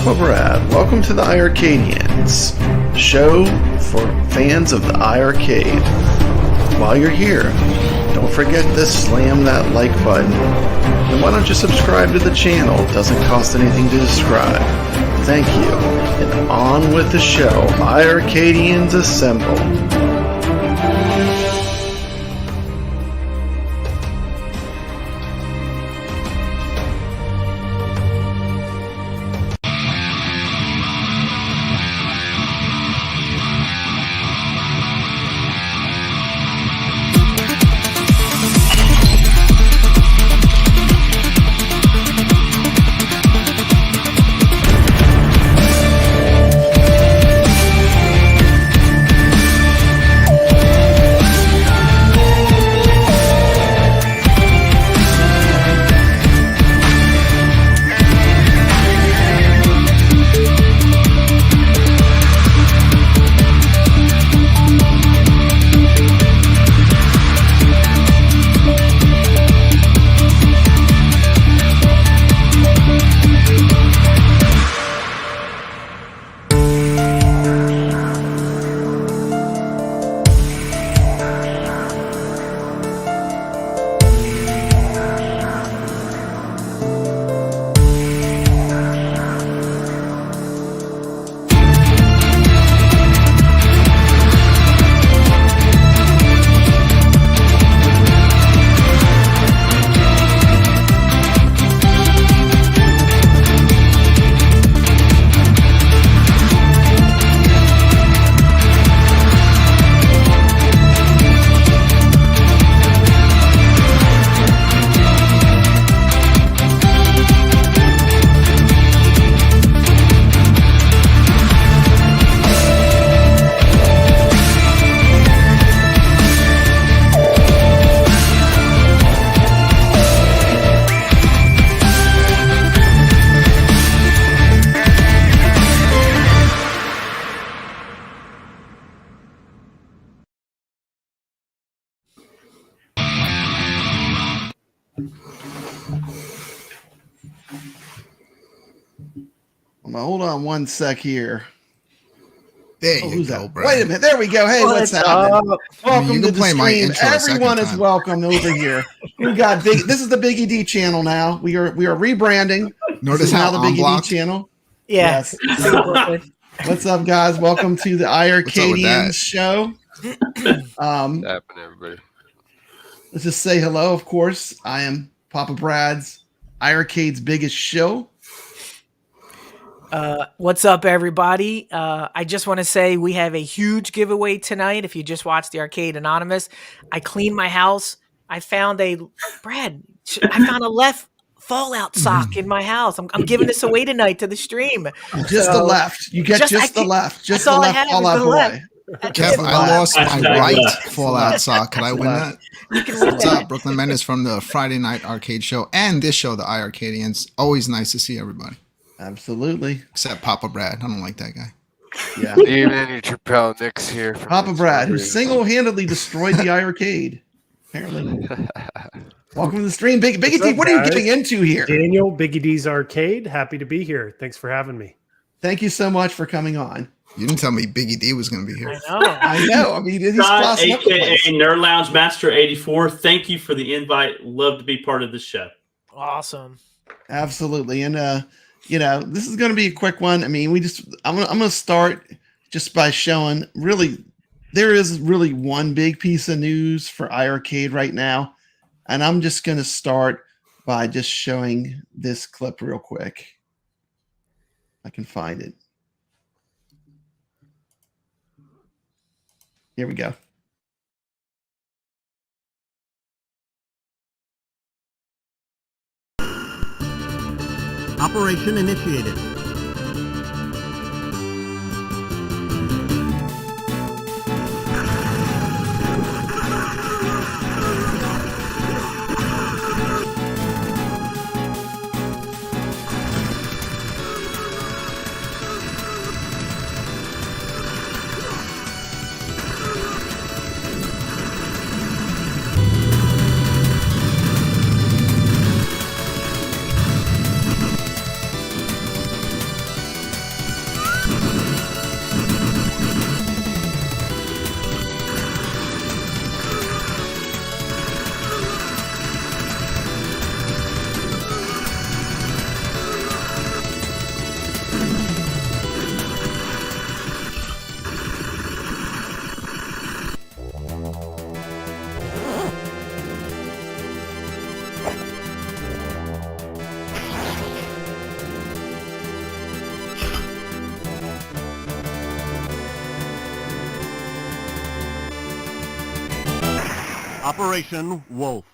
Papa Brad. Welcome to the iiRcadians, the show for fans of the iiRcade. While you're here, don't forget to slam that like button. And why don't you subscribe to the channel? It doesn't cost anything to subscribe. Thank you. And on with the show. iiRcadians assemble. Hold on one sec here. There you go, bro. Wait a minute. There we go. Hey, what's happening? Welcome to the stream. Everyone is welcome over here. We got this is the BiggyD channel now. We are rebranding. Notice how the BiggyD channel. Yeah. Yes. What's up, guys? Welcome to the iiRcadians show. What's happening, everybody? Let's just say hello. Of course, I am Papa Brad's iiRcade's biggest show. What's up, everybody? I just want to say we have a huge giveaway tonight. If you just watched the Arcade Anonymous, I cleaned my house. I found a left Fallout sock in my house. I'm giving this away tonight to the stream. Just the left. You get just the left. Just the left Fallout boy. Kev, I lost my right Fallout sock. Could I win that? What's up, Brooklyn Menace from the Friday Night Arcade Show and this show, the iiRcadians. Always nice to see everybody. Absolutely. Except Papa Brad. I don't like that guy. Yeah. Even your pal Nick's here. Papa Brad, who single-handedly destroyed the iiRcade. Apparently. Welcome to the stream. BiggyD, what are you getting into here? Daniel, BiggyD's Arcade. Happy to be here. Thanks for having me. Thank you so much for coming on. You didn't tell me BiggyD was going to be here. I know. I mean, he's classing up the place. AKA NerdLoungeMaster84. Thank you for the invite. Love to be part of this show. Awesome. Absolutely. And, you know, this is going to be a quick one. I mean, I'm going to start just by showing really, there is really one big piece of news for iiRcade right now. And I'm just going to start by just showing this clip real quick. I can find it. Here we go. Operation initiated. Operation Wolf.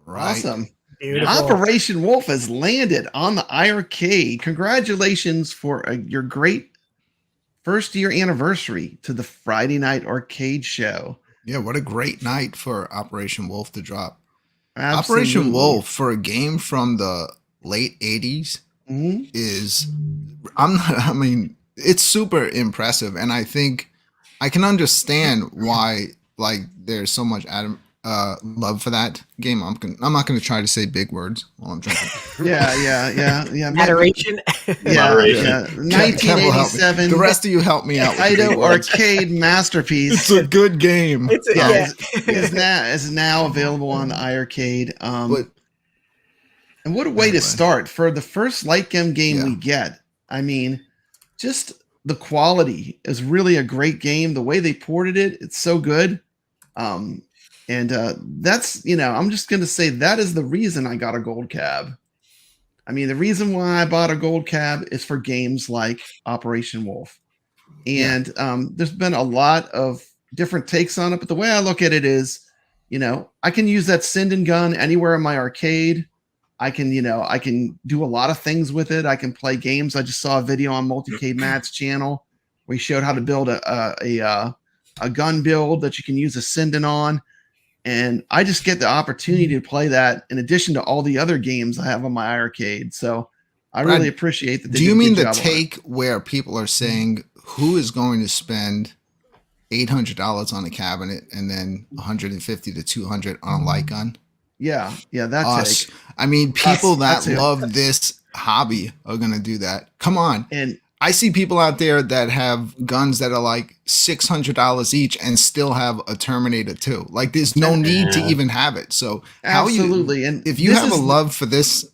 Right. Awesome. Beautiful. Operation Wolf has landed on the iiRcade. Congratulations for your great first year anniversary to the Friday Night Arcade Show. Yeah, what a great night for Operation Wolf to drop. Absolutely. Operation Wolf for a game from the late 80s is it's super impressive, and I think I can understand why there's so much love for that game. I'm not going to try to say big words while I'm drinking. Yeah. Adoration. Yeah. 1987. The rest of you help me out. Taito arcade masterpiece. It's a good game. Is now available on the iiRcade. And what a way to start for the first light gun game we get. I mean, just the quality is really a great game. The way they ported it, it's so good. And that's, I'm just going to say that is the reason I got a gold cab. I mean, the reason why I bought a gold cab is for games like Operation Wolf. And there's been a lot of different takes on it. But the way I look at it is, I can use that Sinden gun anywhere in my arcade. I can do a lot of things with it. I can play games. I just saw a video on Multicade Matt's channel where he showed how to build a gun build that you can use a Sinden on. And I just get the opportunity to play that in addition to all the other games I have on my iiRcade. So I really appreciate that. Do you mean the take where people are saying who is going to spend $800 on a cabinet and then $150 to $200 on a light gun? Yeah, that's take. I mean, people that love this hobby are going to do that. Come on. And I see people out there that have guns that are like $600 each and still have a Terminator 2. Like, there's no need to even have it. So, absolutely. And if you have a love for this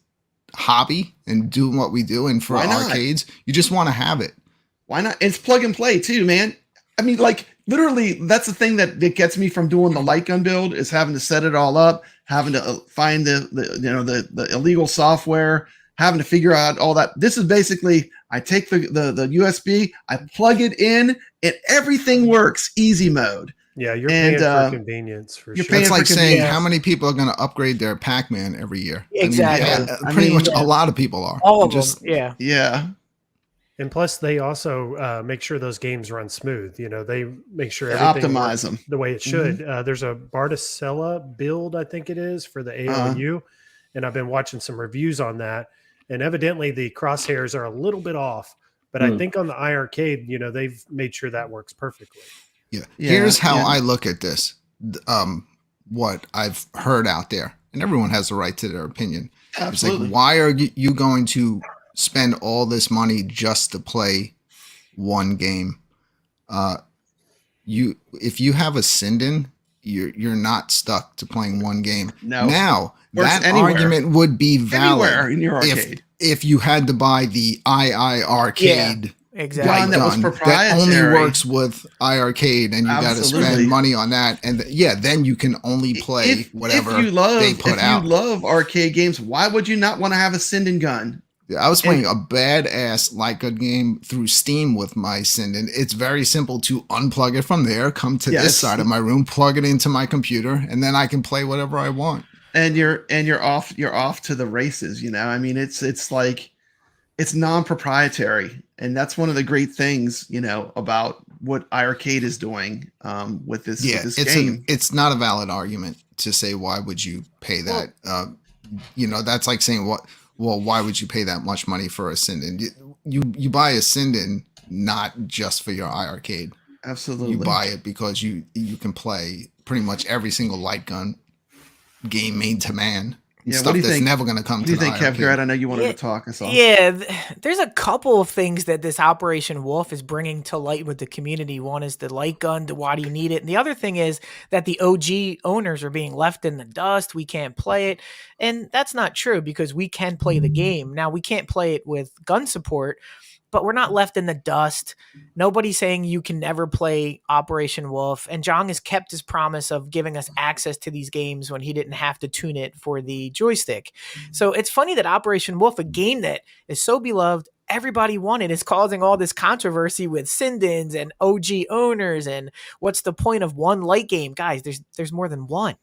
hobby and doing what we do and for arcades, you just want to have it. Why not? It's plug and play too, man. I mean, like, literally, that's the thing that gets me from doing the light gun build is having to set it all up, having to find the illegal software, having to figure out all that. This is basically, I take the USB, I plug it in, and everything works easy mode. Yeah, you're paying for convenience for sure. It's like saying how many people are going to upgrade their Pac-Man every year. Exactly. Pretty much a lot of people are. All of them. Yeah. And plus, they also make sure those games run smooth. They make sure everything optimize them the way it should. There's a Barticella build, I think it is, for the ALU, and I've been watching some reviews on that. And evidently, the crosshairs are a little bit off. But I think on the iiRcade, they've made sure that works perfectly. Yeah. Here's how I look at this. What I've heard out there, and everyone has the right to their opinion. Absolutely. It's like, why are you going to spend all this money just to play one game? If you have a Sinden, you're not stuck to playing one game. No. Now that argument would be valid anywhere in your arcade. If you had to buy the iiRcade exactly that was proprietary, that only works with iiRcade, and you got to spend money on that, and then you can only play whatever they put out. If you love arcade games, why would you not want to have a Sinden gun? I was playing a badass light gun game through Steam with my Sinden. It's very simple to unplug it from there, come to this side of my room, plug it into my computer, and then I can play whatever I want. And you're off to the races. I mean, it's like it's non-proprietary, and that's one of the great things about what iiRcade is doing with this game. It's not a valid argument to say why would you pay that. That's like saying why would you pay that much money for a Sinden? You buy a Sinden not just for your iiRcade. Absolutely. You buy it because you can play pretty much every single light gun game made to man. Yeah, stuff that's never going to come to the What do you think, kevgret? I know you wanted to talk us off. Yeah, there's a couple of things that this Operation Wolf is bringing to light with the community. One is the light gun, why do you need it? And the other thing is that the OG owners are being left in the dust. We can't play it. And that's not true because we can play the game. Now, we can't play it with gun support, but we're not left in the dust. Nobody's saying you can never play Operation Wolf. And Jong has kept his promise of giving us access to these games when he didn't have to tune it for the joystick. So it's funny that Operation Wolf, a game that is so beloved, everybody wanted. It's causing all this controversy with Sindens and OG owners. And what's the point of one light game? Guys, there's more than one.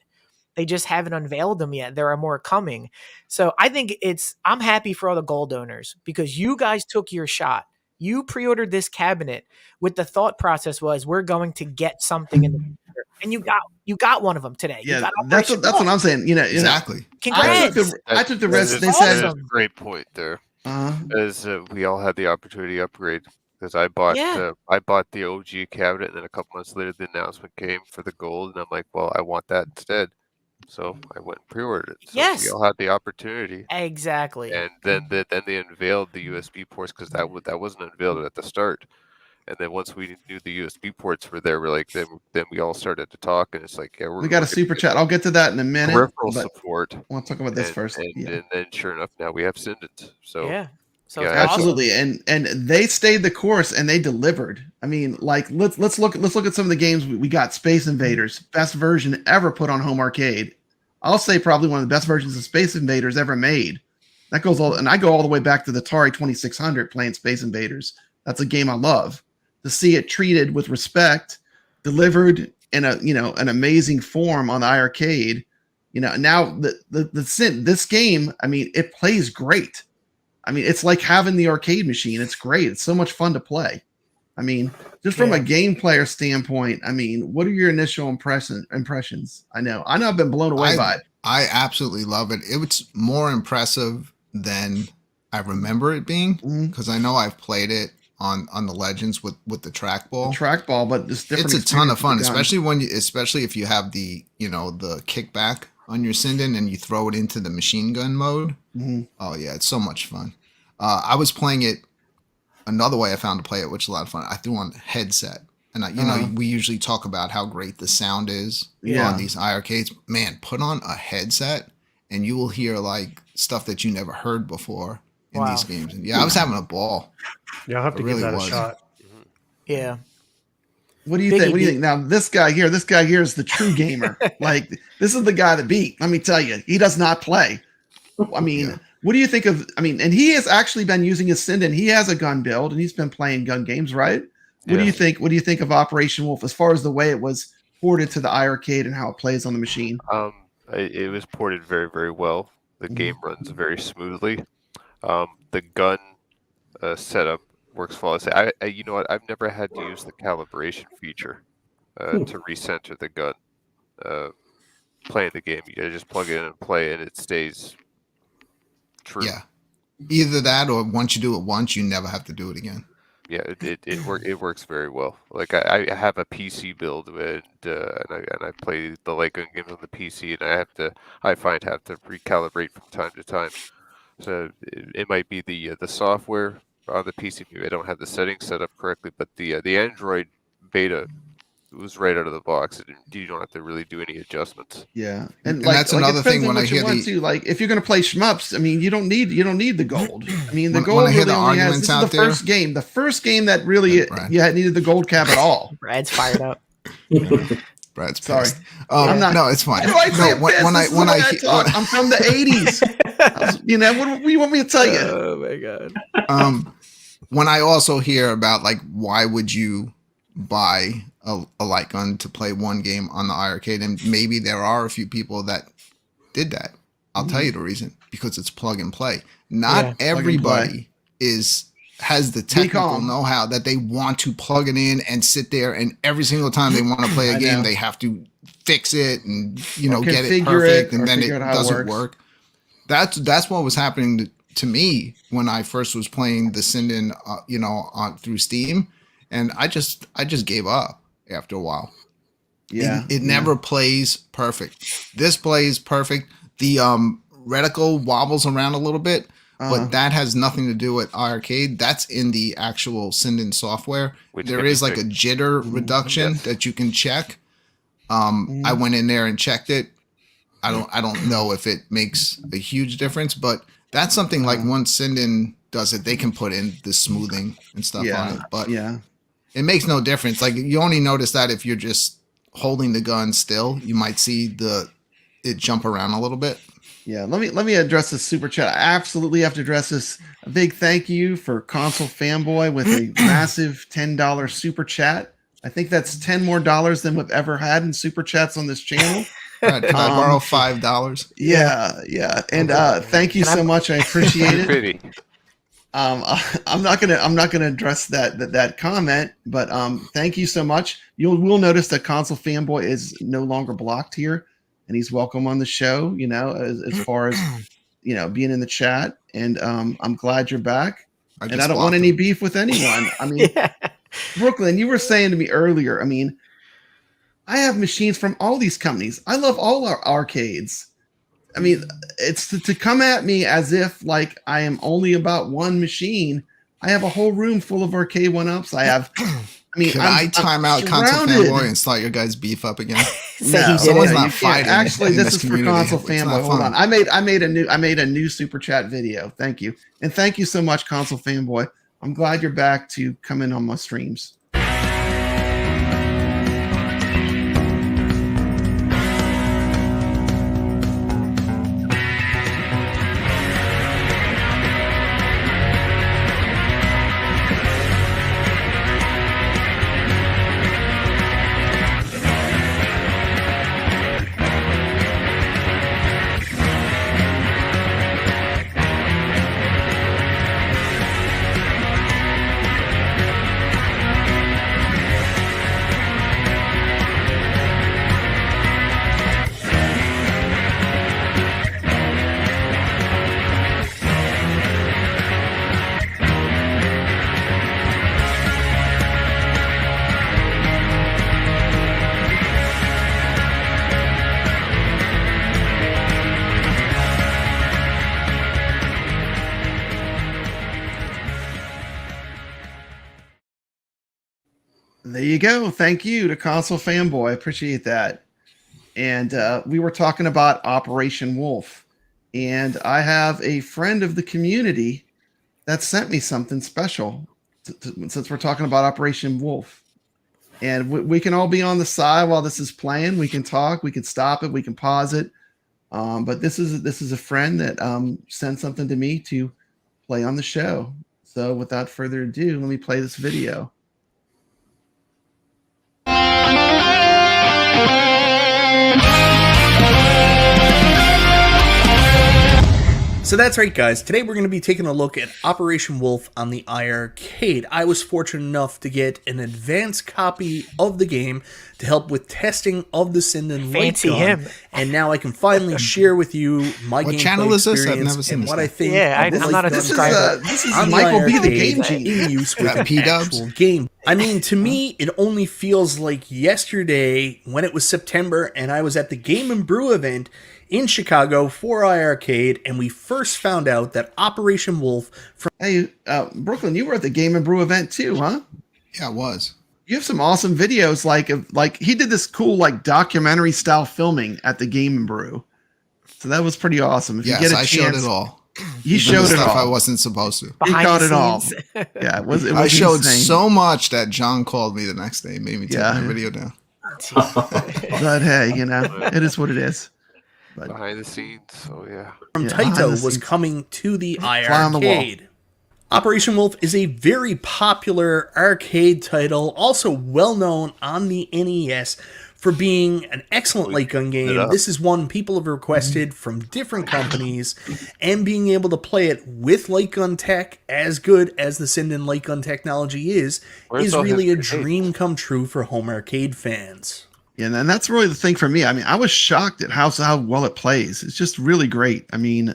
They just haven't unveiled them yet. There are more coming. So I think I'm happy for all the gold owners because you guys took your shot. You pre-ordered this cabinet with the thought process was we're going to get something in the future. And you got one of them today. Yeah, that's what I'm saying. Exactly. Congrats. I took the risk. They awesome. said a great point there. As we all had the opportunity to upgrade because I bought the OG cabinet, and then a couple months later the announcement came for the gold, and I'm like, well, I want that instead. So I went and pre-ordered it. So we all had the opportunity. Exactly. And then they unveiled the USB ports because that wasn't unveiled at the start. And then once we knew the USB ports were there, we're like, then we all started to talk, and it's like, we got a super chat. I'll get to that in a minute. Peripheral support. I want to talk about this first. And then sure enough, now we have Sinden. So So absolutely, and they stayed the course and they delivered. I mean, like let's look at some of the games we got. Space Invaders, best version ever put on home arcade. I'll say probably one of the best versions of Space Invaders ever made. That goes and I go all the way back to the Atari 2600 playing Space Invaders. That's a game I love. To see it treated with respect, delivered in an amazing form on the iiRcade. Now this game, I mean, it plays great. I mean, it's like having the arcade machine. It's great. It's so much fun to play. I mean, just from a game player standpoint, I mean, what are your initial impressions? I know I've been blown away by it. I absolutely love it. It was more impressive than I remember it being because I know I've played it on the Legends with the trackball. But it's different. It's a ton of fun, especially if you have the the kickback on your Sinden and you throw it into the machine gun mode. Oh yeah, it's so much fun. I was playing it another way I found to play it, which is a lot of fun. I threw on headset, and we usually talk about how great the sound is on these iiRcades. Man, put on a headset and you will hear like stuff that you never heard before in these games. And I was having a ball. Yeah, I'll have to give that a shot. Yeah. What do you think? What do you think? Now, this guy here is the true gamer. Like, this is the guy that beat. Let me tell you, he does not play. I mean, what do you think of? I mean, and he has actually been using his Sinden. He has a gun build, and he's been playing gun games, right? What do you think? What do you think of Operation Wolf as far as the way it was ported to the iiRcade and how it plays on the machine? It was ported very, very well. The game runs very smoothly. The gun setup works flawlessly. You know what? I've never had to use the calibration feature to recenter the gun. Playing the game, you just plug it in and play, and it stays true. Yeah, either that or once you do it once, you never have to do it again. Yeah, it works very well. Like I have a PC build and I play the light gun games on the PC, and I find have to recalibrate from time to time. So it might be the software on the PC. Maybe I don't have the settings set up correctly, but the Android beta was right out of the box. You don't have to really do any adjustments. Yeah, and that's another thing when I hear like if you're going to play shmups, I mean, you don't need the gold. I mean, the gold really only has. This is the first game that really needed the gold cap at all. Brad's fired up. Brad's pissed. Sorry. I'm not. No, it's fine. When I talk, I'm from the 80s. What do you want me to tell you? Oh my god. When I also hear about like why would you buy a light gun to play one game on the iiRcade, and maybe there are a few people that did that. I'll tell you the reason, because it's plug and play. Not everybody has the technical know-how that they want to plug it in and sit there, and every single time they want to play a game, they have to fix it and get it perfect, and then it doesn't work. That's what was happening to me when I first was playing the Sinden, through Steam, and I just gave up after a while. Yeah, it never plays perfect. This plays perfect. The reticle wobbles around a little bit, but that has nothing to do with iiRcade. That's in the actual Sinden software. There is like a jitter reduction that you can check. I went in there and checked it. I don't know if it makes a huge difference, but that's something like once Sinden does it, they can put in the smoothing and stuff on it. But it makes no difference. Like you only notice that if you're just holding the gun still, you might see it jump around a little bit. Yeah, let me address this super chat. I absolutely have to address this. A big thank you for Console Fanboy with a massive $10 super chat. I think that's $10 more than we've ever had in super chats on this channel. All right, can I borrow $5? Yeah. And thank you so much. I appreciate it. I'm not gonna address that comment, but thank you so much. We'll notice that Console Fanboy is no longer blocked here, and he's welcome on the show. You know, as far as being in the chat, and I'm glad you're back. And I don't want any beef with anyone. I mean, Brooklyn, you were saying to me earlier. I mean, I have machines from all these companies. I love all our arcades. I mean, it's to come at me as if like I am only about one machine. I have a whole room full of arcade 1-ups. I have. I mean, can I time out Console Fanboy and start your guys beef up again? No, someone's not fighting. Actually, this is for Console Fanboy. Hold on, I made a new super chat video. Thank you, and thank you so much, Console Fanboy. I'm glad you're back to come in on my streams. There you go. Thank you to Console Fanboy. I appreciate that. And we were talking about Operation Wolf. And I have a friend of the community that sent me something special since we're talking about Operation Wolf. And we can all be on the side while this is playing. We can talk. We can stop it. We can pause it. But this is a friend that sent something to me to play on the show. So without further ado, let me play this video. So that's right, guys. Today we're going to be taking a look at Operation Wolf on the iiRcade. I was fortunate enough to get an advanced copy of the game to help with testing of the Sinden light gun. And now I can finally share with you my gameplay channel is this? I've experience never seen and this what guy. I think. Yeah, I'm not a subscriber. This is Michael B. the Game Genie. In use with an actual game. I mean, to me, it only feels like yesterday when it was September and I was at the Game and Brew event in Chicago for iiRcade, and we first found out that Operation Wolf from... Hey, Brooklyn, you were at the Game and Brew event too, huh? Yeah, it was. You have some awesome videos, like he did this cool like documentary style filming at the Game and Brew. So that was pretty awesome. If you get a chance, showed it all. He showed it all. I wasn't supposed to. He caught it all. Yeah, it was I showed insane. so much that John called me the next day, made me take my video down. But hey, it is what it is. But behind the scenes, so yeah. From Taito was coming to the iiRcade. Operation Wolf is a very popular arcade title, also well known on the NES for being an excellent light gun game. This is one people have requested from different companies, and being able to play it with light gun tech as good as the Sinden light gun technology is really a dream come true for home arcade fans. Yeah, and that's really the thing for me. I mean, I was shocked at how well it plays. It's just really great. I mean,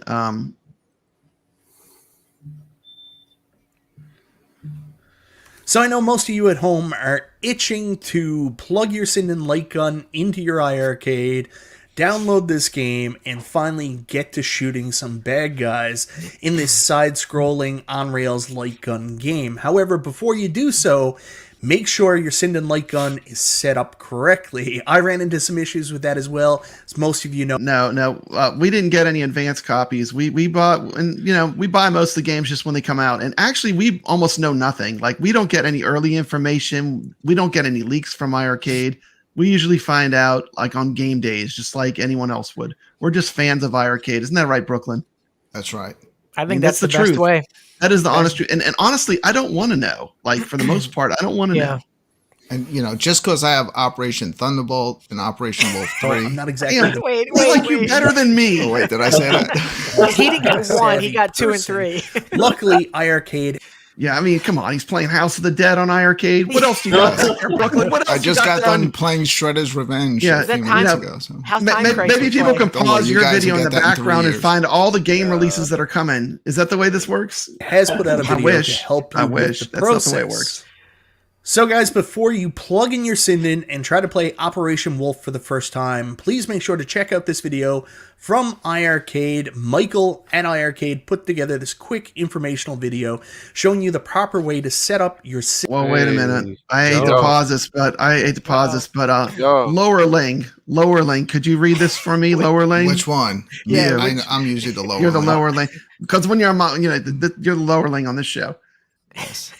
so I know most of you at home are itching to plug your Sinden light gun into your iiRcade, download this game, and finally get to shooting some bad guys in this side-scrolling on-rails light gun game. However, before you do so, make sure your Sinden light gun is set up correctly. I ran into some issues with that as well, as most of you know. No, we didn't get any advanced copies. We bought, and we buy most of the games just when they come out. And actually, we almost know nothing. Like, we don't get any early information. We don't get any leaks from iiRcade. We usually find out like on game days, just like anyone else would. We're just fans of iiRcade. Isn't that right, Brooklyn? That's right. I think that's the best way. That is the honest truth. And honestly, I don't want to know. Like, for the most part, I don't want to know. And, you know, just because I have Operation Thunderbolt and Operation Wolf 3. I'm not exactly. Wait. You're better than me. Oh, wait, did I say that? He didn't get 1. He got 2 and 3. Luckily, iiRcade. Yeah, I mean, come on. He's playing House of the Dead on iiRcade. What else do you got there, Brooklyn? What else I just got done playing Shredder's Revenge a few minutes ago. So. Maybe people can pause your video in the background and find all the game releases that are coming. Is that the way this works? Has put out a video to help you with the process. That's not the way it works. So guys, before you plug in your Sinden and try to play Operation Wolf for the first time, please make sure to check out this video from iiRcade. Michael at iiRcade put together this quick informational video showing you the proper way to set up your Sinden. Well, wait a minute. I hate to pause this, but Lower Link. Could you read this for me, Lower Link? Which one? Yeah, I'm usually the lower. You're the Lower Link because when you're you're the Lower Link on this show. Yes.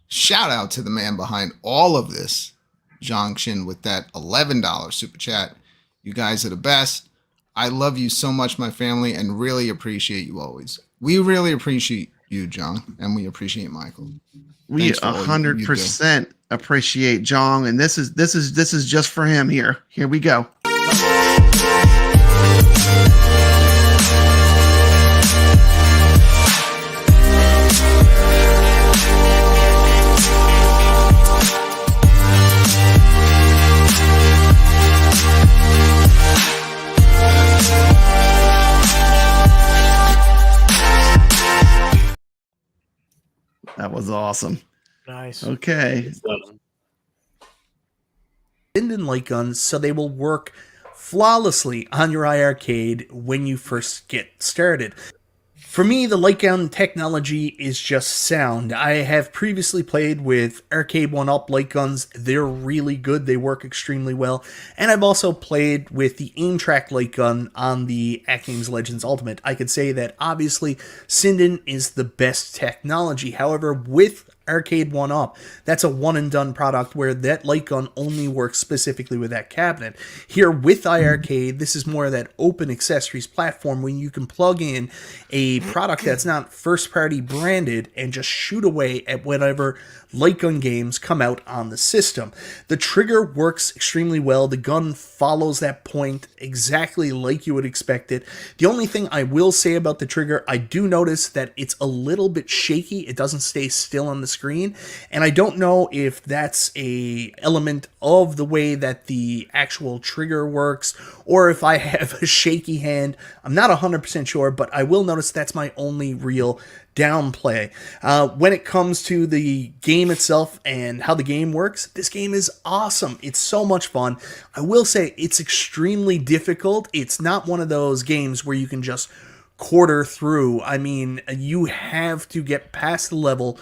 Shout out to the man behind all of this, Junction, with that $11 super chat. You guys are the best. I love you so much, my family, and really appreciate you always. We really appreciate you, John, and we appreciate Michael. We 100% appreciate John, and this is just for him here. Here we go. That was awesome. Nice. Okay. Sinden light guns, so they will work flawlessly on your iiRcade when you first get started. For me, the light gun technology is just sound. I have previously played with Arcade 1-Up light guns. They're really good. They work extremely well. And I've also played with the aim track light gun on the AtGames Legends Ultimate. I could say that obviously Sinden is the best technology. However, with Arcade 1-Up, that's a one-and-done product where that light gun only works specifically with that cabinet. Here with iiRcade, this is more of that open accessories platform where you can plug in a product that's not first-party branded and just shoot away at whatever light gun games come out on the system. The trigger works extremely well. The gun follows that point exactly like you would expect it. The only thing I will say about the trigger, I do notice that it's a little bit shaky. It doesn't stay still on the screen, and I don't know if that's a element of the way that the actual trigger works or if I have a shaky hand. I'm not 100% sure, but I will notice that's my only real downplay. When it comes to the game itself and how the game works, this game is awesome. It's so much fun. I will say it's extremely difficult. It's not one of those games where you can just quarter through. I mean, you have to get past the level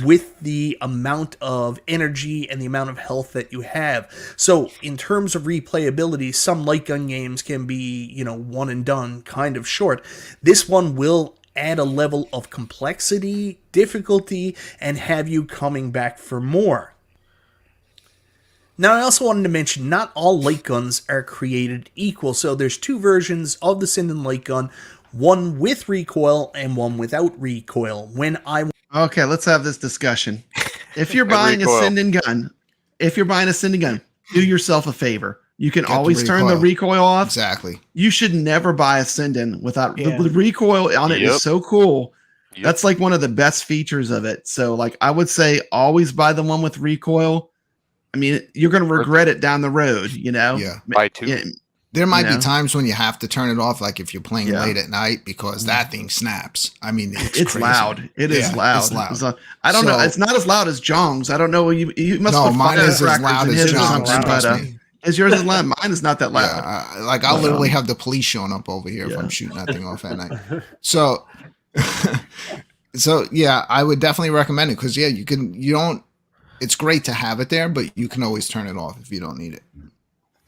with the amount of energy and the amount of health that you have. So in terms of replayability, some light gun games can be, one and done, kind of short. This one will add a level of complexity, difficulty, and have you coming back for more. Now, I also wanted to mention, not all light guns are created equal. So there's two versions of the Sinden light gun, one with recoil and one without recoil. Okay, let's have this discussion. If you're buying a Sinden gun, do yourself a favor. You can always turn the recoil off. Exactly. You should never buy a Sinden without the recoil on it. Is so cool. Yep. That's like one of the best features of it. So like I would say always buy the one with recoil. I mean, you're going to regret it down the road, Yeah. Buy two. Yeah, there might be times when you have to turn it off, like if you're playing late at night, because that thing snaps. I mean, it's crazy. Loud. It is loud. It's loud. I don't know. It's not as loud as Jong's. I don't know. You must. No, mine is as loud as Jong's. Is yours is loud? Mine is not that loud. Yeah, I'll literally have the police showing up over here if I'm shooting that thing off at night. So yeah, I would definitely recommend it because it's great to have it there, but you can always turn it off if you don't need it.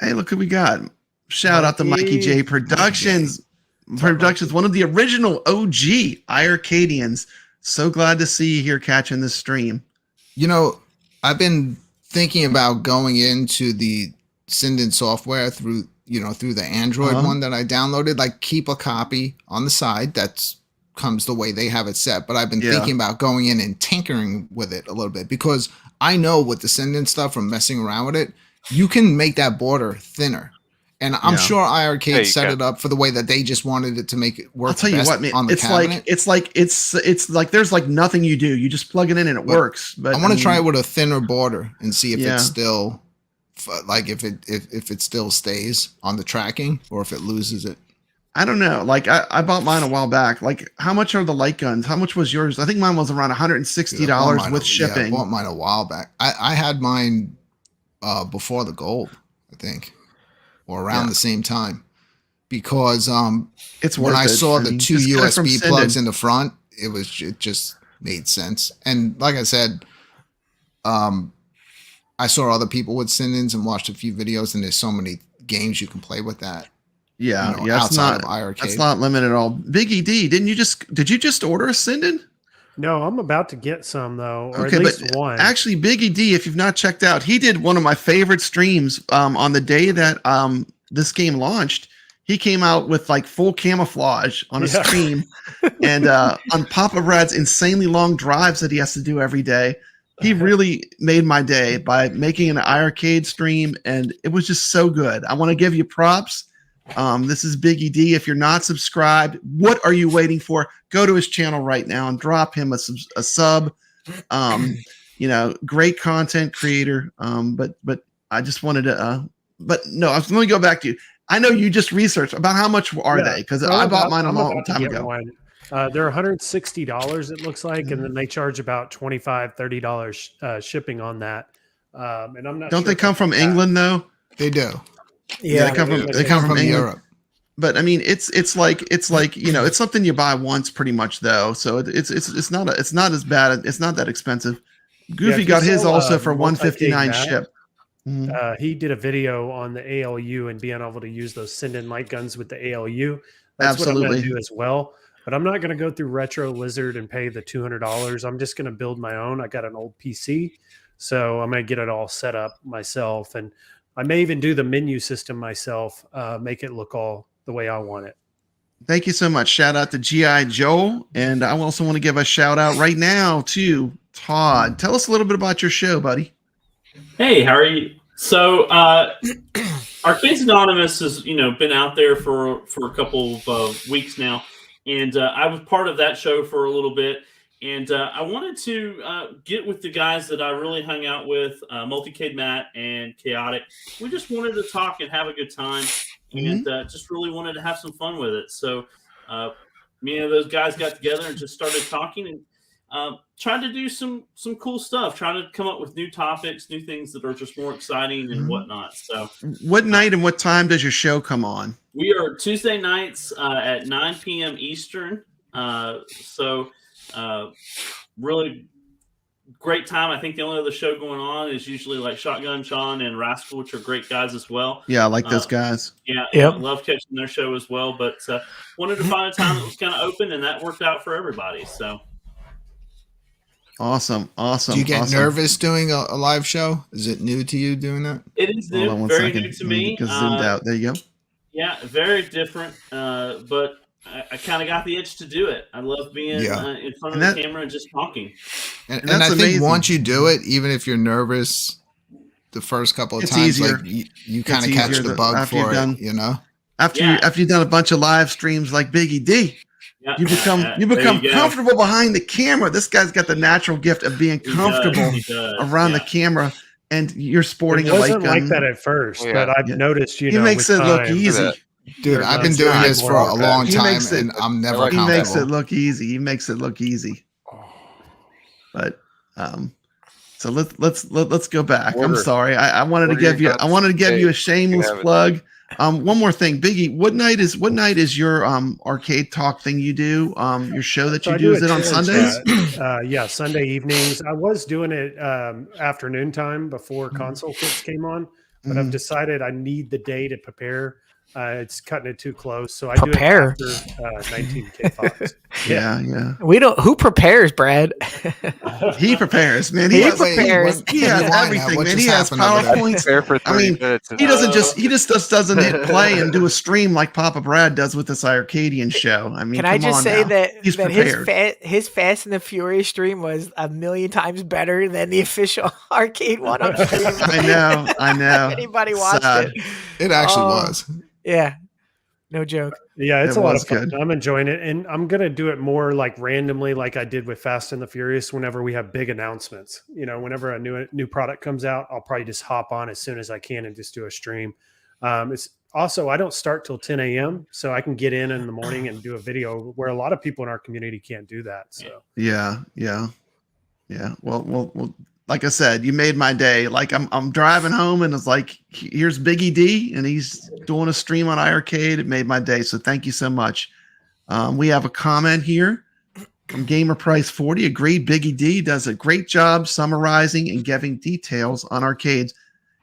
Hey, look who we got. Shout out to Mikey J Productions. One of the original OG iiRcadians. So glad to see you here catching this stream. I've been thinking about going into the Sinden software through the Android one that I downloaded. Like, keep a copy on the side. That's comes the way they have it set. But I've been thinking about going in and tinkering with it a little bit, because I know with the Sinden stuff from messing around with it, you can make that border thinner. And I'm sure iiRcade set it up for the way that they just wanted it to make it work. I'll tell you what, man, on the cabinet. It's like there's like nothing you do. You just plug it in and it works. But I want to try it with a thinner border and see if it's still like if it still stays on the tracking or if it loses it. I don't know. Like I bought mine a while back. Like, how much are the light guns? How much was yours? I think mine was around $160 with shipping. I bought mine a while back. I had mine before the gold, I think. Or around the same time, because it's when I saw the 2 USB plugs in the front, it just made sense. And like I said, I saw other people with Sindens and watched a few videos, and there's so many games you can play with that. Yeah, outside of iiRcade. That's not limited at all. Biggie D, did you just order a Sinden? No, I'm about to get some though, or at least one. Actually, Biggie D, if you've not checked out, he did one of my favorite streams on the day that this game launched. He came out with like full camouflage on a stream, and on Papa Brad's insanely long drives that he has to do every day. He really made my day by making an iiRcade stream, and it was just so good. I want to give you props. This is Biggie D. If you're not subscribed, what are you waiting for? Go to his channel right now and drop him a sub. Great content creator. But I just wanted to. But no, let me go back to you. I know you just researched about how much are they, because I bought mine a long time ago. They're $160. It looks like, and then they charge about $25, $30 shipping on that. And I'm not. Don't they come from England though? They do. Yeah, they come from Europe. But I mean, it's like it's something you buy once, pretty much though. So it's not as bad. It's not that expensive. Goofy got his also for $159 ship. He did a video on the ALU and being able to use those Sinden light guns with the ALU. That's what I'm going to do as well. But I'm not going to go through Retro Lizard and pay the $200. I'm just going to build my own. I got an old PC, so I'm going to get it all set up myself, and I may even do the menu system myself, make it look all the way I want it. Thank you so much. Shout out to G.I. Joe. And I also want to give a shout out right now to Todd. Tell us a little bit about your show, buddy. Hey, how are you? So Arcades Anonymous has been out there for a couple of weeks now. And I was part of that show for a little bit. And I wanted to get with the guys that I really hung out with, Multicade Matt and Chaotic. We just wanted to talk and have a good time, and just really wanted to have some fun with it. So me and those guys got together and just started talking and trying to do some cool stuff, trying to come up with new topics, new things that are just more exciting and whatnot. So what night and what time does your show come on? We are Tuesday nights at 9 p.m. Eastern. Really great time. I think the only other show going on is usually like Shotgun Sean and Rascal, which are great guys as well. Yeah, I like those guys. Yeah, yep. Love catching their show as well. But wanted to find a time that was kind of open, and that worked out for everybody. So awesome. Do you get nervous doing a live show? Is it new to you doing that? It is new, very new to me. Zoomed out. There you go. Yeah, very different, but I kind of got the itch to do it. I love being in front of the camera and just talking. And I think once you do it, even if you're nervous the first couple of times, easier. like you kind of catch the bug for it, After you've done a bunch of live streams like Biggie D, you become comfortable behind the camera. This guy's got the natural gift of being comfortable around the camera. And you're sporting a light gun. It wasn't like that at first, but I've noticed, he makes it look easy. Dude, I've been doing this for a long time, and I'm never comfortable. He makes it look easy. He makes it look easy. But so let's go back. I'm sorry. I wanted to give you a shameless plug. One more thing, Biggie. What night is your arcade talk thing you do? Your show that you do, is it on Sundays? Yeah, Sunday evenings. I was doing it afternoon time before console kits came on, but I've decided I need the day to prepare. It's cutting it too close, so I do it after 19K Fox. Yeah. We don't. Who prepares, Brad? He prepares, man. He prepares. He has everything, man. He has PowerPoints. I mean, he just doesn't hit play and do a stream like Papa Brad does with this iiRcadian show. I mean, can I just say that his Fast and the Furious stream was a million times better than the official Arcade 1-Up stream. I know. Anybody watched it? It actually was. Yeah. No joke. Yeah, it's a lot of fun. Good. I'm enjoying it. And I'm going to do it more like randomly, like I did with Fast and the Furious, whenever we have big announcements. You know, whenever a new product comes out, I'll probably just hop on as soon as I can and just do a stream. It's also, I don't start till 10 a.m. so I can get in the morning and do a video where a lot of people in our community can't do that. So yeah. Well, like I said, you made my day. Like I'm driving home and it's like, here's BiggyD and he's doing a stream on iiRcade. It made my day. So thank you so much. We have a comment here from Gamer Price 40. Agreed. BiggyD does a great job summarizing and giving details on arcades.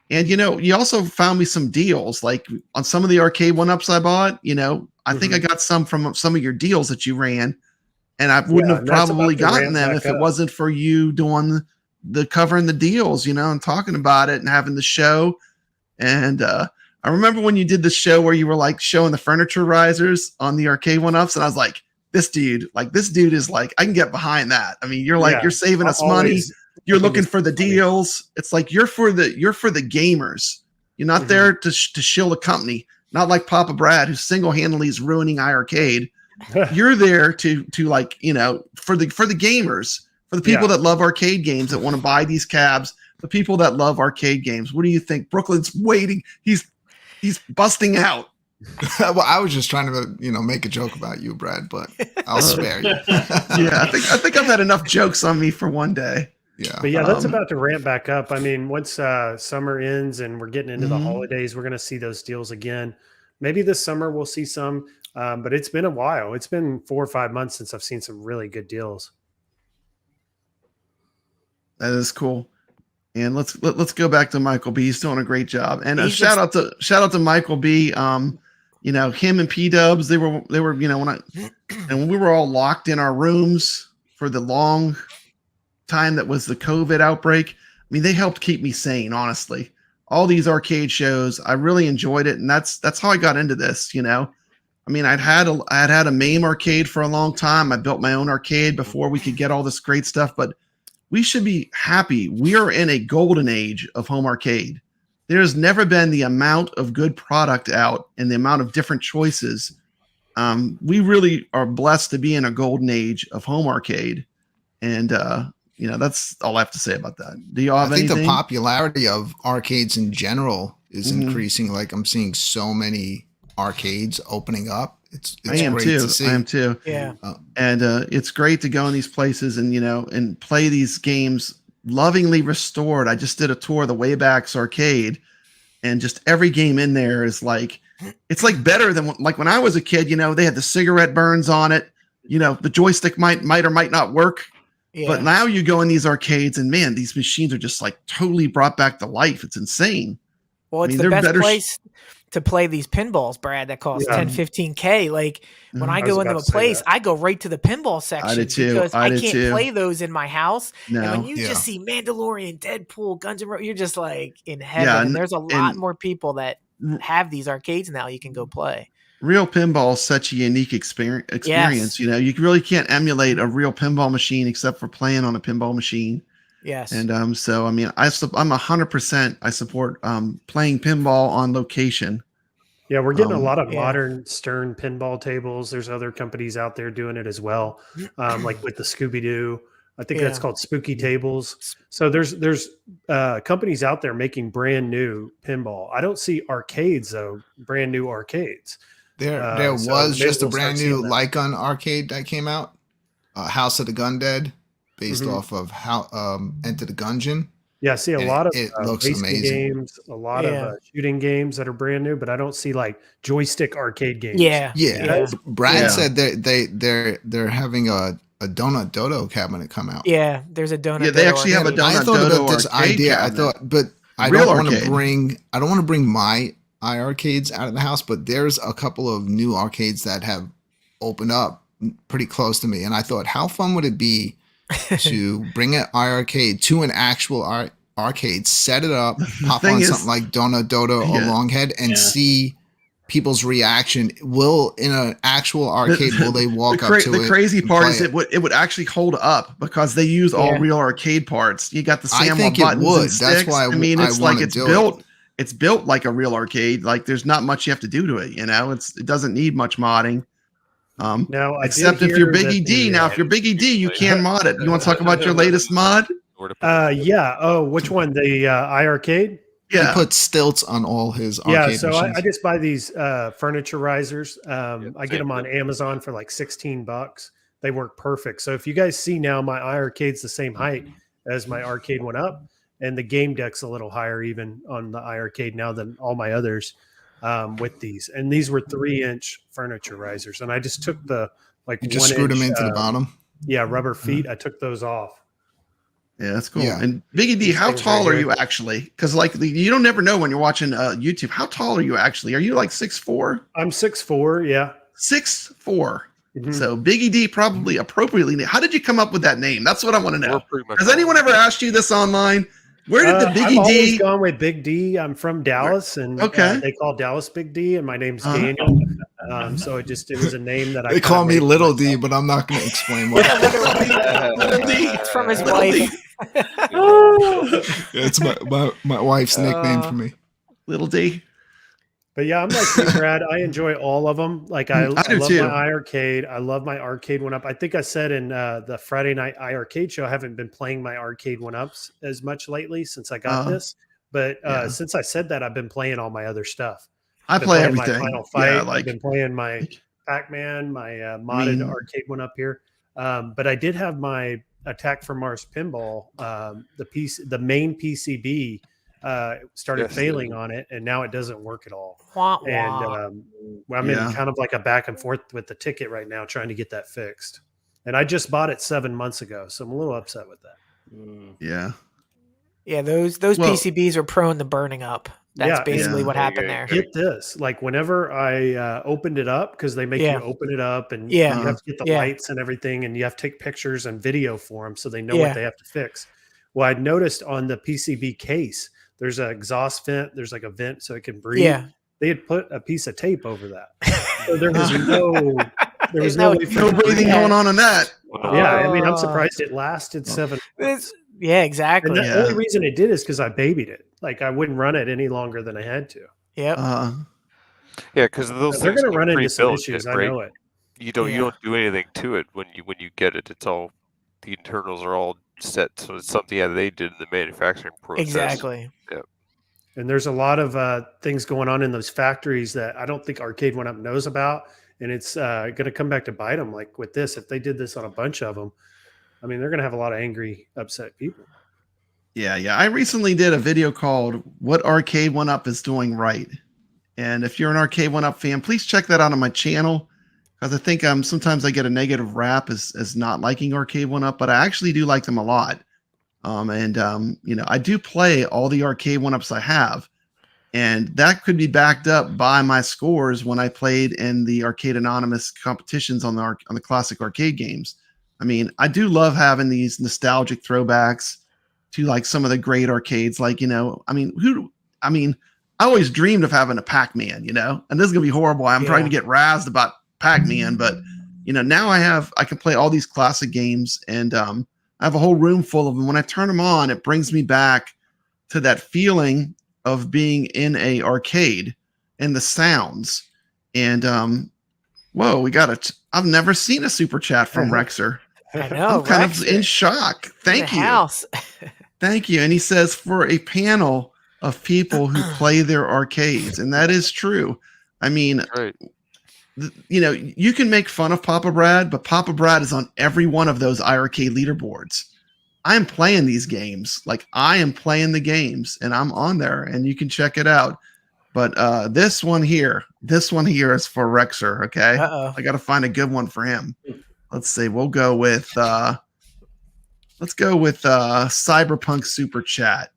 And, you know, you also found me some deals like on some of the arcade 1-ups I bought. You know, I think I got some from some of your deals that you ran, and I wouldn't have probably gotten them if it wasn't for you doing the covering the deals, you know, and talking about it and having the show. And I remember when you did the show where you were like showing the furniture risers on the arcade 1-ups, and I was like, this dude is like, I can get behind that. I mean, you're like, you're saving us money. You're looking for the deals. It's like you're for the gamers. You're not there to shill the company. Not like Papa Brad, who single-handedly is ruining iiRcade. You're there to like, you know, for the gamers, for the people that love arcade games that want to buy these cabs, the people that love arcade games. What do you think? Brooklyn's waiting. He's busting out. Well, I was just trying to, you know, make a joke about you, Brad, but I'll spare you. Yeah, I think I've had enough jokes on me for one day. Yeah, but yeah, that's about to ramp back up. I mean, once summer ends and we're getting into the holidays, we're going to see those deals again. Maybe this summer we'll see some, but it's been a while. It's been 4 or 5 months since I've seen some really good deals. That is cool. And let's go back to Michael B. He's doing a great job. And a shout out to Michael B. You know, him and P Dubs, they were, you know, when we were all locked in our rooms for the long time that was the COVID outbreak. I mean, they helped keep me sane, honestly. All these arcade shows, I really enjoyed it, and that's how I got into this, you know. I mean, I'd had a MAME arcade for a long time. I built my own arcade before we could get all this great stuff, but we should be happy. We are in a golden age of home arcade. There's never been the amount of good product out and the amount of different choices. We really are blessed to be in a golden age of home arcade. And, you know, that's all I have to say about that. Do y'all have anything? I think the popularity of arcades in general is increasing. Like I'm seeing so many arcades opening up. It's great to see. I am too. Yeah. And it's great to go in these places and, you know, and play these games lovingly restored. I just did a tour of the Waybacks arcade, and just every game in there is like, it's like better than like when I was a kid, you know, they had the cigarette burns on it. You know, the joystick might or might not work. Yeah. But now you go in these arcades and man, these machines are just like totally brought back to life. It's insane. Well, it's the best place to play these pinballs, Brad, that cost 10, 15K. Like when I go into a place, I go right to the pinball section because I can't play those in my house. No. And when you just see Mandalorian, Deadpool, Guns N' Roses, you're just like in heaven. Yeah, and there's a lot more people that have these arcades now you can go play. Real pinball is such a unique experience. Yes. You know, you really can't emulate a real pinball machine except for playing on a pinball machine. Yes. And so I mean, I'm 100%. I support playing pinball on location. Yeah, we're getting a lot of modern Stern pinball tables. There's other companies out there doing it as well, like with the Scooby Doo. I think that's called Spooky Tables. So there's companies out there making brand new pinball. I don't see arcades though, brand new arcades. There was just a brand new light gun arcade that came out, House of the Gun-Dead, based off of Enter the Gungeon. Yeah, I see a lot of it looks amazing. Games, a lot of shooting games that are brand new, but I don't see like joystick arcade games. Yeah. Brad said they're having a Donut Dodo cabinet come out. Yeah, there's a Donut. Yeah, they actually have a Donut Dodo. I thought about this idea. Cabinet. But I don't want to bring my iiRcades out of the house, but there's a couple of new arcades that have opened up pretty close to me, and I thought, how fun would it be to bring an iiRcade to an actual arcade, set it up, pop on something like Dota or Longhead, and see people's reaction. In an actual arcade, will they walk up to it? The crazy part is it would actually hold up because they use all real arcade parts. You got the SAMWA buttons and sticks. That's why it's built like a real arcade. Like there's not much you have to do to it. It doesn't need much modding. Except if you're BiggggyD. Now, if you're BiggggyD, you can mod it. You want to talk about your latest mod? Yeah. Oh, which one? The iiRcade? Yeah. He put stilts on all his arcade so machines. I just buy these furniture risers. I get them on Amazon for like $16. They work perfect. So if you guys see now, my iiRcade's the same height as my arcade went up, and the game deck's a little higher even on the iiRcade now than all my others with these. And these were 3-inch furniture risers, and I just took the you just screwed them into the bottom. Yeah, rubber feet. I took those off. Yeah, that's cool. Yeah. And BiggggyD, how tall are you actually? Because you don't never know when you're watching YouTube. How tall are you actually? Are you like 6'4"? I'm 6'4", yeah. 6'4". Mm-hmm. So BiggggyD probably appropriately. How did you come up with that name? That's what I want to know. Has anyone ever asked you this online? Where did the BiggggyD? I've always gone with Big D. I'm from Dallas, and they call Dallas Big D, and my name's Daniel. So it was a name that they call me Little D, but I'm not going to explain why. Little D. It's from his wife. It's my wife's nickname for me. Little D. But yeah, I'm like you, Brad. I enjoy all of them. Like I love too. my iiRcade. I love my arcade one up. I think I said in the Friday night iiRcade show, I haven't been playing my arcade one ups as much lately since I got this. But since I said that, I've been playing all my other stuff. I play everything. My Final Fight. I've been playing my Pac-Man, my modded arcade one up here. But I did have my Attack from Mars pinball. The main PCB started failing on it, and now it doesn't work at all. And I'm in kind of like a back and forth with the ticket right now, trying to get that fixed. And I just bought it 7 months ago, so I'm a little upset with that. Yeah, those PCBs are prone to burning up. That's basically what happened there. Get this, like whenever I opened it up, because they make you open it up, and you have to get the lights and everything, and you have to take pictures and video for them so they know what they have to fix. Well, I noticed on the PCB case, there's an exhaust vent. There's like a vent so it can breathe. Yeah. They had put a piece of tape over that. So there was no breathing going on in that. Yeah, I mean, I'm surprised it lasted 7 months. Yeah, exactly. And the only reason it did is because I babied it. Like I wouldn't run it any longer than I had to. Yep. Yeah, because those they're going to run into some issues. I know it. You don't do anything to it when you get it. It's all the internals are all set, so it's something they did in the manufacturing process. Exactly. Yeah. And there's a lot of things going on in those factories that I don't think Arcade 1-Up knows about, and it's going to come back to bite them. Like with this, if they did this on a bunch of them, I mean, they're going to have a lot of angry, upset people. Yeah. I recently did a video called "What Arcade 1-Up is Doing Right," and if you're an Arcade 1-Up fan, please check that out on my channel. Because I think sometimes I get a negative rap as not liking Arcade 1-Up, but I actually do like them a lot. I do play all the Arcade 1-Ups I have, and that could be backed up by my scores when I played in the Arcade Anonymous competitions on the classic arcade games. I mean, I do love having these nostalgic throwbacks to like some of the great arcades. Like, I always dreamed of having a Pac-Man, and this is gonna be horrible. I'm trying to get razzed about Pac-Man, but now I can play all these classic games, and I have a whole room full of them. When I turn them on, it brings me back to that feeling of being in a arcade and the sounds. And whoa, I've never seen a super chat from Rexer. I know. I'm kind of in shock. Thank you. Thank you. And he says, for a panel of people who play their arcades, and that is true. I mean, you can make fun of Papa Brad, but Papa Brad is on every one of those iiRcade leaderboards. I'm playing these games. Like, I am playing the games, and I'm on there, and you can check it out. But this one here is for Rexer, okay? I got to find a good one for him. Let's see. We'll go with Cyberpunk Super Chat.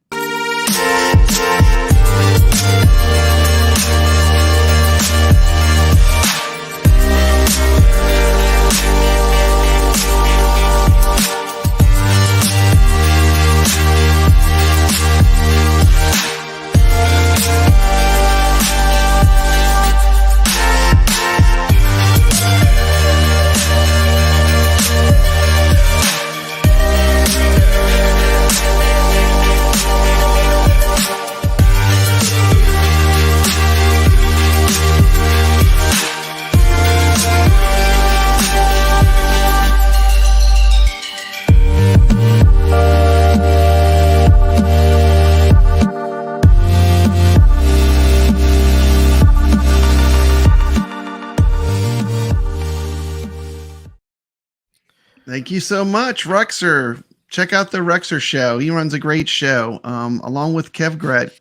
Thank you so much, Rexer. Check out the Rexer show. He runs a great show, along with kevgret.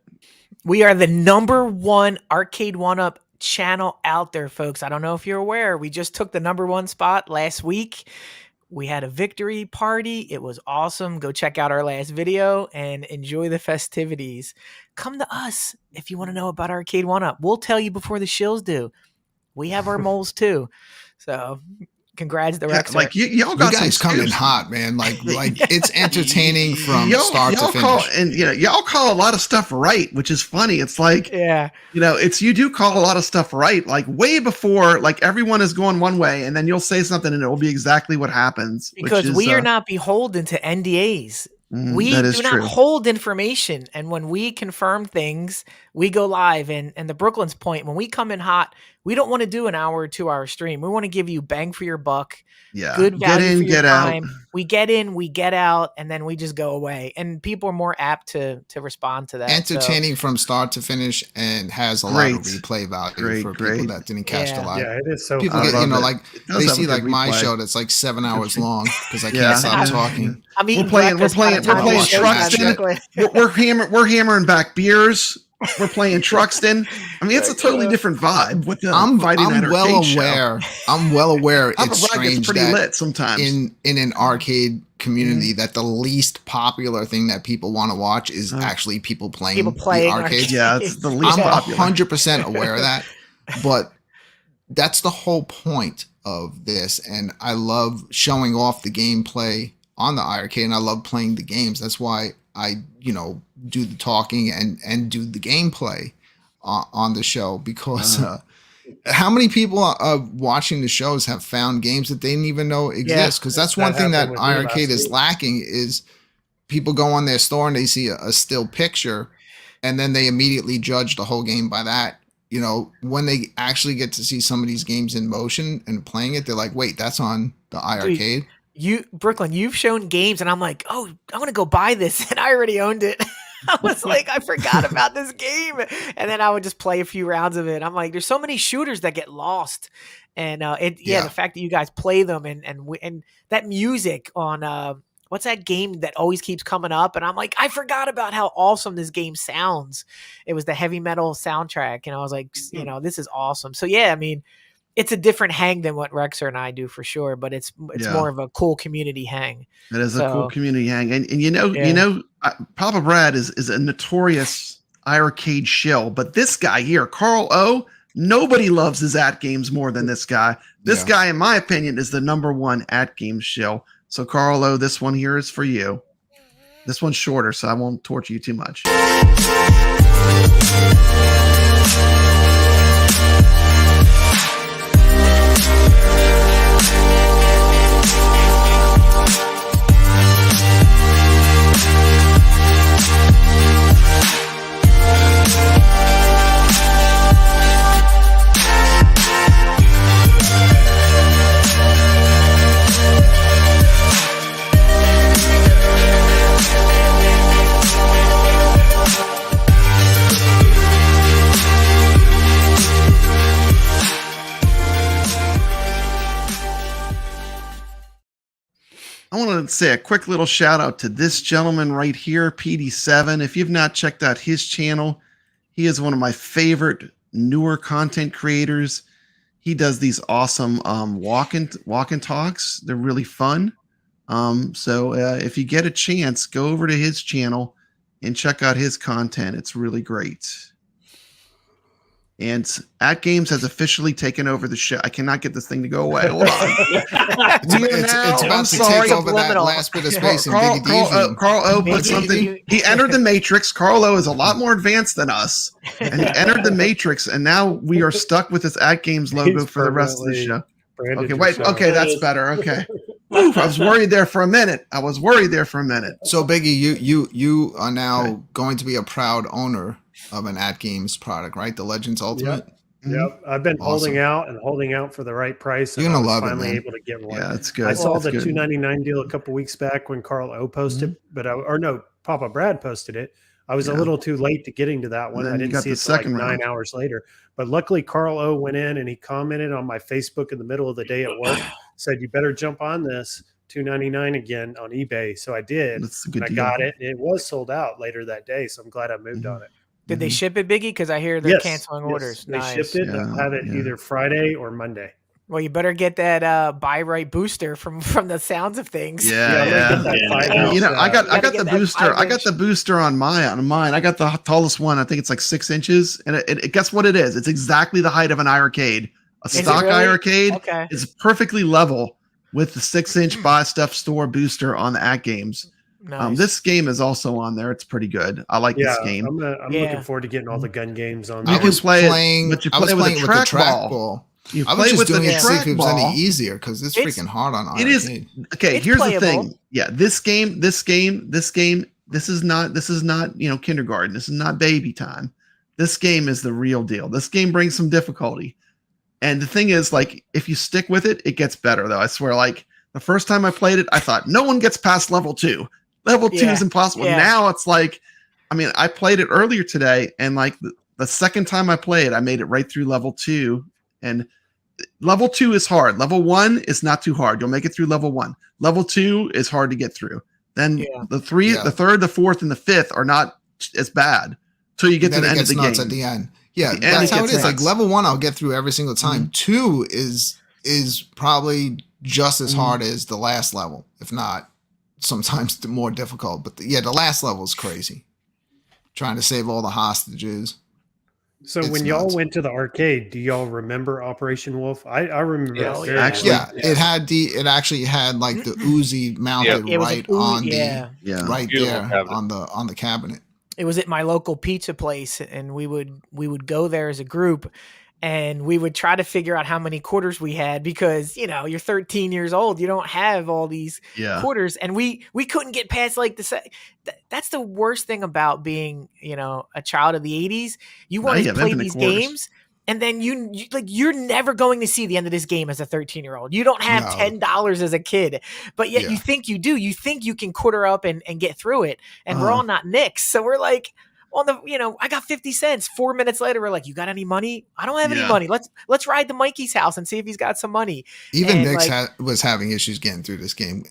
We are the #1 Arcade 1-Up channel out there, folks. I don't know if you're aware. We just took the #1 spot last week. We had a victory party. It was awesome. Go check out our last video and enjoy the festivities. Come to us if you want to know about Arcade 1-Up. We'll tell you before the shills do. We have our moles too. So congrats to Rex. Like y'all got you guys coming hot, man. Like it's entertaining from start to finish. Y'all call a lot of stuff right, which is funny. It's like, you do call a lot of stuff right, like way before like everyone is going one way, and then you'll say something and it will be exactly what happens. Because we are not beholden to NDAs. We do not hold information, and when we confirm things, we go live. And the Brooklyn's point, when we come in hot, we don't want to do an hour or 2 hour stream. We want to give you bang for your buck, good value for your time. We get in, we get out, and then we just go away. And people are more apt to respond to that. Entertaining from start to finish, and has a lot of replay value for people that didn't catch the live. Yeah, it is so. People get they see like my show that's like 7 hours long because I can't stop talking. I mean, we're playing Truxton. We're hammering back beers. We're playing Truxton. I mean, it's a totally different vibe with the I'm well aware it's strange pretty that lit sometimes in an arcade community that the least popular thing that people want to watch is actually people playing the arcade. Yeah, it's the least popular. I'm 100% aware of that, but that's the whole point of this, and I love showing off the gameplay on the iiRcade, and I love playing the games. That's why I, do the talking and do the gameplay on the show, because how many people watching the shows have found games that they didn't even know exist? Because that's one thing that iiRcade is lacking, is people go on their store and they see a still picture and then they immediately judge the whole game by that. When they actually get to see some of these games in motion and playing it, they're like, wait, that's on the iiRcade. Brooklyn, you've shown games and I'm like, oh, I want to go buy this, and I already owned it. I was like, I forgot about this game. And then I would just play a few rounds of it. I'm like, there's so many shooters that get lost. And the fact that you guys play them and that music on what's that game that always keeps coming up? And I'm like, I forgot about how awesome this game sounds. It was the heavy metal soundtrack. And I was like, this is awesome. So yeah, I mean, it's a different hang than what Rexer and I do for sure, but it's more of a cool community hang. It is a cool community hang, and Papa Brad is a notorious iiRcade shill, but this guy here, Carl O, nobody loves his AtGames more than this guy. This guy, in my opinion, is the #1 AtGames shill. So Carl O, this one here is for you. This one's shorter, so I won't torture you too much. I want to say a quick little shout out to this gentleman right here, PD7. If you've not checked out his channel, he is one of my favorite newer content creators. He does these awesome walk and talks. They're really fun. So if you get a chance, go over to his channel and check out his content. It's really great. And AtGames has officially taken over the show. I cannot get this thing to go away. Hold on. it's about to take over that last bit of space in BiggggyD's room. Carl O put something. He entered the Matrix. Carl O is a lot more advanced than us. And he entered the Matrix, and now we are stuck with this AtGames logo for the rest of the show. Okay, wait. Okay, that's better. Okay. Oof, I was worried there for a minute. So Biggie, you are now going to be a proud owner of an AtGames product, right? The Legends Ultimate. Yep. I've been holding out for the right price. You're gonna love it, finally man. able to get one. Yeah, that's good. I saw the $299 deal a couple weeks back when Carl O posted, but Papa Brad posted it. I was a little too late to getting to that one. I didn't see it till like 9 hours later. But luckily, Carl O went in and he commented on my Facebook in the middle of the day at work. Said, "You better jump on this. $2.99 again on eBay. So I did. That's a good and deal. I got it. It was sold out later that day, so I'm glad I moved on it. Did they ship it, Biggie? Because I hear they're canceling orders. They Nice. shipped it. Yeah, They'll have it either Friday or Monday. Well, you better get that buy right booster from the sounds of things. Yeah. I got the booster. I got the booster on mine. I got the tallest one. I think it's like 6 inches. And it guess what it is? It's exactly the height of an iiRcade. A stock iiRcade is perfectly level with the 6-inch buy stuff store booster on the AtGames. Nice. This game is also on there. It's pretty good. I like this game. I'm looking forward to getting all the gun games on You there. can play it, but you play with a trackball. You I was play just with doing the it to see if it was any trackball. easier because it's freaking hard on iiRcade. It is okay. It's Here's playable. the thing. Yeah, this game. This is not kindergarten. This is not baby time. This game is the real deal. This game brings some difficulty, and the thing is, like, if you stick with it, it gets better. Though I swear, like the first time I played it, I thought no one gets past level 2. Level 2 is impossible. Yeah. Now it's like, I mean, I played it earlier today, and like the second time I played, I made it right through level 2, and level 2 is hard. Level 1 is not too hard. You'll make it through level 1. Level 2 is hard to get through. Then the third, the fourth, and the fifth are not as bad till you get to the end of the game. At the end. Yeah, that's how it is. Like level 1, I'll get through every single time. 2 is probably just as hard as the last level, if not sometimes more difficult. But the last level is crazy. Trying to save all the hostages. So when y'all went to the arcade, do y'all remember Operation Wolf? I remember that very it actually had like the Uzi mounted right on on the cabinet. It was at my local pizza place, and we would go there as a group, and we would try to figure out how many quarters we had because, you're 13 years old. You don't have all these quarters. And we couldn't get past like that's the worst thing about being, a child of the 80s. You want to play these games, and then you're never going to see the end of this game as a 13-year-old. You don't have $10 as a kid, but yet you think you do. You think you can quarter up and get through it. And we're all not Knicks. So we're like, I got 50 cents. 4 minutes later, we're like, you got any money? I don't have any money. Let's ride to Mikey's house and see if he's got some money. Even Nick was having issues getting through this game.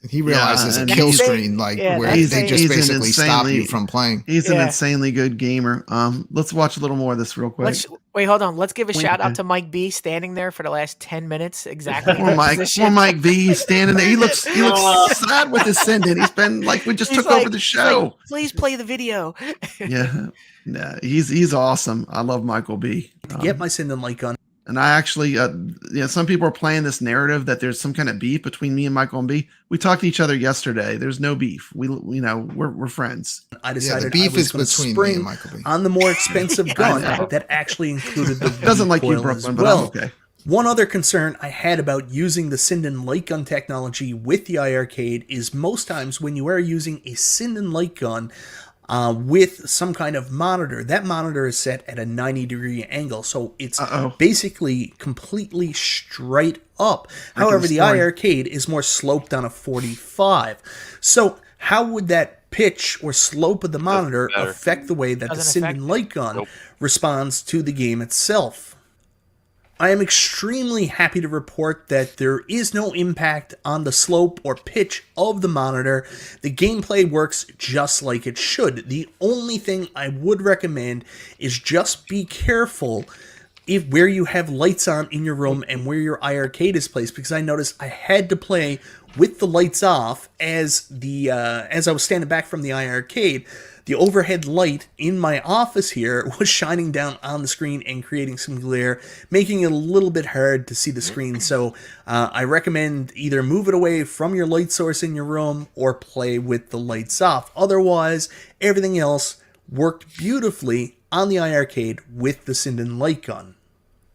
He realized there's a kill screen, where they just basically stop you from playing. He's an insanely good gamer. Let's watch a little more of this real quick. Wait, hold on. Let's give a shout out to Mike B standing there for the last 10 minutes. Exactly. Poor Mike B. He's standing there. He looks sad with his Sinden. He's been like, we just took over the show. Like, please play the video. He's awesome. I love Michael B. Get my Sinden light gun. And I actually, some people are playing this narrative that there's some kind of beef between me and Michael and B. We talked to each other yesterday. There's no beef. We're friends. I decided the beef is between me and Michael B. On the more expensive gun that actually included the doesn't like you, Brooklyn, but I'm okay. One other concern I had about using the Sinden light gun technology with the iiRcade is most times when you are using a Sinden light gun with some kind of monitor. That monitor is set at a 90-degree angle, so it's basically completely straight up. However, the iiRcade is more sloped on a 45. So how would that pitch or slope of the monitor affect the way that the Sinden light gun responds to the game itself? I am extremely happy to report that there is no impact on the slope or pitch of the monitor. The gameplay works just like it should. The only thing I would recommend is just be careful where you have lights on in your room and where your iiRcade is placed, because I noticed I had to play with the lights off as I was standing back from the iiRcade. The overhead light in my office here was shining down on the screen and creating some glare, making it a little bit hard to see the screen. So I recommend either move it away from your light source in your room or play with the lights off. Otherwise, everything else worked beautifully on the iiRcade with the Sinden light gun.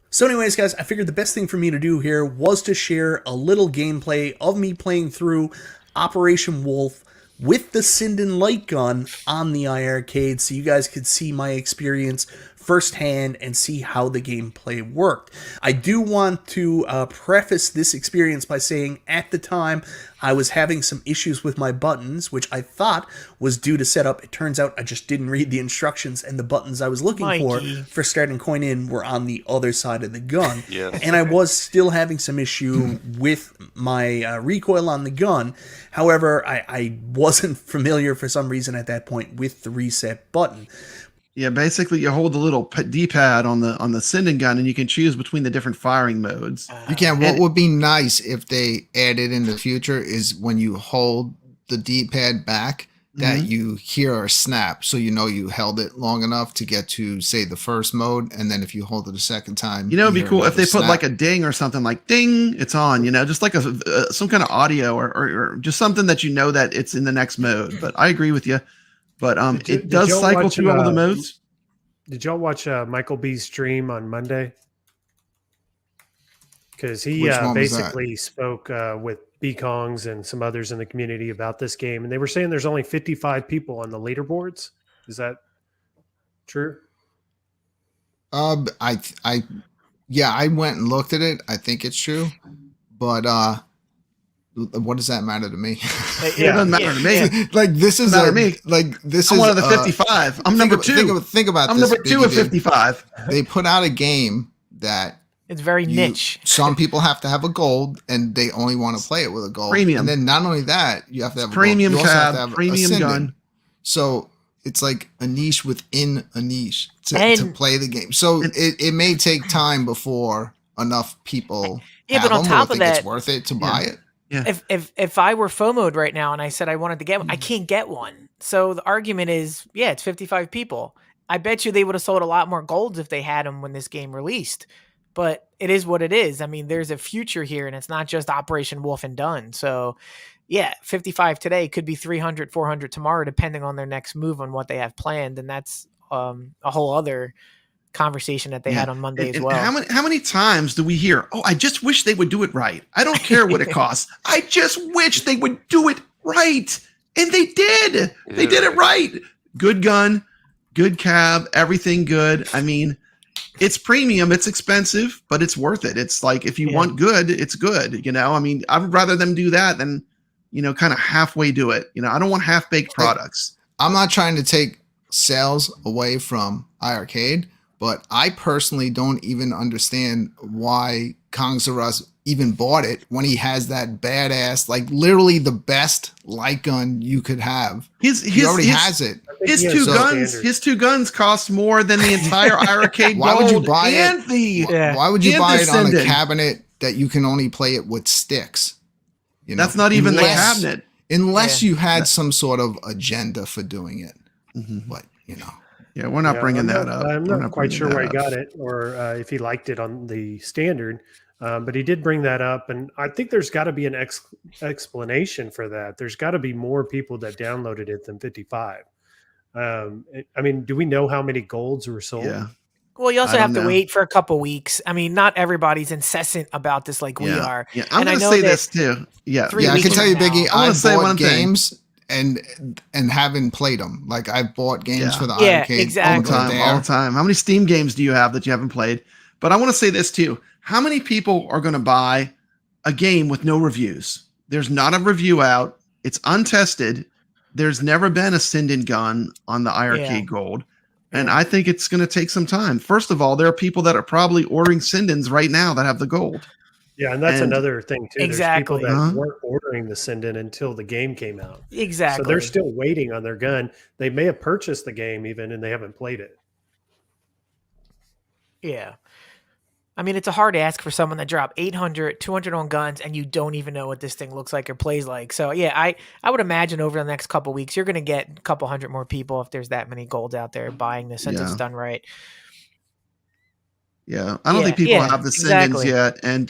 So anyways, guys, I figured the best thing for me to do here was to share a little gameplay of me playing through Operation Wolf with the Sinden light gun on the iiRcade, so you guys could see my experience firsthand and see how the gameplay worked. I do want to preface this experience by saying at the time I was having some issues with my buttons, which I thought was due to setup. It turns out I just didn't read the instructions, and the buttons I was looking for starting coin in were on the other side of the gun. Yes. And I was still having some issue with my recoil on the gun. However, I wasn't familiar for some reason at that point with the reset button. Yeah, basically you hold the little D-pad on the Sinden gun, and you can choose between the different firing modes. You can. What would be nice if they added in the future is when you hold the D-pad back, that you hear a snap, so you know you held it long enough to get to, say, the first mode, and then if you hold it a second time, you know, it'd be cool if they snap. put like a ding or something, like ding, it's on. You know, just like some kind of audio or just something that you know that it's in the next mode. But I agree with you. But it does cycle through all the modes. Did y'all watch Michael B's stream on Monday? Because he basically spoke with B-Kongs and some others in the community about this game, and they were saying there's only 55 people on the leaderboards. Is that true? I went and looked at it. I think it's true, but what does that matter to me? It doesn't matter to me. Like this is matter to me. Like this I'm is one of the 55. I'm number 2. Think about I'm this, number 2 of 55. They put out a game that it's very niche. Some people have to have a gold, and they only want to play it with a gold. Premium. And then not only that, you have to have premium a gold. You also have cab, to have premium a gun. So it's like a niche within a niche to play the game. So it may take time before enough people but on top of that, it's worth it to buy it. Yeah. If I were FOMO'd right now and I said I wanted to get one, I can't get one. So the argument is, it's 55 people. I bet you they would have sold a lot more golds if they had them when this game released. But it is what it is. I mean, there's a future here, and it's not just Operation Wolf and Done. So, 55 today could be 300, 400 tomorrow, depending on their next move on what they have planned. And that's a whole other conversation that they had on Monday as well. How many times do we hear, oh, I just wish they would do it right. I don't care what it costs. I just wish they would do it right. And they did. Yeah. They did it right. Good gun, good cab, everything good. I mean, it's premium, it's expensive, but it's worth it. It's like, if you want good, it's good. You know, I mean, I would rather them do that than, kind of halfway do it. I don't want half-baked products. I'm not trying to take sales away from iiRcade, but I personally don't even understand why Kongzarus even bought it when he has that badass, like literally the best light gun you could have. He already has it. His two guns cost more than the entire iiRcade. Why would you buy it? Why would you buy it on a Sinden cabinet that you can only play it with sticks? That's not even the cabinet. Unless you had some sort of agenda for doing it. But yeah, we're not bringing that up. I'm not quite sure where he got it, or if he liked it on the standard. But he did bring that up, and I think there's got to be an explanation for that. There's got to be more people that downloaded it than 55. I mean, do we know how many golds were sold? Yeah. Well, you also have to wait for a couple weeks. I mean, not everybody's incessant about this like we are. Yeah, I'm going to say this too. Yeah, I can tell you, Biggie, I bought games thing. and haven't played them. Like I've bought games for the iiRcade exactly. all the time. How many Steam games do you have that you haven't played? But I want to say this too. How many people are going to buy a game with no reviews? There's not a review out. It's untested. There's never been a Sinden gun on the iiRcade Gold. And I think it's going to take some time. First of all, there are people that are probably ordering Sindens right now that have the gold. Yeah, and that's another thing too. Exactly. There's people that weren't ordering the Sinden until the game came out. Exactly. So they're still waiting on their gun. They may have purchased the game even, and they haven't played it. Yeah. I mean, it's a hard ask for someone that dropped 800, 200 on guns, and you don't even know what this thing looks like or plays like. So, I would imagine over the next couple weeks, you're going to get a couple hundred more people if there's that many golds out there buying this since it's done right. Yeah, I don't think people have the Sindens yet. And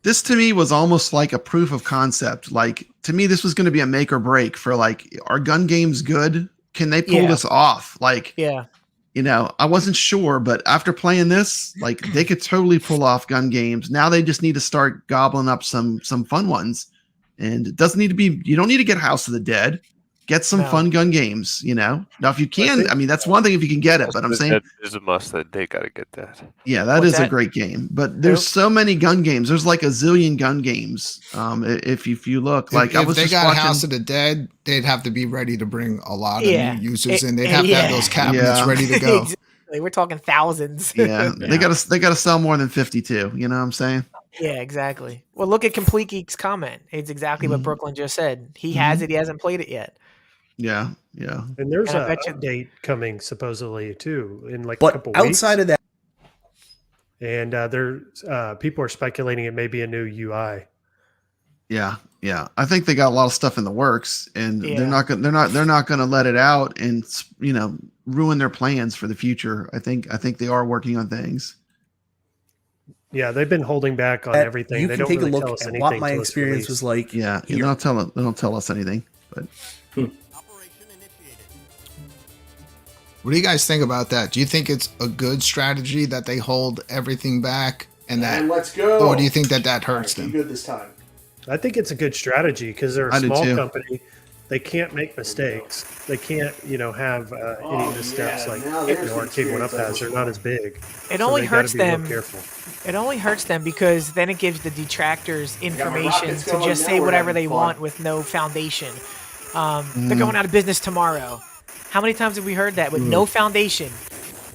this to me was almost like a proof of concept. Like, to me, this was going to be a make or break for like, are gun games good? Can they pull this off? Like, I wasn't sure, but after playing this, like they could totally pull off gun games. Now they just need to start gobbling up some fun ones. And it doesn't need to be, you don't need to get House of the Dead. Get some fun gun games, Now, if you can, I mean, that's one thing if you can get it, but I'm saying there's a must that they got to get that. Yeah, that is a great game. But there's so many gun games. There's like a zillion gun games. If you look, like if they got House of the Dead, they'd have to be ready to bring a lot of new users in. They'd have to have those cabinets ready to go. Exactly. We're talking thousands. Yeah, they gotta sell more than 52. You know what I'm saying? Yeah, exactly. Well, look at Complete Geek's comment. It's exactly what Brooklyn just said. He has it. He hasn't played it yet. Yeah. And there's an update coming supposedly too in like but a couple weeks. Outside of that, and there's people are speculating it may be a new UI. Yeah. I think they got a lot of stuff in the works, and they're not gonna let it out and ruin their plans for the future. I think they are working on things. Yeah, they've been holding back on everything. They don't take really a tell look us at anything what my experience was like. Yeah, they don't tell us anything. But what do you guys think about that? Do you think it's a good strategy that they hold everything back and let's go? Or do you think that hurts them? Good this time. I think it's a good strategy because they're a small company. They can't make mistakes. They can't, have any missteps like Arcade 1-Up has. They're not as big. It only hurts them. It only hurts them because then it gives the detractors information to just say whatever they want with no foundation. They're going out of business tomorrow. How many times have we heard that with no foundation,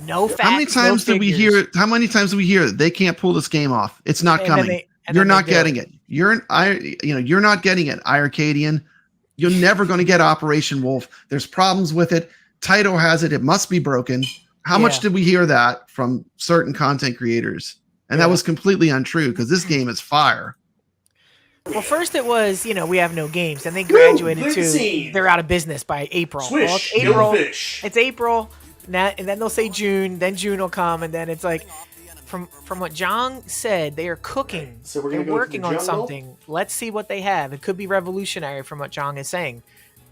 no facts? How many times do we hear? How many times do we hear that they can't pull this game off? It's not coming. You're not getting it. You're not getting it, iiRcadian. You're never going to get Operation Wolf. There's problems with it. Taito has it. It must be broken. How much did we hear that from certain content creators? And that was completely untrue because this game is fire. Well, first it was, we have no games. And they graduated to they're out of business by April. Swish, well, it's April. And then they'll say June. Then June will come. And then it's like, from what John said, they are cooking. So they're working on something. Let's see what they have. It could be revolutionary from what John is saying.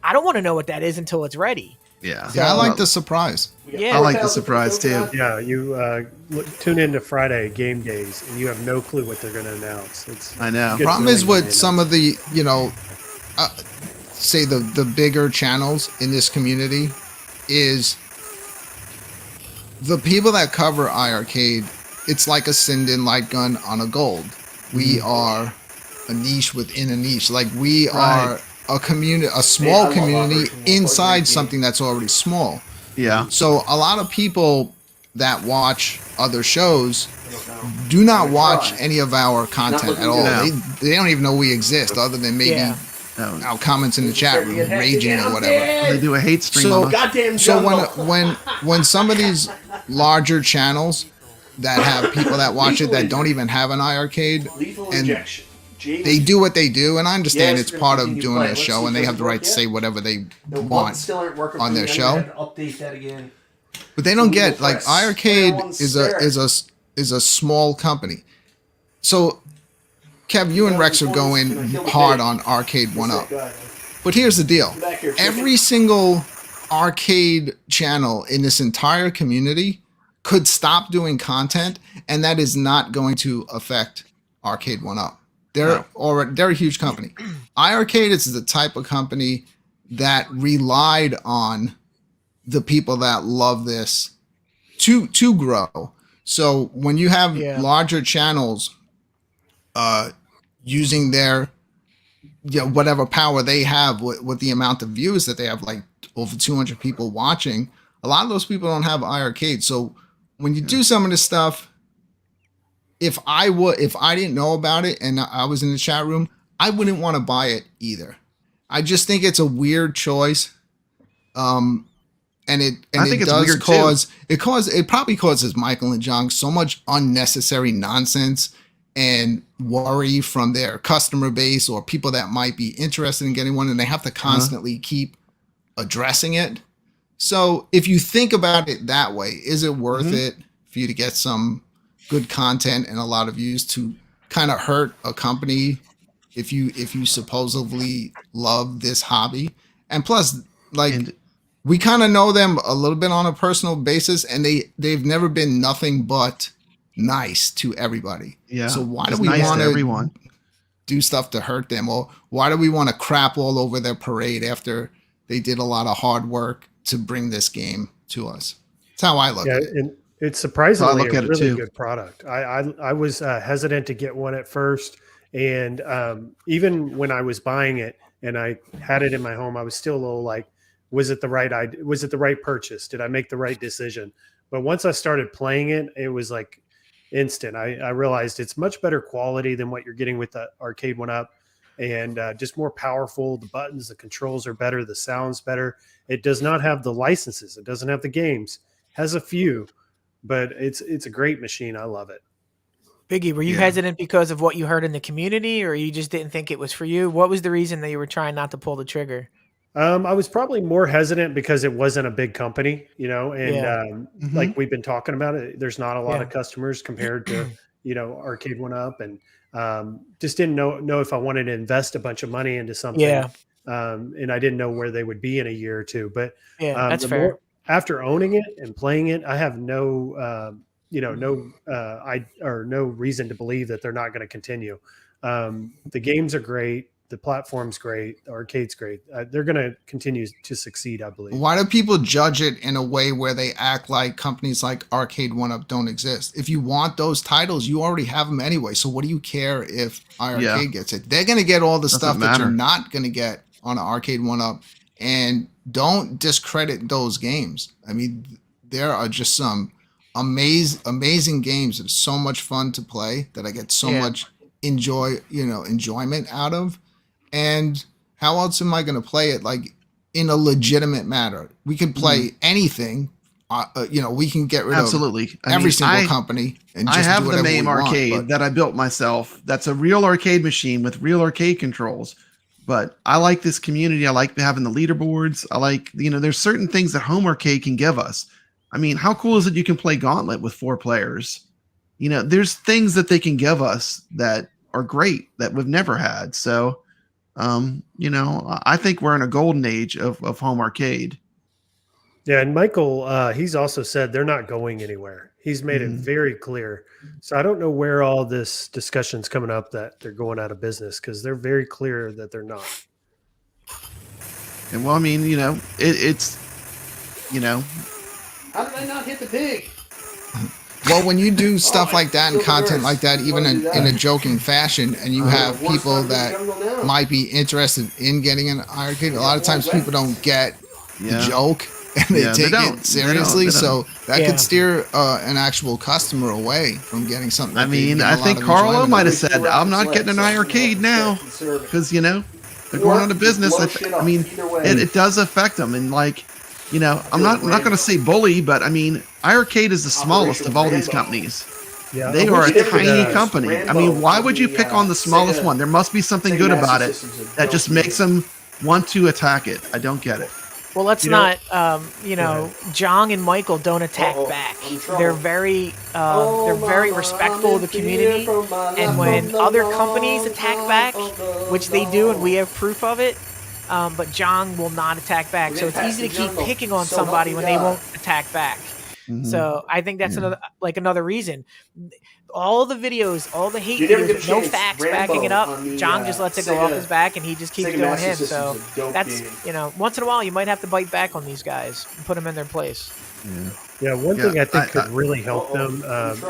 I don't want to know what that is until it's ready. Yeah. Yeah, I like the surprise. Yeah, I like the surprise too. Yeah, you tune into Friday game days and you have no clue what they're going to announce. I know. Problem is with some of the, say the bigger channels in this community is the people that cover iiRcade. It's like a Sinden light gun on a gold. We are a niche within a niche. Like we are a community, a small community inside something that's already small. Yeah. So a lot of people that watch other shows do not watch any of our content at all. They don't even know we exist, other than maybe our comments in the chat room raging or whatever. They do a hate stream. So when some of these larger channels that have people that watch it that don't even have an iiRcade and they do what they do, and I understand it's part of doing a show and they have the right to say whatever they want on their show, but they don't get like iiRcade is a small company. So Kev, you and Rex are going hard on Arcade 1-Up, but here's the deal: every single arcade channel in this entire community could stop doing content, and that is not going to affect Arcade 1-Up. They're a huge company. iiRcade is the type of company that relied on the people that love this to grow. So when you have larger channels using their whatever power they have with the amount of views that they have, like over 200 people watching, a lot of those people don't have iiRcade. So when you do some of this stuff, if I didn't know about it and I was in the chat room, I wouldn't want to buy it either. I just think it's a weird choice. And it probably causes Michael and John so much unnecessary nonsense and worry from their customer base or people that might be interested in getting one, and they have to constantly keep addressing it. So if you think about it that way, is it worth it for you to get some good content and a lot of views to kind of hurt a company if you supposedly love this hobby? And plus, we kind of know them a little bit on a personal basis, and they've never been nothing but nice to everybody. Yeah. So why do we want to do stuff to hurt them, or why do we want to crap all over their parade after they did a lot of hard work to bring this game to us. That's how I look at it. And it's surprisingly a really too. good product. I was hesitant to get one at first, and even when I was buying it and I had it in my home, I was still a little like, was it the right purchase? Did I make the right decision? But once I started playing it, it was like instant. I realized it's much better quality than what you're getting with the Arcade 1-Up, and just more powerful. The buttons, the controls are better. The sound's better. It does not have the licenses. It doesn't have the games. Has a few, but it's a great machine. I love it. Biggie, were you hesitant because of what you heard in the community, or you just didn't think it was for you? What was the reason that you were trying not to pull the trigger? I was probably more hesitant because it wasn't a big company, and like we've been talking about it, there's not a lot of customers compared to, Arcade 1-Up, and just didn't know if I wanted to invest a bunch of money into something. Yeah. And I didn't know where they would be in a year or two, but that's fair. After owning it and playing it, I have no reason to believe that they're not going to continue. The games are great. The platform's great. The arcade's great. They're going to continue to succeed, I believe. Why do people judge it in a way where they act like companies like Arcade 1-Up don't exist? If you want those titles, you already have them anyway. So what do you care if iiRcade gets it? They're going to get all the stuff that you're not going to get on an Arcade 1-Up. And don't discredit those games. I mean, there are just some amazing games that are so much fun to play that I get so much enjoyment out of. And how else am I going to play it like in a legitimate manner? We can play anything. We can get rid of every single company. And just I have do the whatever MAME we want, arcade that I built myself. That's a real arcade machine with real arcade controls. But I like this community. I like having the leaderboards. I like, there's certain things that home arcade can give us. I mean, how cool is it you can play Gauntlet with 4 players? There's things that they can give us that are great that we've never had. So, I think we're in a golden age of home arcade. Yeah, and Michael, he's also said they're not going anywhere. He's made it very clear. So I don't know where all this discussion's coming up that they're going out of business, because they're very clear that they're not. And well, I mean, it's. How did I not hit the pig? Well, when you do stuff like that and content like that, even in a joking fashion, and you have people that might be interested in getting an iiRcade, a lot of times people don't get the joke and they take it seriously. So that could steer an actual customer away from getting something. I mean, I think Carlo might have said, "I'm not getting an iiRcade now," because they're going out of business. I mean, it does affect them, and like. I'm not going to say bully, but I mean, iiRcade is the smallest of all these companies. Yeah, they are a tiny company. I mean, why would you pick on the smallest one? There must be something good about it that just makes them want to attack it. I don't get it. Well, let's not, Jong and Michael don't attack back. They're very respectful of the community. And when other companies attack back, which they do, and we have proof of it, but Jong will not attack back. So it's easy to keep picking on somebody when they won't attack back. Mm-hmm. So I think that's another reason. All the videos, all the hate videos, with no facts backing it up, Jong just lets it go off his back, and he just keeps doing him. So that's, once in a while you might have to bite back on these guys and put them in their place. Yeah, one thing I think could really help them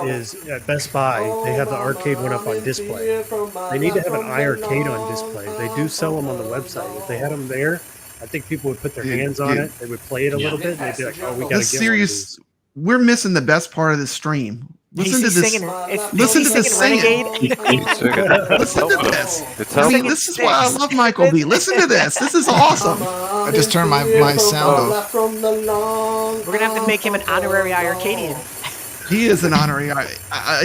is at Best Buy, they have the Arcade 1-Up on display. They need to have an iiRcade on display. They do sell them on the website. If they had them there, I think people would put their hands on it. They would play it a little bit. And they'd be like, "Oh, we got to get serious. We're missing the best part of the stream. Listen to this. Listen to this singing. Listen to this. I mean, this is why I love Michael B. Listen to this. This is awesome. I just turned my sound off. We're gonna have to make him an honorary iiRcadian. He is an honorary.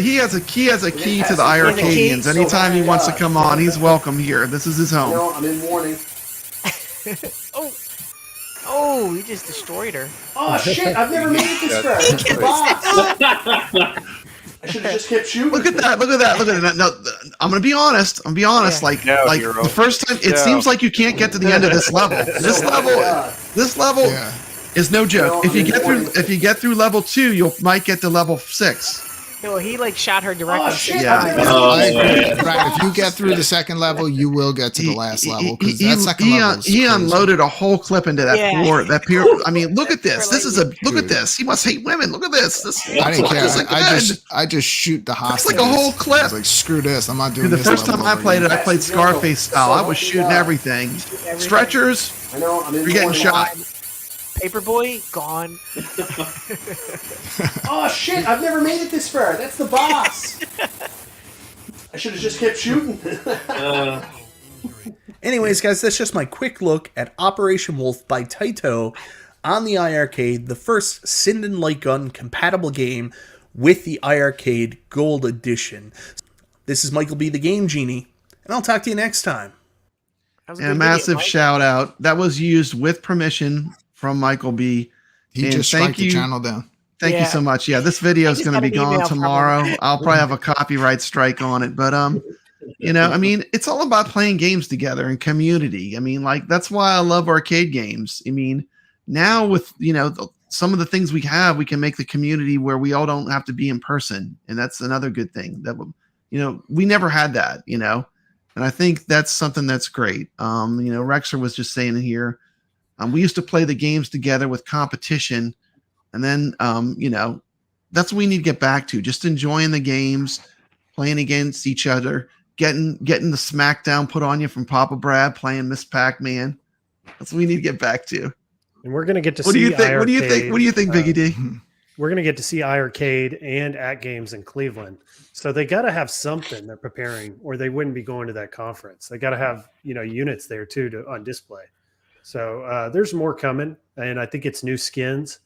He has a key to the iiRcadians. Anytime he wants to come on, he's welcome here. This is his home. No, I'm in warning. Oh, he just destroyed her. Oh shit! I've never made it this far. I should have just kept shooting. Look at that! No, I'm gonna be honest. The first time, it seems like you can't get to the end of this level. This level is no joke. If you get through level 2, you might get to level 6. No, he like shot her directly. shit. Yeah. I agree. Brad, if you get through the second level, you will get to the last level because that second level is he crazy. unloaded a whole clip into that Yeah. poor I mean, look at this. This is look at this. He must hate women. Look at this. I didn't care. This is I just shoot the hostage. like a whole clip. I was like, screw this. I'm not doing The this. first time level I over played again. it, I played Scarface style. I was shooting everything. Stretchers, I know. I'm in you're getting shot. Paperboy gone. Oh shit! I've never made it this far. That's the boss. I should have just kept shooting. Anyways, guys, that's just my quick look at Operation Wolf by Taito on the iArcade, the first Sinden light gun compatible game with the iArcade Gold Edition. This is Michael B. the Game Genie, and I'll talk to you next time. That was And a good massive video, shout out. That was used with permission from Michael B. He And just struck the channel down. Thank you Yeah. so much. Yeah, this video is I just going to got be an gone email from tomorrow. him. I'll probably have a copyright strike on it, but you know, I mean, it's all about playing games together and community. I mean, like that's why I love arcade games. I mean, now with some of the things we have, we can make the community where we all don't have to be in person, and that's another good thing. That we never had that, and I think that's something that's great. Rexer was just saying here, we used to play the games together with competition. And then, that's what we need to get back to. Just enjoying the games, playing against each other, getting the smackdown put on you from Papa Brad, playing Miss Pac-Man. That's what we need to get back to. And we're going to get to What see do you think? iArcade, What do you think, Biggie D? We're going to get to see iArcade and AtGames in Cleveland. So they got to have something they're preparing, or they wouldn't be going to that conference. They got to have units there too on display. So there's more coming, and I think it's new skins.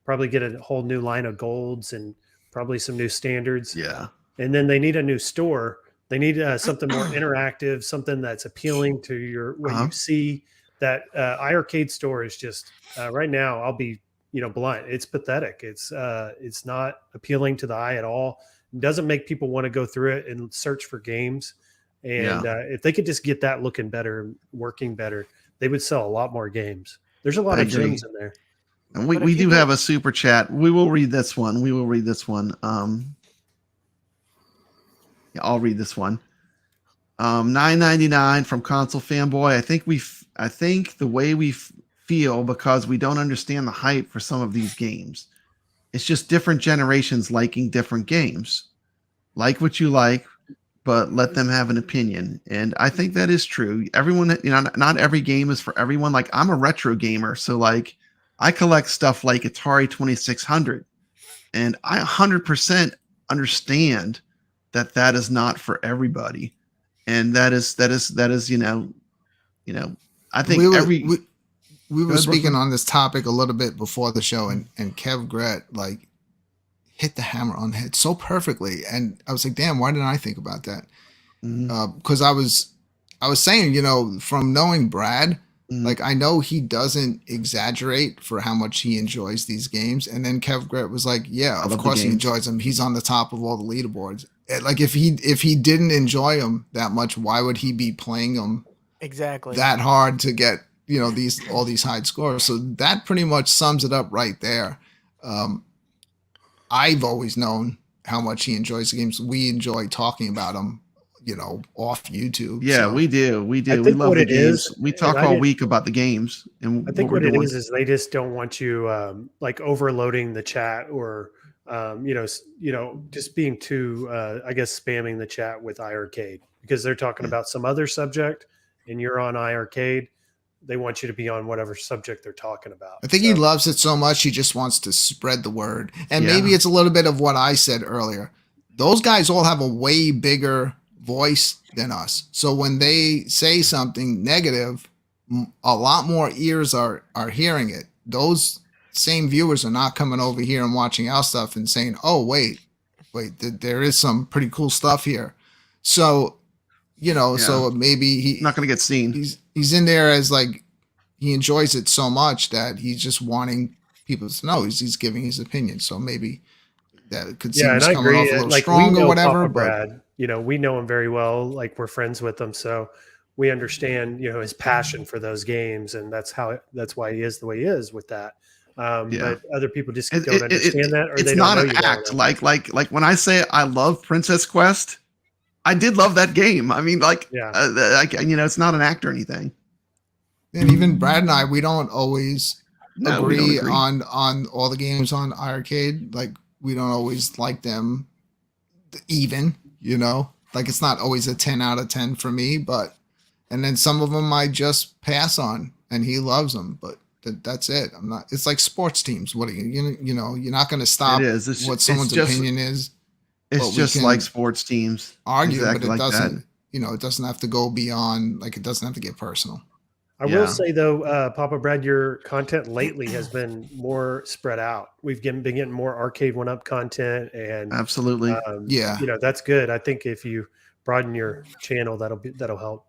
Probably get a whole new line of golds and probably some new standards. Yeah. And then they need a new store. They need something more interactive, something that's appealing to what you see. That iArcade store is just right now. I'll be blunt. It's pathetic. It's not appealing to the eye at all. It doesn't make people want to go through it and search for games. And if they could just get that looking better, working better, they would sell a lot more games. There's a lot of gems in there. And we do have a super chat. We will read this one. Yeah, I'll read this one. $9.99 from Console Fanboy. I think the way we feel because we don't understand the hype for some of these games. It's just different generations liking different games. Like what you like, but let them have an opinion. And I think that is true. Everyone, not every game is for everyone. Like I'm a retro gamer, so like I collect stuff like Atari 2600, and I 100% understand that is not for everybody, and that is I think we were speaking on this topic a little bit before the show, and kevgret like hit the hammer on the head so perfectly, and I was like, damn, why didn't I think about that? Because I was saying, from knowing Brad. Like I know he doesn't exaggerate for how much he enjoys these games, and then kevgret was like, "Yeah, of course he enjoys them. He's on the top of all the leaderboards. Like if he didn't enjoy them that much, why would he be playing them exactly that hard to get all these high scores?" So that pretty much sums it up right there. I've always known how much he enjoys the games. We enjoy talking about them. Off YouTube. Yeah, so. We do. We love the games. We talk all week about the games. And I think what it is they just don't want you like overloading the chat or just being too I guess spamming the chat with iArcade because they're talking about some other subject and you're on iArcade. They want you to be on whatever subject they're talking about. I think he loves it so much he just wants to spread the word. And maybe it's a little bit of what I said earlier. Those guys all have a way bigger voice than us. So when they say something negative, a lot more ears are hearing it. Those same viewers are not coming over here and watching our stuff and saying, "Oh, wait, there is some pretty cool stuff here." So, so maybe he's not going to get seen. He's in there as like he enjoys it so much that he's just wanting people to know he's giving his opinion. So maybe that could seem coming off a little strong or whatever. Brad, we know him very well. Like we're friends with him, so we understand his passion for those games, and that's why he is the way he is with that. But other people just don't understand that, or it's they don't not know an you well act. enough. Like when I say I love Princess Quest, I did love that game. I mean, it's not an act or anything. And even Brad and I, we don't always We don't agree agree. on all the games on iiRcade. Like we don't always like them even, like it's not always a 10 out of 10 for me, and then some of them I just pass on, and he loves them, but that's it. I'm not, it's like sports teams. What are you're not going to stop what someone's opinion is. It's just like sports teams. Argue, exactly but it like doesn't, that. it doesn't have to go beyond, like it doesn't have to get personal. I will say though, Papa Brad, your content lately has been more spread out. We've been getting more Arcade 1-Up content, and absolutely, that's good. I think if you broaden your channel, that'll help.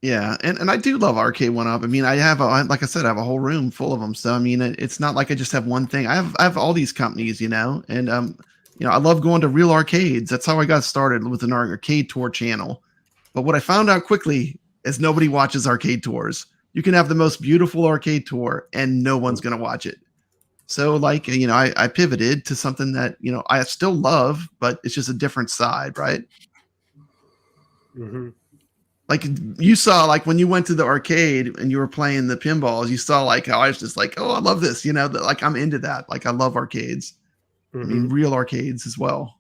Yeah, and I do love Arcade 1-Up. I mean, I have like I said, I have a whole room full of them. So I mean, it's not like I just have one thing. I have all these companies, and I love going to real arcades. That's how I got started with an arcade tour channel. But what I found out quickly is nobody watches arcade tours. You can have the most beautiful arcade tour and no one's going to watch it. So I pivoted to something that, I still love, but it's just a different side. Right. Mm-hmm. Like you saw, like when you went to the arcade and you were playing the pinballs, you saw like how I was just like, oh, I love this, like I'm into that. Like I love arcades. Mm-hmm. I mean, real arcades as well.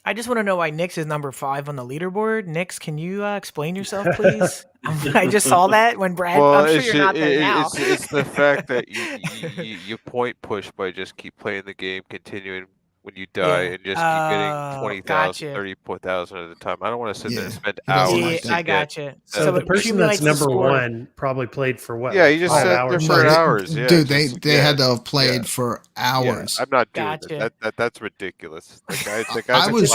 I just want to know why Nix is number 5 on the leaderboard. Nix, can you explain yourself, please? I just saw that when Brad. Well, I'm sure you're not there now. It's the fact that you point push by just keep playing the game, continuing when you die, and just keep getting 20,000, 30,000 at a time. I don't want to sit there and spend hours. I gotcha. So the person that's number 1 probably played for what? Yeah, he just sat there for hours. Yeah, dude, they had to have played for hours. Yeah, I'm not doing it. That's ridiculous. I was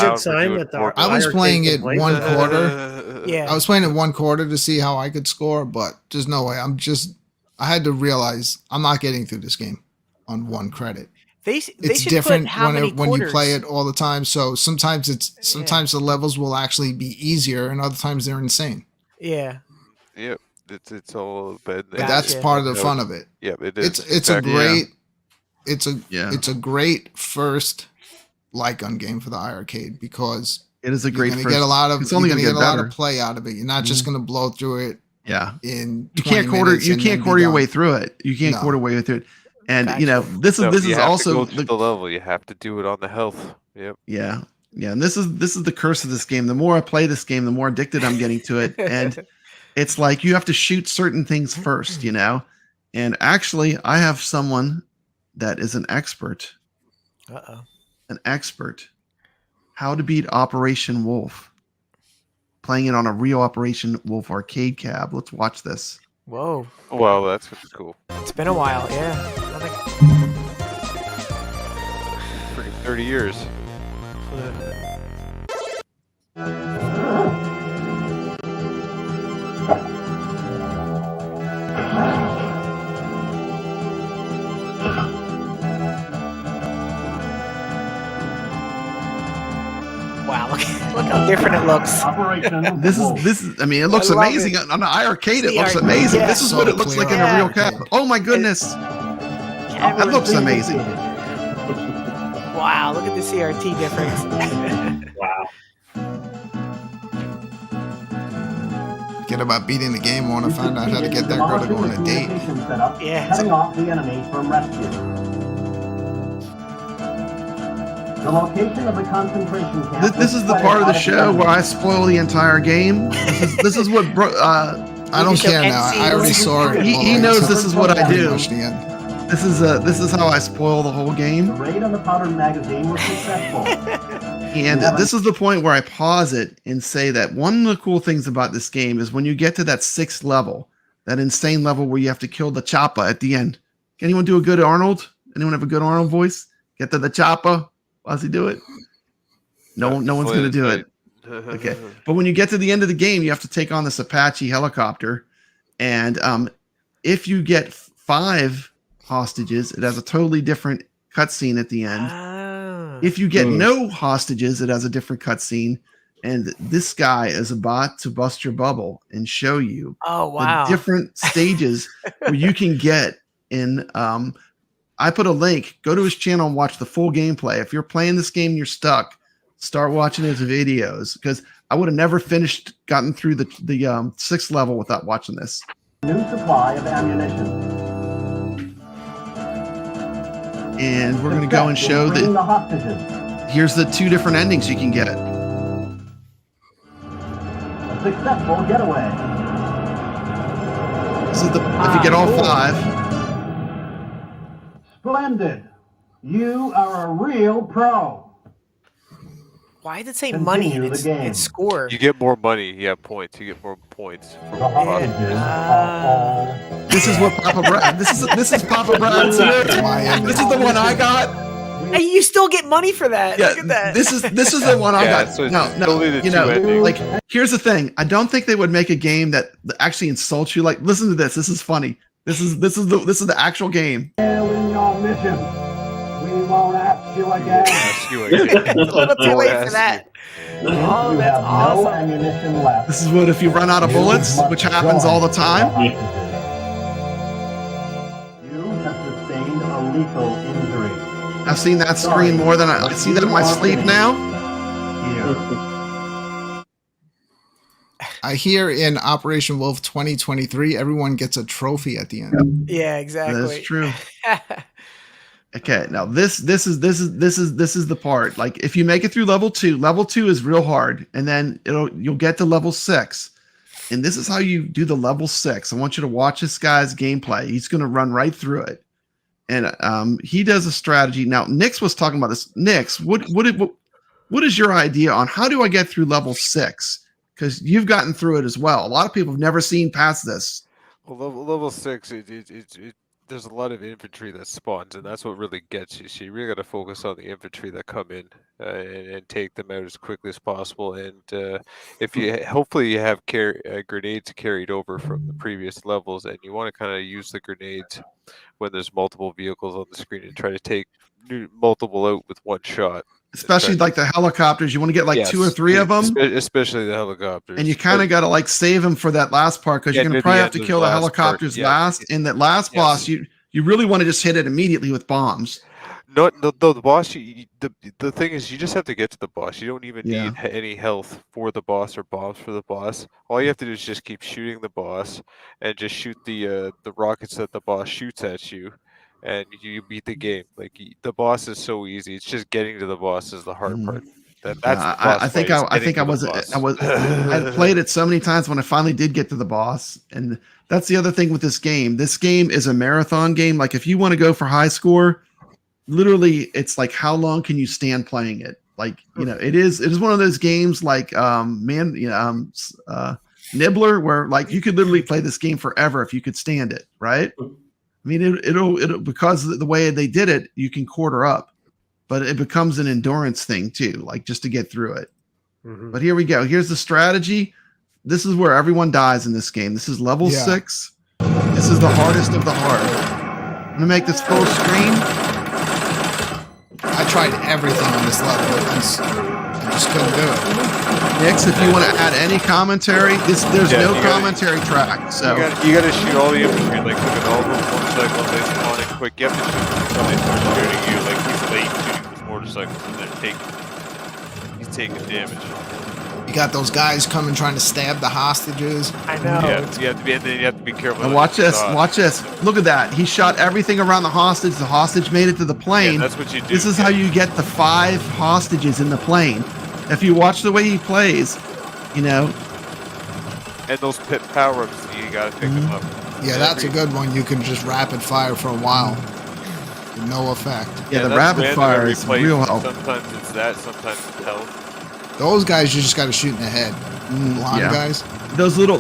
playing it 1 quarter. I was playing it 1 quarter to see how I could score, but there's no way. I had to realize I'm not getting through this game on 1 credit. It's different when you play it all the time. So sometimes the levels will actually be easier, and other times they're insane. Yeah. Yep. It's all bad. But that's part of the fun of it. Yeah, it is. It's a great first light gun game for the iiRcade, because it is a great. You're going to get a lot of play out of it. You're not just going to blow through it. Yeah. In you can't quarter your way through it. You can't quarter your way through it. And this is also the level. You have to do it on the health. Yep. Yeah. And this is the curse of this game. The more I play this game, the more addicted I'm getting to it. And it's like you have to shoot certain things first, And actually, I have someone that is an expert. An expert. How to beat Operation Wolf. Playing it on a real Operation Wolf arcade cab. Let's watch this. Whoa. Well, that's cool. It's been a while, yeah. Freaking 30 years. Wow, look how different it looks. This is I mean, it looks amazing. On the iiRcade, it looks amazing. Yeah. This is what it looks like in a real cab. Oh my goodness. That looks amazing. Wow, look at the CRT difference. Wow. Forget about beating the game. I want to find out how to get that girl to go on a date. Yeah. Cutting off the enemy from rescue. The location of the concentration camp. This is the part of the show where I spoil the entire game. This is what I don't care now. I already saw it. He knows this is what I do. This is how I spoil the whole game. The raid on the powdered magazine was successful. And this is the point where I pause it and say that one of the cool things about this game is when you get to that 6th level, that insane level where you have to kill the chopper at the end. Can anyone do a good Arnold? Anyone have a good Arnold voice? Get to the chopper. Why does he do it? No one's going to do it. Okay. But when you get to the end of the game, you have to take on this Apache helicopter. And if you get 5 hostages, it has a totally different cutscene at the end. Oh. If you get no hostages, it has a different cutscene. And this guy is about to bust your bubble and show you the different stages where you can get in I put a link. Go to his channel and watch the full gameplay. If you're playing this game and you're stuck, start watching his videos, because I would have never gotten through the 6th level without watching this. New supply of ammunition. And we're going to go and show that here's the 2 different endings you can get. A successful getaway. This is if you get all 5. Splendid. You are a real pro. Why did it say money? It's score. You get more money. You have points. You get more points. This is what Papa Brad. This is Papa Brad's here. This is the one I got. Hey, you still get money for that. Yeah, look at that. This is the one I got. So No, you know, like here's the thing. I don't think they would make a game that actually insults you. Like, listen to this. This is funny. This is the actual game. Fail in your mission. We won't ask you again. It's a little too late for that. Oh, You that's have awesome. no ammunition left. This is what if you run out of bullets, which happens all the time. You have sustained a lethal injury. I've seen that screen more than I see that in my sleep now. Here. I hear in Operation Wolf 2023, everyone gets a trophy at the end. Yeah, exactly. That's true. Okay, now this is the part. Like, if you make it through level 2 is real hard, and then you'll get to level 6, and this is how you do the level 6. I want you to watch this guy's gameplay. He's going to run right through it, and he does a strategy. Now, Nix was talking about this. Nix, what is your idea on how do I get through level 6? Because you've gotten through it as well. A lot of people have never seen past this. Well, level 6, there's a lot of infantry that spawns, and that's what really gets you. So you really got to focus on the infantry that come in and take them out as quickly as possible. And if you hopefully you have grenades carried over from the previous levels, and you want to kind of use the grenades when there's multiple vehicles on the screen and try to take multiple out with one shot. Especially like the helicopters, you want to get like 2 or 3 of them, especially the helicopters. And you kind of got to like save them for that last part, because you're going to probably have to kill the helicopters last. And that last boss, you really want to just hit it immediately with bombs. No, the boss. The thing is, you just have to get to the boss. You don't even need any health for the boss or bombs for the boss. All you have to do is just keep shooting the boss and just shoot the rockets that the boss shoots at you. And you beat the game. Like, the boss is so easy. It's just getting to the boss is the hard part. I played it so many times when I finally did get to the boss. And that's the other thing with this game. This game is a marathon game. Like, if you want to go for high score, literally, it's like, how long can you stand playing it? Like, you know, it is one of those games like Nibbler, where like you could literally play this game forever if you could stand it, right? I mean, it'll because of the way they did it, you can quarter up, but it becomes an endurance thing too, like just to get through it. Mm-hmm. But here we go. Here's the strategy. This is where everyone dies in this game. This is level 6. This is the hardest of the hard. I'm gonna make this full screen. I tried everything on this level. I just couldn't do it. Nix, if you want to add any commentary, there's no commentary track. So you got to shoot all the infantry, like look at all those motorcycles they spawn in quick. You have to shoot them until they start shooting you. Like, he's late shooting those motorcycles, and he's taking damage. You got those guys coming trying to stab the hostages. I know. Yeah, you have to be careful. Now watch this. Watch this. Look at that. He shot everything around the hostage. The hostage made it to the plane. Yeah, that's what you do. This is how you get the 5 hostages in the plane. If you watch the way he plays, you know. And those power-ups, you gotta pick them up. Yeah, that's a good one. You can just rapid fire for a while. With no effect. Yeah, the rapid fire is real help. Sometimes it's that, sometimes it's health. Those guys you just gotta shoot in the head. Blonde guys. Those little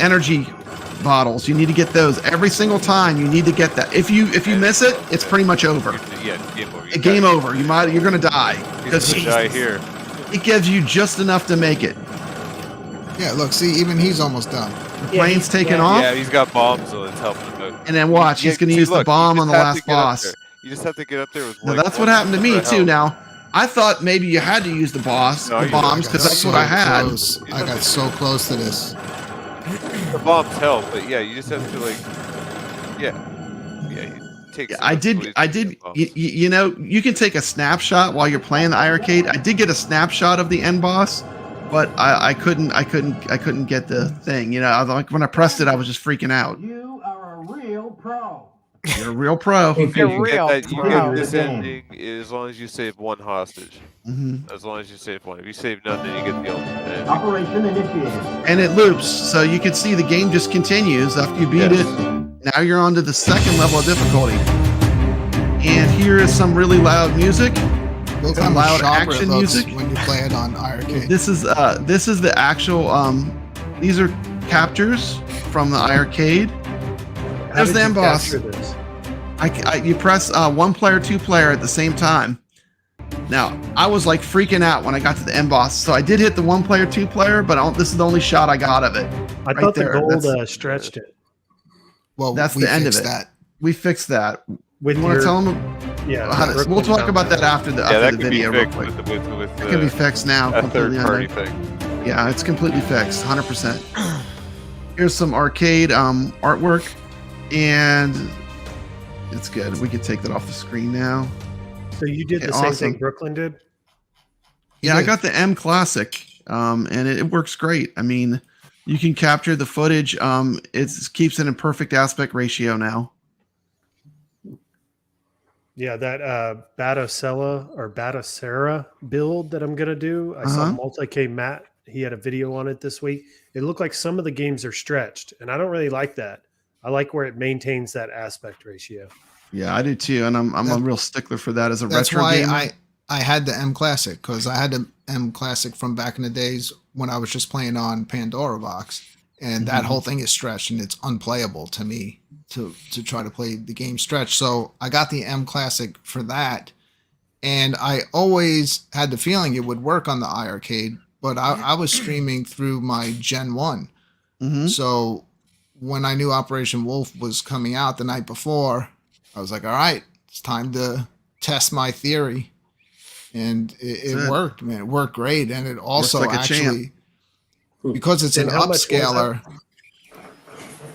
energy bottles, you need to get those every single time. You need to get that. If you miss it, it's pretty much over. Game over. You're gonna die. Because here. It gives you just enough to make it. Yeah, look, see, even he's almost done. The plane's taking off. Yeah, he's got bombs, so it's helping him out. And then watch, he's gonna use the bomb on the last boss. You just have to get up there with. Now that's what happened to me too. Now, I thought maybe you had to use the bombs, because that's what I had. I got so close to this. The bombs help, but yeah, you just have to I did. You know, you can take a snapshot while you're playing the iiRcade. I did get a snapshot of the end boss, but I couldn't get the thing. You know, I was like, when I pressed it, I was just freaking out. You are a real pro. You're a real pro. You get this ending as long as you save one hostage. As long as you save one. If you save none, then you get the ultimate ending. Operation initiated. And it loops, so you can see the game just continues after you beat it. Now you're on to the second level of difficulty. And here is some really loud music. Some loud action music. When you play it on iiRcade. This is the actual these are captures from the iiRcade. There's the end boss. You press 1 player, 2 player at the same time. Now, I was like freaking out when I got to the end boss. So I did hit the 1 player, 2 player, but this is the only shot I got of it. I thought the gold stretched it. Well, that's the end of it. We fixed that. With you want to tell them? Yeah. We'll talk about that after the video. Real quick. It can be fixed now. A third-party thing. Yeah, it's completely fixed, 100%. Here's some arcade artwork, and it's good. We can take that off the screen now. So you did the same thing Brooklyn did? Yeah, I got the M Classic, and it works great. I mean, you can capture the footage. It keeps it in perfect aspect ratio now. Yeah, that Batocera build that I'm gonna do. I saw Multi-K Matt. He had a video on it this week. It looked like some of the games are stretched, and I don't really like that. I like where it maintains that aspect ratio. Yeah, I do too, and I'm a real stickler for that as a retro gamer. That's why I had the M Classic, because I had the M Classic from back in the days when I was just playing on Pandora Box, and that whole thing is stretched, and it's unplayable to me to try to play the game stretched. So I got the M Classic for that, and I always had the feeling it would work on the iiRcade, but I was streaming through my Gen 1. So when I knew Operation Wolf was coming out the night before, I was like, all right, it's time to test my theory. And it worked, man. It worked great. And it also like actually, because it's an upscaler,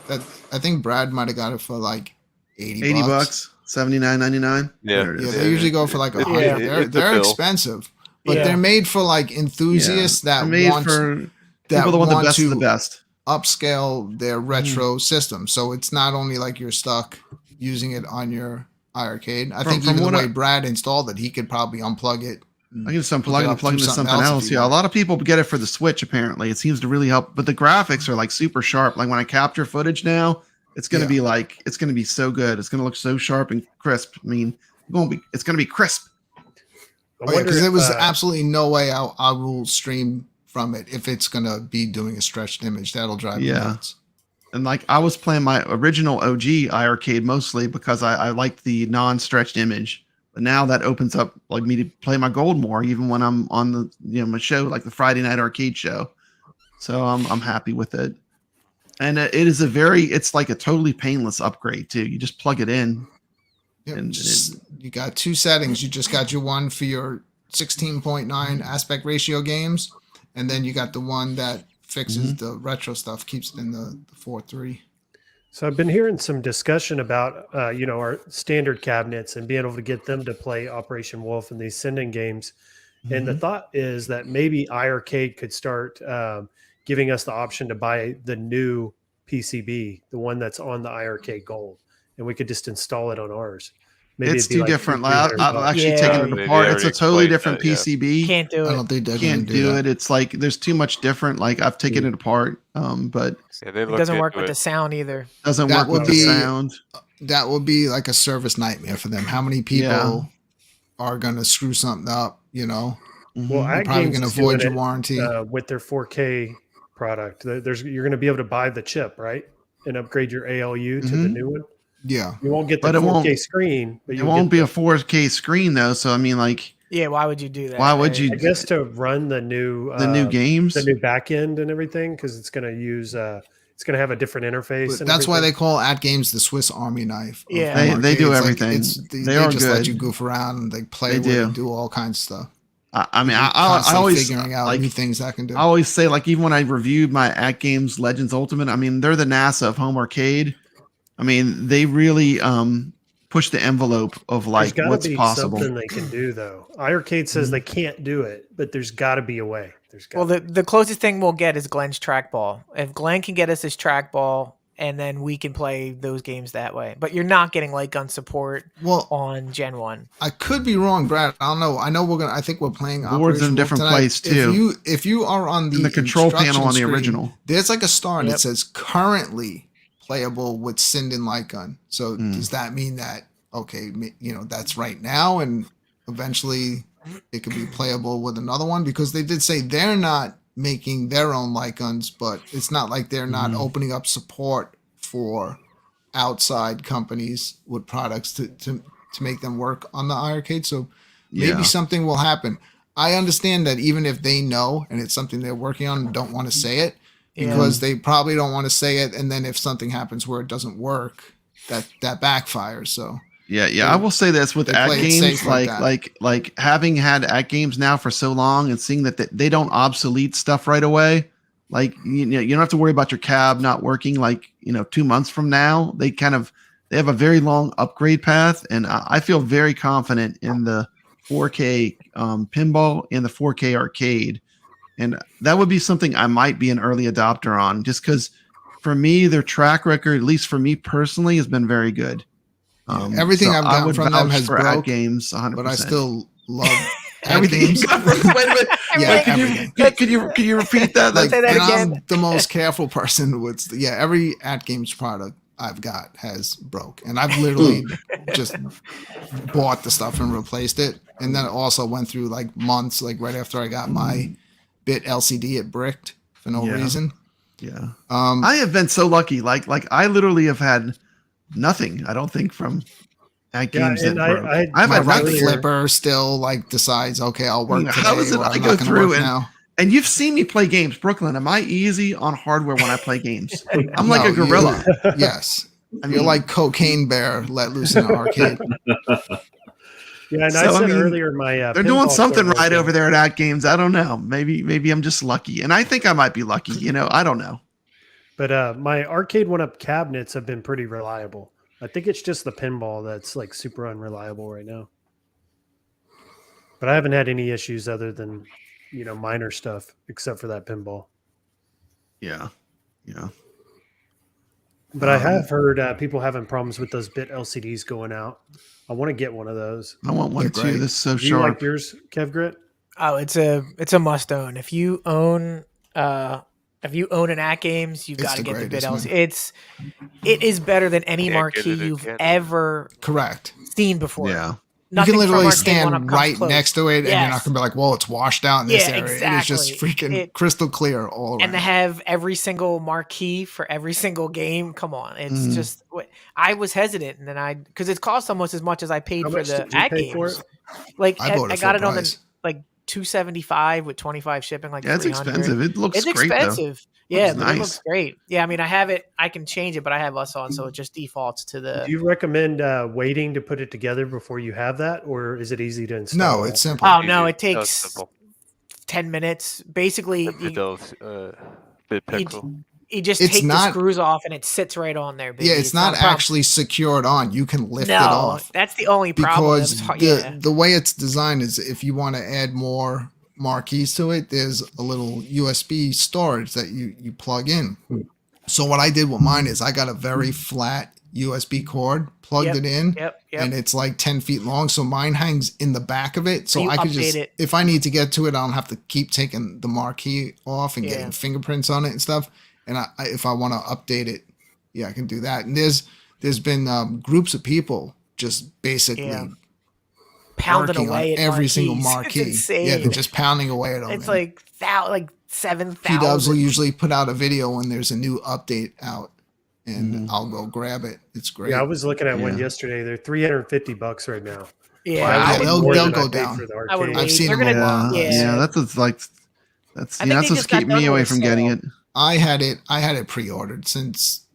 that I think Brad might have got it for like $80 bucks, $79.99. Yeah, they usually go for like $100. They're expensive, but they're made for like enthusiasts that want the best of the best. Upscale their retro system. So it's not only like you're stuck using it on your iiRcade. I think even the way Brad installed it, he could probably unplug it. I can just unplug it and plug into something else. Yeah, a lot of people get it for the Switch. Apparently, it seems to really help. But the graphics are like super sharp. Like when I capture footage now, it's going to be like it's going to be so good. It's going to look so sharp and crisp. I mean, it's going to be crisp. Because there was absolutely no way I will stream from it if it's going to be doing a stretched image. That'll drive me nuts. And like I was playing my original OG iiRcade mostly because I liked the non-stretched image. But now that opens up like me to play my gold more, even when I'm on the my show, like the Friday Night Arcade show. So I'm happy with it. And it's like a totally painless upgrade too. You just plug it in. Yep, and you got 2 settings. You just got your one for your 16.9 aspect ratio games, and then you got the one that fixes the retro stuff, keeps it in the 4.3. So I've been hearing some discussion about our standard cabinets and being able to get them to play Operation Wolf and these Sinden games. And the thought is that maybe iiRcade could start giving us the option to buy the new PCB, the one that's on the iiRcade Gold, and we could just install it on ours. Maybe it's too different. I've actually taken it apart. It's a totally different PCB. Can't do it. I don't think they can't do it. It's like there's too much different. Like I've taken it apart, but it doesn't work with the sound either. Doesn't work with the sound. That would be like a service nightmare for them. How many people are going to screw something up? Well, they're probably going to void your warranty with their 4K product. You're going to be able to buy the chip, right, and upgrade your ALU to the new one. Yeah, you won't get the 4K screen, but it won't be a 4K screen though. So I mean, like, why would you do that? Why would you? I guess to run the new games, the new back end and everything, because it's going to use it's going to have a different interface. That's why they call AtGames the Swiss Army knife. Yeah, they do everything. They are just good. let you goof around and they play with and do all kinds of stuff. I mean, I always figuring out new things I can do. I always say, like, even when I reviewed my AtGames Legends Ultimate, I mean, they're the NASA of home arcade. I mean, they really push the envelope of like what's possible. Something they can do though. iiRcade says they can't do it, but there's got to be a way. The closest thing we'll get is Glenn's trackball. If Glenn can get us his trackball, and then we can play those games that way. But you're not getting light gun support on Gen 1. I could be wrong, Brad. I don't know. I think we're playing boards in a different place too. If you are on the control panel on the screen, original, there's like a star and it says currently playable with Sinden light gun. So does that mean that that's right now and eventually it could be playable with another one? Because they did say they're not making their own light guns, but it's not like they're not opening up support for outside companies with products to make them work on the iiRcade. So maybe something will happen. I understand that even if they know and it's something they're working on and don't want to say it, because they probably don't want to say it, and then if something happens where it doesn't work, that backfires. So I will say this with AtGames, like having had AtGames now for so long and seeing that they don't obsolete stuff right away. Like you don't have to worry about your cab not working. 2 months from now, they have a very long upgrade path, and I feel very confident in the 4K pinball and the 4K arcade. And that would be something I might be an early adopter on, just because for me, their track record, at least for me personally, has been very good. Everything I've gotten from them has broke games 100%. But I still love everything. Wait a minute. Can you repeat that? Say that again. I'm the most careful person with every AtGames product I've got has broke, and I've literally just bought the stuff and replaced it. And then it also went through like months, like right after I got my bit LCD, it bricked for no reason. Yeah. I have been so lucky. Like I literally have had nothing, I don't think, from AtGames that broke. I have my flipper still decides, okay, I'll work today. How is it I go through and you've seen me play games, Brooklyn. Am I easy on hardware when I play games? I'm like a gorilla. Yes. You're like Cocaine Bear let loose in the arcade. Yeah, and I said earlier they're doing something right over there at AtGames. I don't know. Maybe I'm just lucky, and I think I might be lucky. I don't know. But my arcade 1-up cabinets have been pretty reliable. I think it's just the pinball that's super unreliable right now. But I haven't had any issues other than minor stuff, except for that pinball. Yeah. But I have heard people having problems with those bit LCDs going out. I want to get one of those. I want one too. This is so sharp. Do you like yours, kevgret? Oh, it's a must own. If you own an AtGames, you've got to get the bit LCD. It is better than any marquee you've ever seen before. Yeah. You can literally stand right next to it, and you're not going to be like, "Whoa, it's washed out in this area." Exactly. It is just freaking crystal clear all around. And to have every single marquee for every single game, come on! It's just. I was hesitant, and then because it cost almost as much as I paid for the AtGames. I got it on the $275 with 25 shipping. It's expensive. It looks great, expensive. Though. Yeah, it looks great. Yeah, I mean, I have it. I can change it, but I have us on, so it just defaults to the. Do you recommend waiting to put it together before you have that, or is it easy to install? No, it's simple. Oh no, it takes 10 minutes. Basically, he just takes the screws off and it sits right on there. Baby. Yeah, it's not actually secured on. You can lift it off. That's the only problem. Because the way it's designed is if you want to add more marquees to it, there's a little USB storage that you plug in. So what I did with mine is I got a very flat USB cord, plugged it in, and it's like 10 feet long. So mine hangs in the back of it. So I could just, if I need to get to it, I don't have to keep taking the marquee off and getting fingerprints on it and stuff. And if I want to update it, I can do that. And there's been groups of people just basically pounding away at every single marquee. Yeah, they're just pounding away at them. It's like 7,000. P-Dubs will usually put out a video when there's a new update out, and I'll go grab it. It's great. Yeah, I was looking at one yesterday. They're $350 right now. Yeah, they'll go down. I've seen them a lot. Yeah, that's what's keeping me away from getting it. I had it pre-ordered since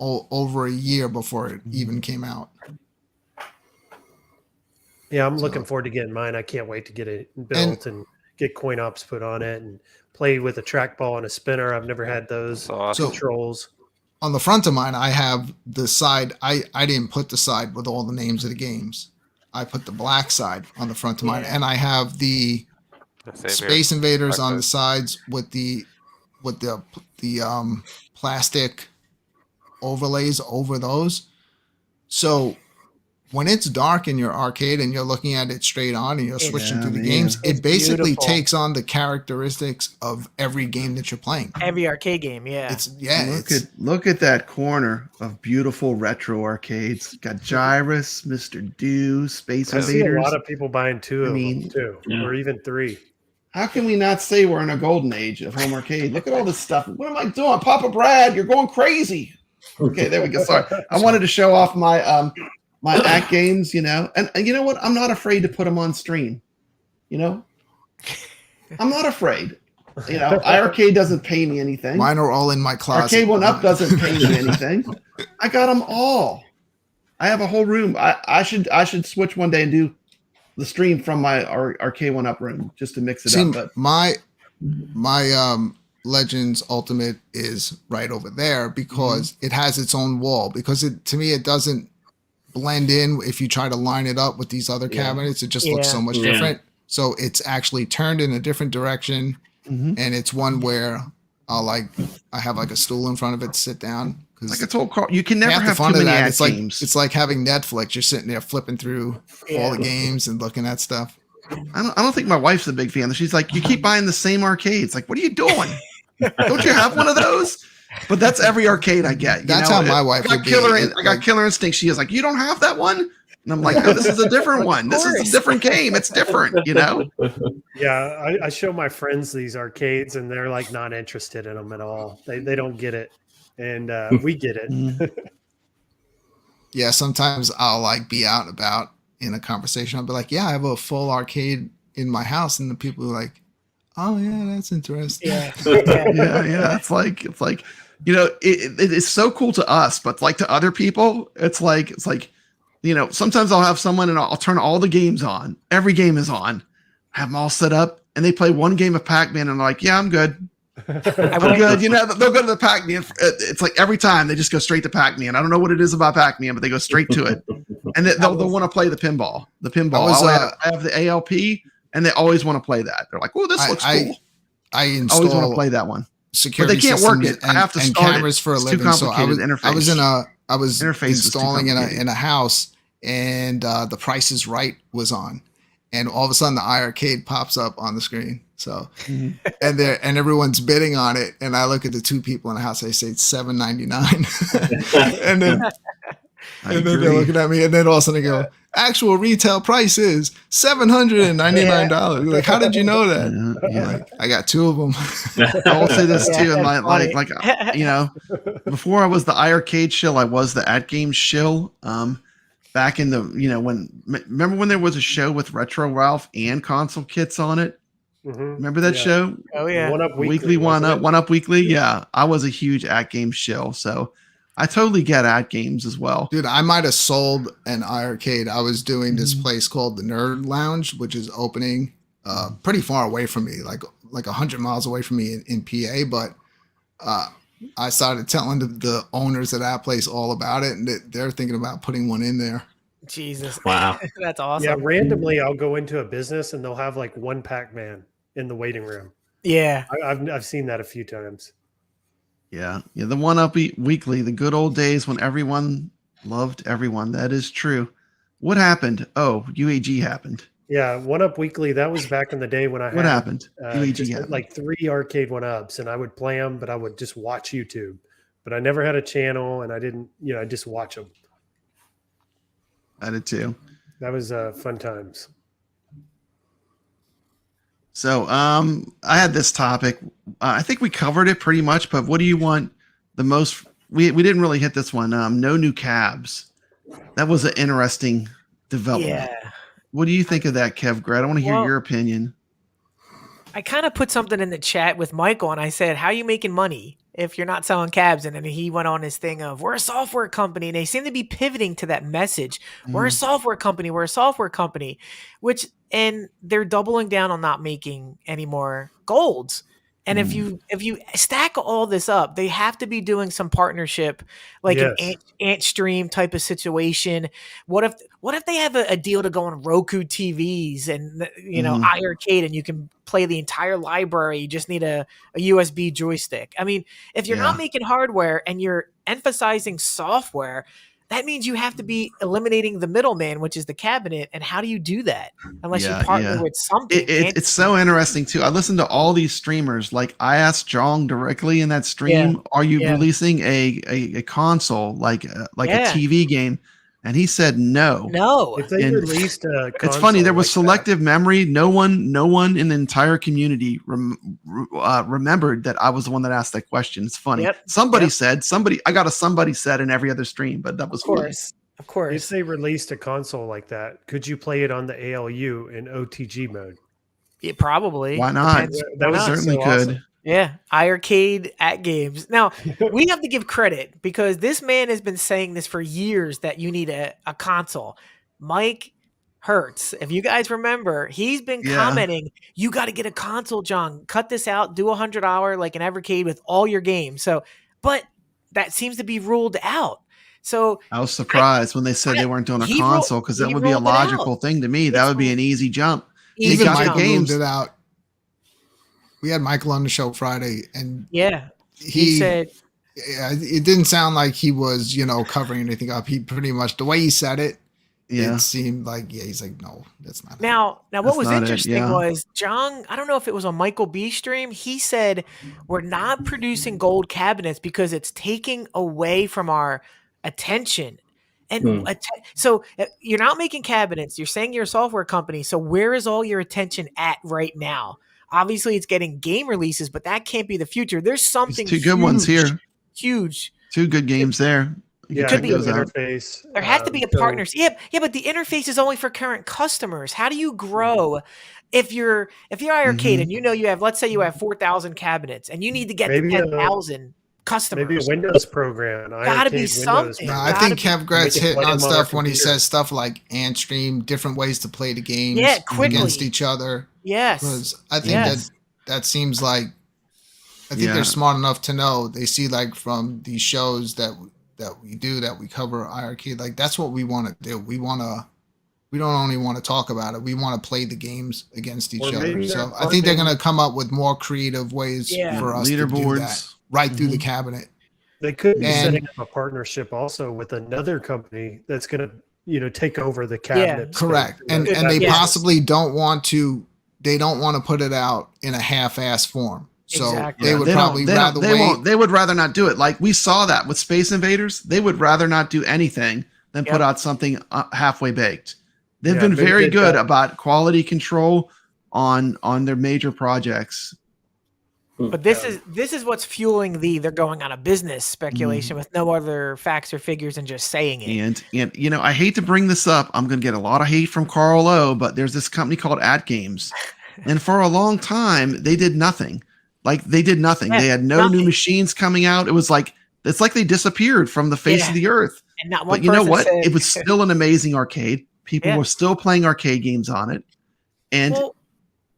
over a year before it even came out. Yeah, I'm looking forward to getting mine. I can't wait to get it built and get coin ops put on it and play with a trackball and a spinner. I've never had those controls. on the front of mine, I have the side. I didn't put the side with all the names of the games. I put the black side on the front of mine, and I have the Space Invaders on the sides with the plastic overlays over those. So when it's dark in your arcade and you're looking at it straight on and you're switching through the games, it basically beautiful. takes on the characteristics of every game that you're playing. Every arcade game, yeah. Look at that corner of beautiful retro arcades. Got Gyrus, Mr. Do, Space Invaders. I see a lot of people buying two of them too, or even three. How can we not say we're in a golden age of home arcade? Look at all this stuff. What am I doing? Papa Brad, you're going crazy. Okay, there we go. Sorry. I wanted to show off my my AtGames, and you know what? I'm not afraid to put them on stream. I'm not afraid. iiRcade doesn't pay me anything. Mine are all in my closet. Arcade 1-Up doesn't pay me anything. I got them all. I have a whole room. I should switch one day and do the stream from my Arcade 1-Up room just to mix it up. But my Legends Ultimate is right over there because it has its own wall. Because to me it doesn't blend in if you try to line it up with these other cabinets. It just looks so much different. So it's actually turned in a different direction, and it's one where I have like a stool in front of it to sit down. Like I told Carl, you can never have too many games. It's like having Netflix. You're sitting there flipping through all the games and looking at stuff. I don't think my wife's a big fan. She's like, you keep buying the same arcades. Like, what are you doing? Don't you have one of those? But that's every arcade I get. That's how my wife would be. I got Killer Instinct. She is like, you don't have that one? And I'm like, no, this is a different one. This is a different game. It's different, Yeah, I show my friends these arcades, and they're like not interested in them at all. They don't get it, and we get it. Yeah, sometimes I'll be out and about in a conversation. I'll be like, yeah, I have a full arcade in my house, and the people are like, oh yeah, that's interesting. Yeah. It's like it is so cool to us, but like to other people, it's like sometimes I'll have someone and I'll turn all the games on. Every game is on. Have them all set up, and they play one game of Pac-Man, and they're like, yeah, I'm good. I'm good. They'll go to the Pac-Man. It's like every time they just go straight to Pac-Man. I don't know what it is about Pac-Man, but they go straight to it, and they'll want to play the pinball. I have the ALP. And they always want to play that. They're like, "Oh, this looks cool." I always want to play that one. Security, but they can't work it. I have to and start cameras for a it's living. So I was installing in a house, and The Price is Right was on, and all of a sudden the iiRcade pops up on the screen. So, and everyone's bidding on it, and I look at the two people in the house. They say it's $7.99, and then they're looking at me, and then all of a sudden they go, actual retail price is $799. Like, how did you know that? Like, I got two of them. I will say this too, and before I was the iiRcade shill, I was the AtGames shill. Back in the remember when there was a show with Retro Ralph and console kits on it? Remember that show? Oh yeah, One Up One Up Weekly. Yeah, I was a huge AtGames shill, so I totally get AtGames as well. Dude, I might have sold an iiRcade. I was doing this place called the Nerd Lounge, which is opening pretty far away from me, like 100 miles away from me in PA. But I started telling the owners of that place all about it, and they're thinking about putting one in there. Jesus. Wow. That's awesome. Yeah, randomly I'll go into a business and they'll have like one Pac-Man in the waiting room. Yeah. I've seen that a few times. Yeah, the One Up Weekly, the good old days when everyone loved everyone. That is true. What happened? Oh, UAG happened. Yeah, One Up Weekly. That was back in the day when I what happened? UAG happened. Like 3 arcade 1-ups, and I would play them, but I would just watch YouTube. But I never had a channel, and I didn't. I just watch them. I did too. That was fun times. So I had this topic. I think we covered it pretty much, but what do you want the most? We didn't really hit this one. No new cabs. That was an interesting development. Yeah. What do you think of that, kevgret? I want to hear your opinion. I kind of put something in the chat with Michael, and I said, how are you making money if you're not selling cabs? And then he went on his thing of, we're a software company. And they seem to be pivoting to that message. We're a software company. We're a software company, and they're doubling down on not making any more golds. And if you stack all this up, they have to be doing some partnership, like an ant stream type of situation. What if they have a deal to go on Roku TVs and iiRcade, and you can play the entire library? You just need a USB joystick. I mean, if you're not making hardware and you're emphasizing software, that means you have to be eliminating the middleman, which is the cabinet. And how do you do that unless you partner with something? It's so interesting too. I listen to all these streamers. Like I asked Jong directly in that stream, "Are you releasing a console like a TV game?" And he said no. No. If they released a console, it's funny. There was selective memory. No one in the entire community remembered that I was the one that asked that question. It's funny. Somebody said. I got a somebody said in every other stream, but that was funny. Of course. If they released a console like that, could you play it on the ALU in OTG mode? Yeah, probably. Why not? That certainly could. Awesome. Yeah, iiRcade AtGames. Now, we have to give credit because this man has been saying this for years that you need a console. Mike Hertz, if you guys remember, he's been commenting, you got to get a console, John. Cut this out, do 100-hour like an iiRcade with all your games. So, but that seems to be ruled out. So I was surprised when they said they weren't doing a console because that would be a logical thing to me. That would be an easy jump. Even Michael moved it out. We had Michael on the show Friday, and he said, it didn't sound like he was, covering anything up. He pretty much, the way he said it, it seemed like, he's like, no, that's not it. Now what was interesting was John, I don't know if it was on Michael B stream. He said, we're not producing gold cabinets because it's taking away from our attention. And so you're not making cabinets. You're saying you're a software company. So where is all your attention at right now? Obviously, it's getting game releases, but that can't be the future. There's something two good ones here. Huge. Two good games there. Yeah, could be an interface. There has to be a partnership. Yeah, but the interface is only for current customers. How do you grow? If you're iiRcade and you have, let's say you have 4,000 cabinets and you need to get to 10,000 customers. Maybe a Windows program. Gotta be something. No, I think kevgret's hitting on stuff when he says stuff like ant stream, different ways to play the games against each other. Yes. Because I think that seems like, I think they're smart enough to know. They see like from these shows that we cover iiRcade, like that's what we want to do. We don't only want to talk about it. We want to play the games against each other. So I think they're going to come up with more creative ways for us to do that right through the cabinet. They could be setting up a partnership also with another company that's going to, take over the cabinet. Correct. And they possibly don't want to put it out in a half-ass form. So they would probably rather wait. They would rather not do it. Like we saw that with Space Invaders. They would rather not do anything than put out something halfway baked. They've been very good about quality control on their major projects. But this is what's fueling they're going on a business speculation with no other facts or figures and just saying it. And I hate to bring this up. I'm going to get a lot of hate from Carl O, but there's this company called AtGames. And for a long time, they did nothing. They did nothing. They had no new machines coming out. It's like they disappeared from the face of the earth. And not one but you know what? said, it was still an amazing arcade. People were still playing arcade games on it. And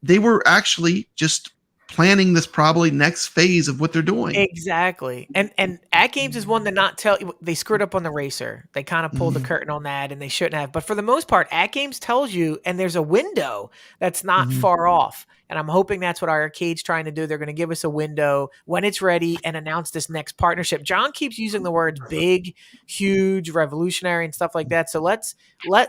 they were actually just planning this probably next phase of what they're doing. Exactly. And AtGames is one to not tell you. They screwed up on the racer. They kind of pulled the curtain on that and they shouldn't have. But for the most part, AtGames tells you, and there's a window that's not far off. And I'm hoping that's what iiRcade's trying to do. They're going to give us a window when it's ready and announce this next partnership. John keeps using the words big, huge, revolutionary, and stuff like that. So let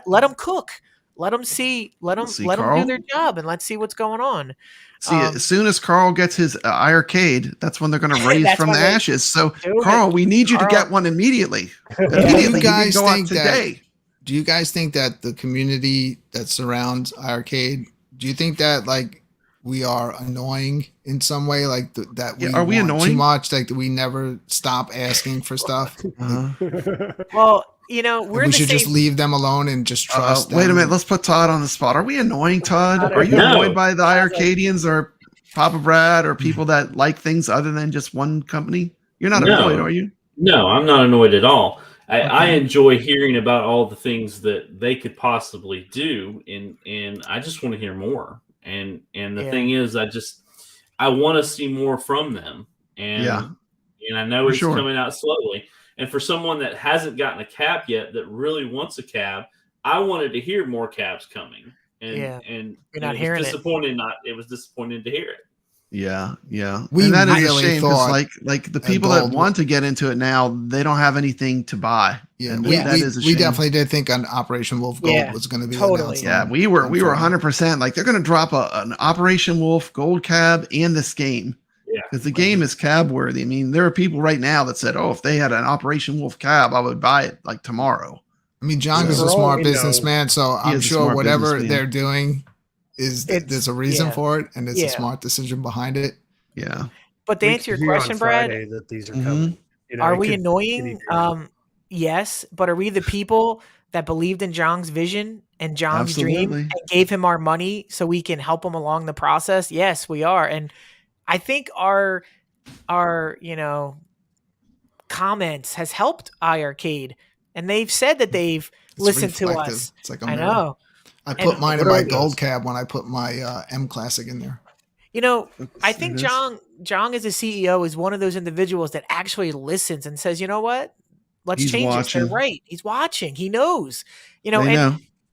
them cook. Let them see. Let them do their job, and let's see what's going on. See, as soon as Carl gets his iiRcade, that's when they're going to raise from the ashes. So, Carl, we need you to get one immediately. Do you guys think that the community that surrounds iiRcade, do you think that we are annoying in some way, that we are we want annoying too much, that we never stop asking for stuff? Well, we should just leave them alone and just trust them. Wait a minute, let's put Todd on the spot. Are we annoying, Todd? Are you annoyed by the iiRcadians or Papa Brad or people that like things other than just one company? You're not annoyed, are you? No, I'm not annoyed at all. I enjoy hearing about all the things that they could possibly do, and I just want to hear more. And the thing is, I want to see more from them. And I know it's coming out slowly. And for someone that hasn't gotten a cab yet that really wants a cab, I wanted to hear more cabs coming. And you're not it hearing was disappointing. It was disappointing to hear it. Yeah. And that is really a shame because like the people that want to get into it now, they don't have anything to buy. Yeah, and we definitely did think an Operation Wolf Gold was going to be announced. Yeah, we were 100% like they're going to drop an Operation Wolf Gold cab in this game. Yeah, because the game is cab worthy. I mean, there are people right now that said, "Oh, if they had an Operation Wolf cab, I would buy it like tomorrow." I mean, John is a smart businessman, so I'm sure whatever they're doing there's a reason for it, and it's a smart decision behind it. Yeah. But to answer your question, Brad, that these are coming. Are we annoying? Yes, but are we the people that believed in Zhang's vision and Zhang's dream and gave him our money so we can help him along the process? Yes, we are. And I think our comments has helped iiRcade, and they've said that they've listened to us. It's like I know. I put mine in my gold cab when I put my M Classic in there. I think Zhang as a CEO is one of those individuals that actually listens and says, you know what? Let's change this. They're right. He's watching. He knows.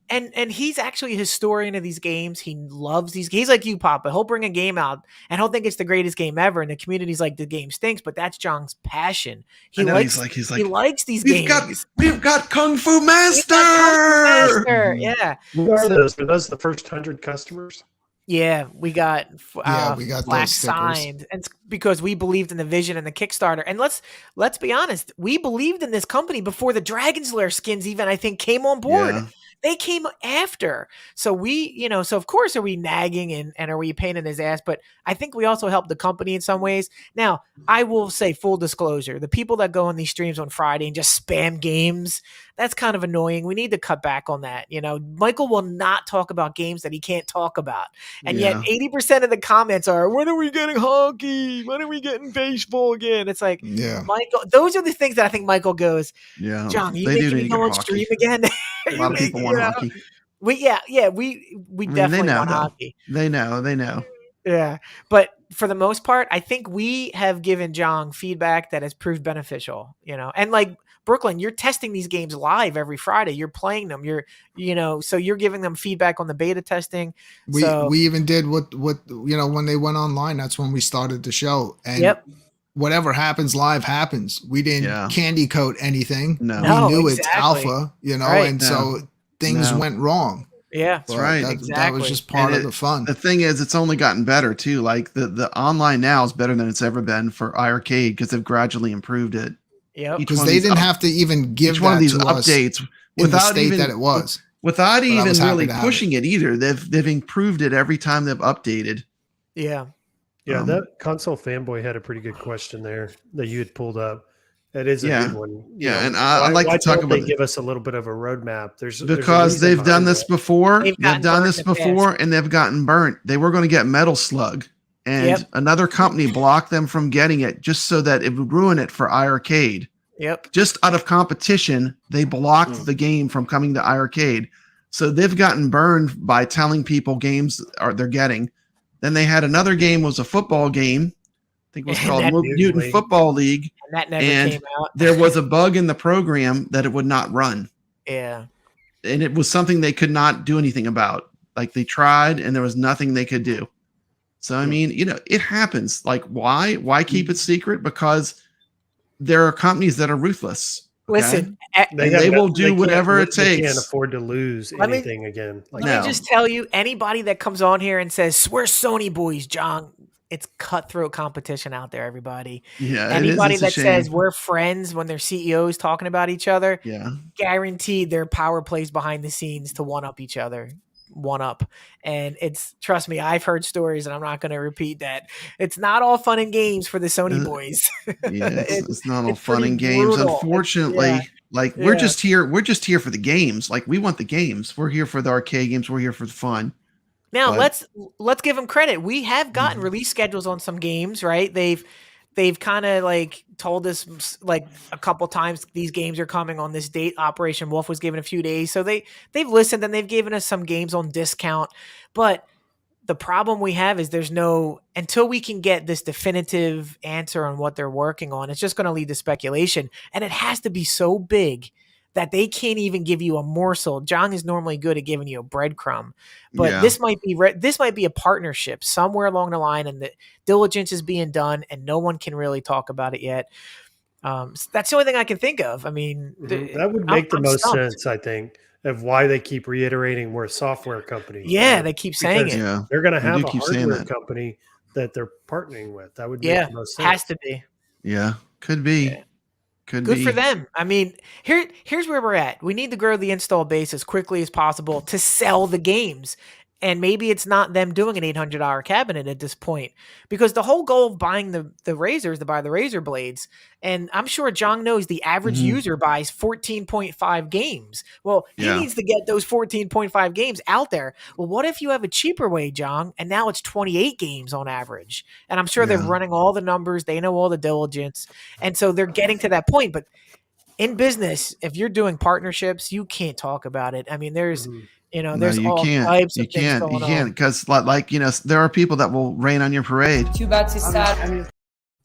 And he's actually a historian of these games. He loves these. He's like you, Papa. He'll bring a game out and he'll think it's the greatest game ever. And the community's like, the game stinks, but that's Zhang's passion. He likes these games. We've got Kung Fu Master. Yeah. Are those the first 100 customers? Yeah, we got Black signed, and it's because we believed in the vision and the Kickstarter. And let's be honest, we believed in this company before the Dragon's Lair skins even, I think, came on board. Yeah. They came after. So so of course are we nagging and are we a pain in his ass? But I think we also help the company in some ways. Now, I will say full disclosure, the people that go on these streams on Friday and just spam games, that's kind of annoying. We need to cut back on that. Michael will not talk about games that he can't talk about. And yet 80% of the comments are, when are we getting hockey? When are we getting baseball again? It's like, Michael, those are the things that I think Michael goes, John, you making me go on stream again? A lot of people want hockey. We definitely want hockey. They know. Yeah. But for the most part, I think we have given Zhang feedback that has proved beneficial, and like Brooklyn, you're testing these games live every Friday. You're playing them. So you're giving them feedback on the beta testing. We even did what when they went online, that's when we started the show. And whatever happens live happens. We didn't candy coat anything. No. We knew it's alpha, so things went wrong. Yeah, that's right. That was just part of the fun. The thing is, it's only gotten better too. Like the online now is better than it's ever been for iiRcade because they've gradually improved it. Yeah, because they didn't have to even give each one of these to updates in the state that it was, without even really pushing it either. They've improved it every time they've updated. Yeah. Yeah, that console fanboy had a pretty good question there that you had pulled up. That is a good one. And I'd like to talk about. They give us a little bit of a roadmap. Because they've done this before. They've done this before, and they've gotten burnt. They were going to get Metal Slug, and another company blocked them from getting it just so that it would ruin it for iiRcade. Yep. Just out of competition, they blocked the game from coming to iiRcade. So they've gotten burned by telling people games they're getting. Then they had another game, was a football game. I think it was called Mutant Football League. And that never came out. There was a bug in the program that it would not run. Yeah. And it was something they could not do anything about. Like they tried and there was nothing they could do. So, I mean, it happens. Like why? Why keep it secret? Because there are companies that are ruthless. Okay? Listen, they will do whatever it takes. They can't afford to lose anything again. Let me just tell you, anybody that comes on here and says, we're Sony boys, John, it's cutthroat competition out there, everybody. Yeah. Anybody that says we're friends when their CEOs talking about each other, guaranteed their power plays behind the scenes to one up each other. And trust me, I've heard stories and I'm not going to repeat that. It's not all fun and games for the Sony boys. It's not all fun and games. Brutal. Unfortunately, we're just here for the games. Like we want the games. We're here for the arcade games. We're here for the fun. Now let's give them credit. We have gotten release schedules on some games, right? They've kind of like told us like a couple times these games are coming on this date. Operation Wolf was given a few days. So they've listened and they've given us some games on discount. But the problem we have is until we can get this definitive answer on what they're working on, it's just going to lead to speculation. And it has to be so big that they can't even give you a morsel. Jong is normally good at giving you a breadcrumb, but this might be a partnership somewhere along the line, and the diligence is being done, and no one can really talk about it yet. That's the only thing I can think of. I mean, that would make the most sense, I think, of why they keep reiterating we're a software company. Yeah, they keep saying it. Yeah, they're going to have a hardware company that they're partnering with. That would make the most sense. Has to be. Yeah, could be. Yeah. Good for them. I mean, here's where we're at. We need to grow the install base as quickly as possible to sell the games. And maybe it's not them doing an $800 cabinet at this point, because the whole goal of buying the razors to buy the razor blades. And I'm sure Jong knows the average user buys 14.5 games. Well, he needs to get those 14.5 games out there. Well, what if you have a cheaper way, Jong? And now it's 28 games on average. And I'm sure they're running all the numbers. They know all the diligence. And so they're getting to that point. But in business, if you're doing partnerships, you can't talk about it. I mean, there's there's all types of things going on. You can't, because there are people that will rain on your parade. Too bad to sad.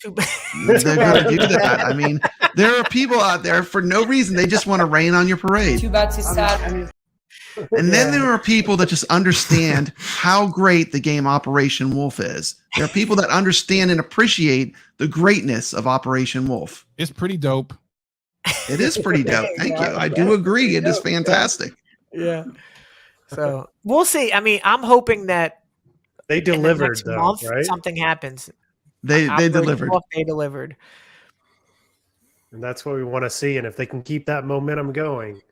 They're going to do that. I mean, there are people out there for no reason. They just want to rain on your parade. Too bad to sad. And then there are people that just understand how great the game Operation Wolf is. There are people that understand and appreciate the greatness of Operation Wolf. It's pretty dope. It is pretty dope. Thank you. I do agree. It is fantastic. Yeah. So we'll see. I mean, I'm hoping that they delivered month, right? Something happens. They delivered. They delivered. And that's what we want to see. And if they can keep that momentum going.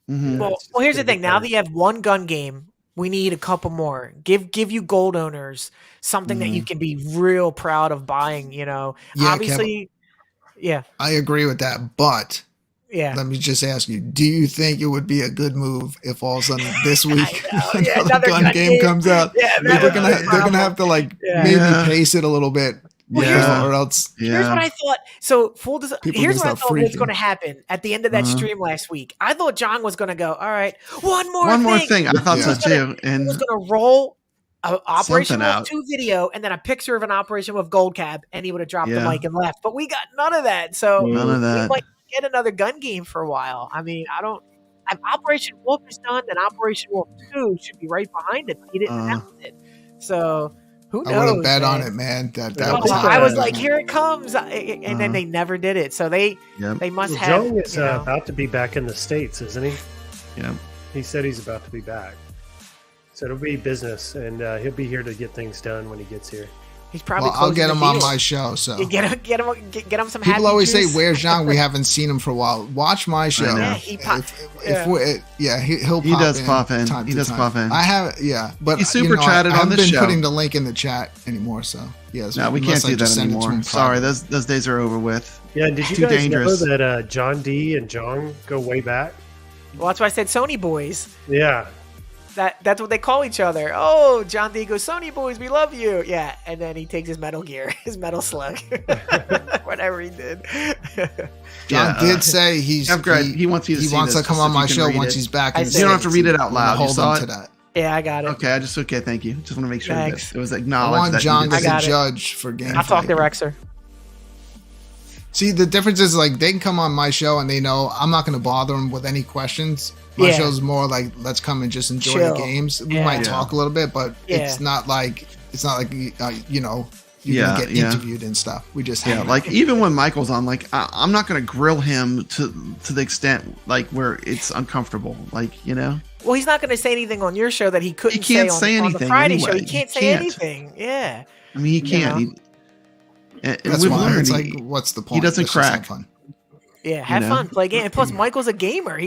Well, here's the thing. Now that you have one gun game, we need a couple more. Give you gold owners something that you can be real proud of buying, Obviously, Kevin, I agree with that, but let me just ask you, do you think it would be a good move if all of a sudden this week another gun game comes out? Yeah, they're gonna have to maybe pace it a little bit. Well, or else. Here's what I thought. So here's what I thought was going to happen at the end of that stream last week. I thought John was going to go, all right, one more thing. I thought so too. And he was going to roll an Operation Wolf 2 video and then a picture of an Operation Wolf Gold Cab, and he would have dropped the mic and left. But we got none of that. So none of that. We might get another gun game for a while. I mean, if Operation Wolf is done, then Operation Wolf 2 should be right behind it. But he didn't announce it. So who knows? I would have bet on it, man. I was like, here it comes. And then they never did it. So they must have. Jong is about to be back in the States, isn't he? Yeah. He said he's about to be back. So it'll be business, and he'll be here to get things done when he gets here. He's probably. Well, I'll get him on my show. So get him some. People always say, "Where's Jong?" We haven't seen him for a while. Watch my show. Yeah, he'll he does pop in. He does pop in. I have, but he super chatted on the show. I haven't been putting the link in the chat anymore. So no, we can't do that anymore. Sorry, those days are over with. Yeah, did you guys know that John D and Jong go way back? Well, that's why I said Sony boys. Yeah. That's what they call each other. Oh, John D goes, Sony boys, we love you. Yeah, and then he takes his Metal Gear, his Metal Slug, whatever he did. John did say he wants you to he wants to come on my show once he's back. You don't have to read it out loud. Hold on to that. Yeah, I got it. Okay, thank you. Just want to make sure that it was acknowledged. I want John as a judge for game. I'll talk to Rexer. See, the difference is they can come on my show and they know I'm not going to bother them with any questions. My show's more like, let's come and just enjoy the games. We might talk a little bit, but it's not like you can get interviewed and stuff. We just even when Michael's on, I'm not going to grill him to the extent where it's uncomfortable. Well, he's not going to say anything on your show that he couldn't. He can't say anything on the Friday anyway. show. He can't say anything. Yeah, I mean he can't. That's why it's what's the point? He doesn't crack. Have fun. Yeah, have fun, play game. And plus, Michael's a gamer.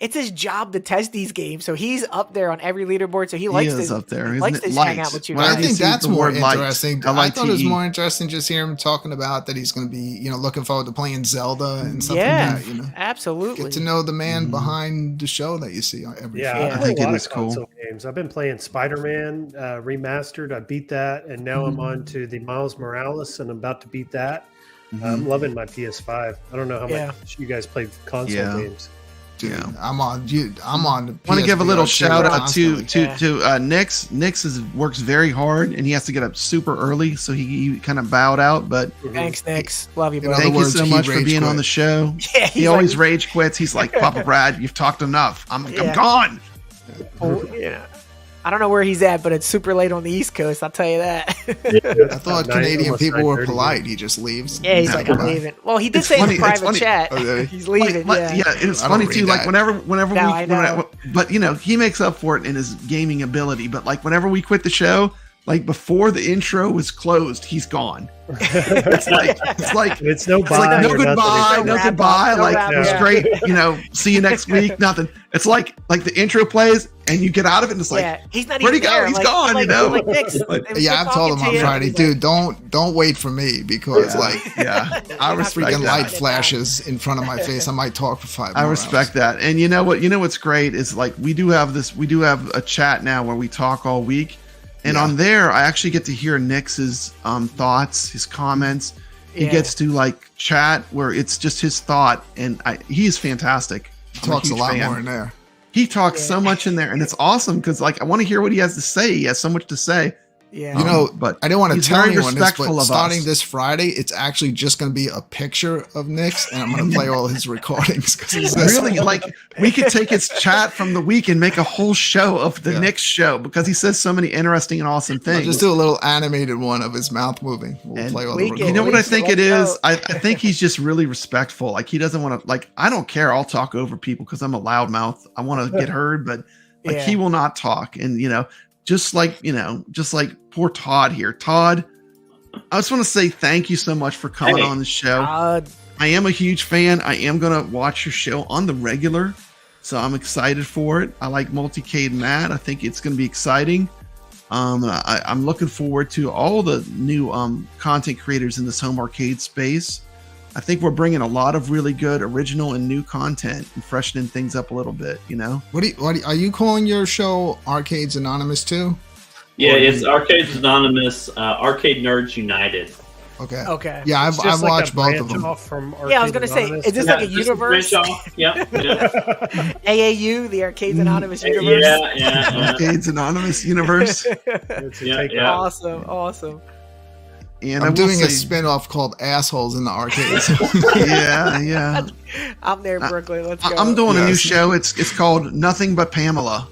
It's his job to test these games, so he's up there on every leaderboard. So he likes to up there. Likes to hang out with you. Well, I think that's more interesting. I thought it was more interesting just hearing him talking about that he's going to be, looking forward to playing Zelda and stuff like that. Absolutely. Get to know the man behind the show that you see every. I think it is cool. Games. I've been playing Spider-Man Remastered. I beat that, and now I'm on to the Miles Morales, and I'm about to beat that. I'm loving my PS5. I don't know how much you guys play console games. Dude, I'm on. I'm on. Want to give a little shout out to Nix. Nix works very hard, and he has to get up super early, so he kind of bowed out. But thanks, Nix. Love you, bro. Thank you so much for being on the show. Yeah, he always rage quits. He's like, Papa Brad, you've talked enough. I'm gone. Oh, yeah. I don't know where he's at, but it's super late on the East Coast. I'll tell you that. I thought Canadian people were polite. He just leaves. Yeah, he's like, I'm leaving. Well, he did say in private chat he's leaving. It's funny too. Like whenever but he makes up for it in his gaming ability. But like whenever we quit the show, like before the intro was closed, he's gone. It's no goodbye. It's great. See you next week. Nothing. It's like the intro plays and you get out of it and it's like, he's not where'd he even go? there. He's gone. I've told him on Friday, dude, don't wait for me because I was freaking light flashes in front of my face. I might talk for 5 minutes. I respect that. And you know what's great is like we do have a chat now where we talk all week. And on there, I actually get to hear Nix's thoughts, his comments. He gets to like chat where it's just his thought, and he is fantastic. He talks a lot more in there. He talks so much in there, and it's awesome because like I want to hear what he has to say. He has so much to say. Yeah, but I didn't want to tell anyone this, but starting us. This Friday, it's actually just going to be a picture of Nix, and I'm going to play all his recordings. Really, like we could take his chat from the week and make a whole show of the Nix show because he says so many interesting and awesome things. I'll just do a little animated one of his mouth moving. We'll play all the recordings. You know what I think it is? I think he's just really respectful. Like he doesn't want to. Like I don't care. I'll talk over people because I'm a loudmouth. I want to get heard, but like he will not talk. And just like poor Todd here. Todd, I just want to say thank you so much for coming on the show. I am a huge fan. I am going to watch your show on the regular, so I'm excited for it. I like Multicade Matt. I think it's going to be exciting. I'm looking forward to all the new content creators in this home arcade space. I think we're bringing a lot of really good original and new content and freshening things up a little bit, What are you calling your show Arcades Anonymous too? Yeah, it's Arcades Anonymous, Arcade Nerds United. Okay. Yeah, I've watched both of them. I was gonna say, is this like a universe? Yeah. AAU, the Arcades Anonymous universe. Yeah. Arcades Anonymous universe. Awesome. And I'm doing a spin-off called Assholes in the Arcades. yeah. I'm there, Brooklyn. Let's go. I'm doing a new show. It's called Nothing But Pamela.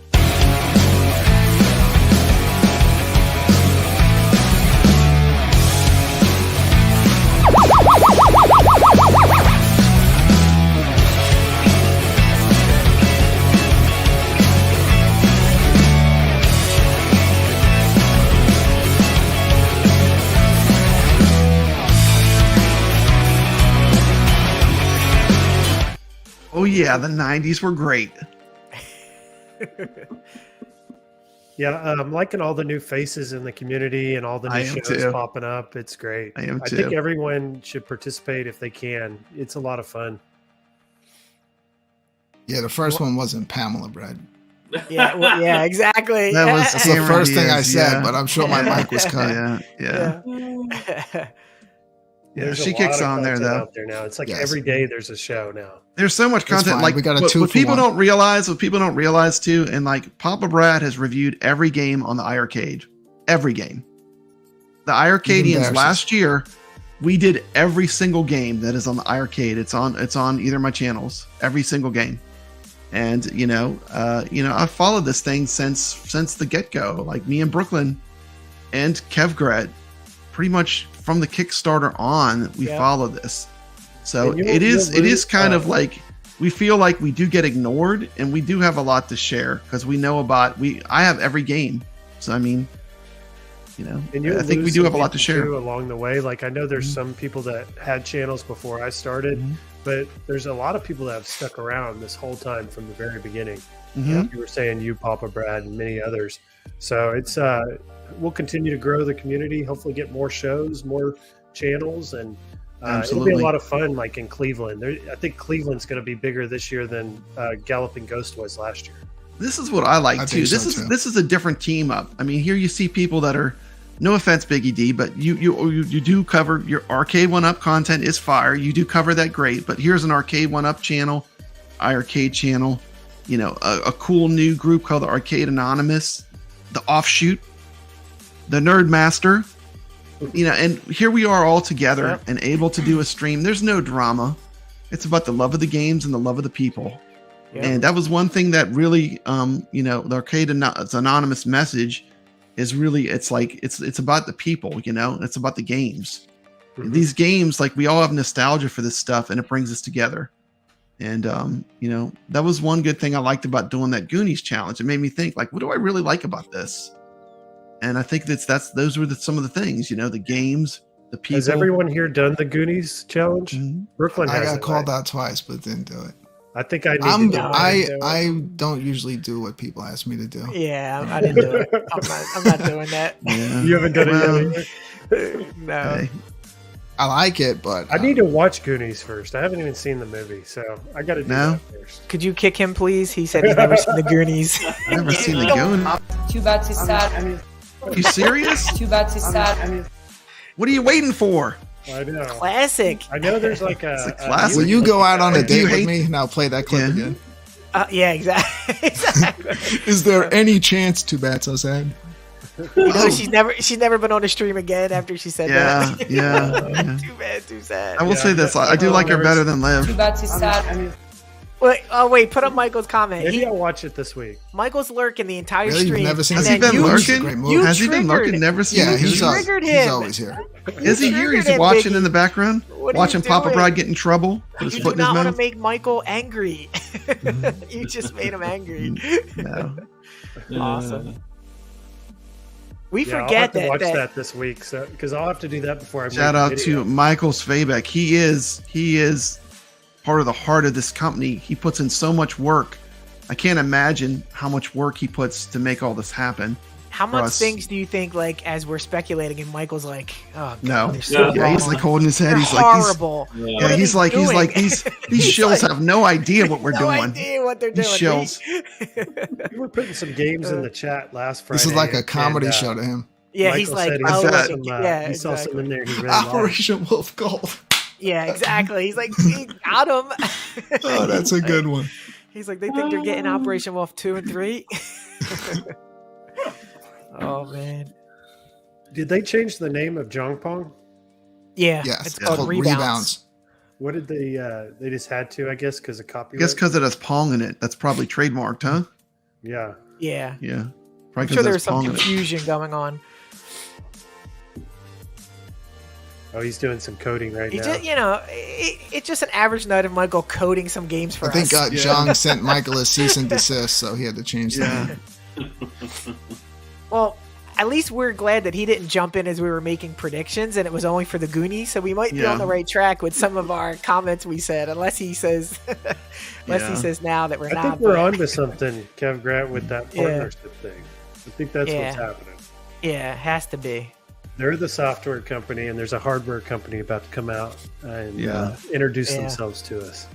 Oh yeah, the 90s were great. I'm liking all the new faces in the community and all the new shows popping up. It's great. I think everyone should participate if they can. It's a lot of fun. Yeah, the first one wasn't Pamela, Brad. Yeah, exactly. That's the first thing I said, but I'm sure my mic was cut. Yeah, she kicks on there though. Out there now. It's like every day there's a show now. There's so much content. Like we got what people don't realize too, and like Papa Brad has reviewed every game on the iiRcade. Every game. The iiRcadians last year, we did every single game that is on the iiRcade. It's on either of my channels. Every single game. And I've followed this thing since the get-go. Like me and Brooklyn and kevgret, pretty much from the Kickstarter on, we follow this. So it is kind of like we feel like we do get ignored, and we do have a lot to share because we know I have every game. So I mean, I think we do have a lot to share along the way. Like I know there's some people that had channels before I started, but there's a lot of people that have stuck around this whole time from the very beginning. You were saying you, Papa Brad, and many others. So it's we'll continue to grow the community, hopefully get more shows, more channels, and it'll be a lot of fun. Like in Cleveland, I think Cleveland's going to be bigger this year than Galloping Ghost was last year. This is what I like too. This is a different team up. I mean, here you see people that are, no offense, Biggie D, but you do cover your Arcade 1-Up content is fire. You do cover that great, but here's an Arcade 1-Up channel iiRcade channel. You know, a cool new group called the Arcade Anonymous, the Offshoot, the Nerdmaster. You know, and here we are all together and able to do a stream. There's no drama. It's about the love of the games and the love of the people. Yeah. And that was one thing that really, you know, the Arcade Anonymous message is really, it's like, it's about the people, you know, it's about the games. Mm-hmm. These games, like, we all have nostalgia for this stuff, and it brings us together. And, you know, that was one good thing I liked about doing that Goonies challenge. It made me think, like, what do I really like about this? And I think those were some of the things, you know, the games, the people. Has everyone here done the Goonies challenge? Mm-hmm. Brooklyn has. I got called out twice, but didn't do it. I think I need to do it. I don't usually do what people ask me to do. Yeah, I didn't do it. I'm not doing that. Yeah. You haven't done it yet? No. Okay. I like it, but I need to watch Goonies first. I haven't even seen the movie, so I got to do that first. Could you kick him, please? He said he's never seen the Goonies. I've never seen the Goonies. Too bad, too sad. Are you serious? Too bad, too sad. What are you waiting for? I know. Classic. I know there's like a classic. Will you go out on a date with me and I'll play that clip again? Yeah, exactly. Is there any chance Too Bad So Sad? No, she's never been on a stream again after she said that. Yeah. Too bad, too sad. I will say this: I do like her better than Liv. Too bad, too sad. Wait, put up Michael's comment. Maybe I'll watch it this week. Michael's lurking the entire really? stream. Never seen Has he been lurking? Has he been lurking? Never seen him? You triggered him. He's always here. Is he here? He's watching in the background, watching Papa Bride get in trouble. Put his foot in his mouth. You do not want to make Michael angry. You just made him angry. No. Awesome. We I'll forget have to watch that this week, so because I'll have to do that before I. Shout out to Michael Svabek. He is part of the heart of this company. He puts in so much work. I can't imagine how much work he puts to make all this happen. How much things do you think, like, as we're speculating, and Michael's like, oh God, no, so he's like holding his head. He's horrible. Like, he's like these shills have no idea what we're doing. No idea what they're doing. These shills. We were putting some games in the chat last Friday. This is like a comedy show to him. Yeah, Michael he's like, he saw some in there. He really Operation Wolf Gold. Yeah, exactly. He's like, he got him. Oh, that's a good one. He's like, they think they're getting Operation Wolf 2 and 3. Oh man! Did they change the name of Jong Pong? Yeah, yes, it's called Rebounds. What did they just had to? I guess because of copyright. I guess because it has Pong in it. That's probably trademarked, huh? Yeah. Yeah. I'm sure there was some confusion going on. Oh, he's doing some coding right now. Just, it's just an average night of Michael coding some games for us. I think Jong sent Michael a cease and desist, so he had to change that. Well, at least we're glad that he didn't jump in as we were making predictions, and it was only for the Goonies, so we might be on the right track with some of our comments we said, unless he says now that we're not. I think we're on to something, kevgret, with that partnership thing. I think that's what's happening. Yeah, it has to be. They're the software company, and there's a hardware company about to come out and introduce themselves to us.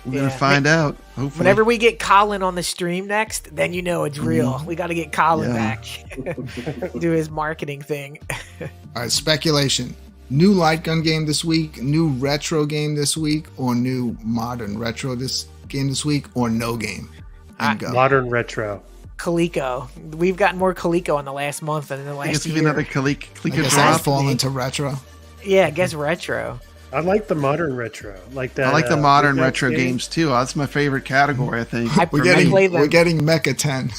We're going to find out. Hopefully. Whenever we get Colin on the stream next, then you know it's real. We got to get Colin back. Do his marketing thing. All right, speculation. New light gun game this week, new retro game this week, or new modern retro game this week, or no game? Modern retro. Coleco. We've gotten more Coleco in the last month than in the last year. It's going to be another Coleco drop. Fall into retro. Yeah, I guess retro. I like the modern retro, like that. I like the modern retro games too. That's my favorite category, I think. We're getting Mecha 10.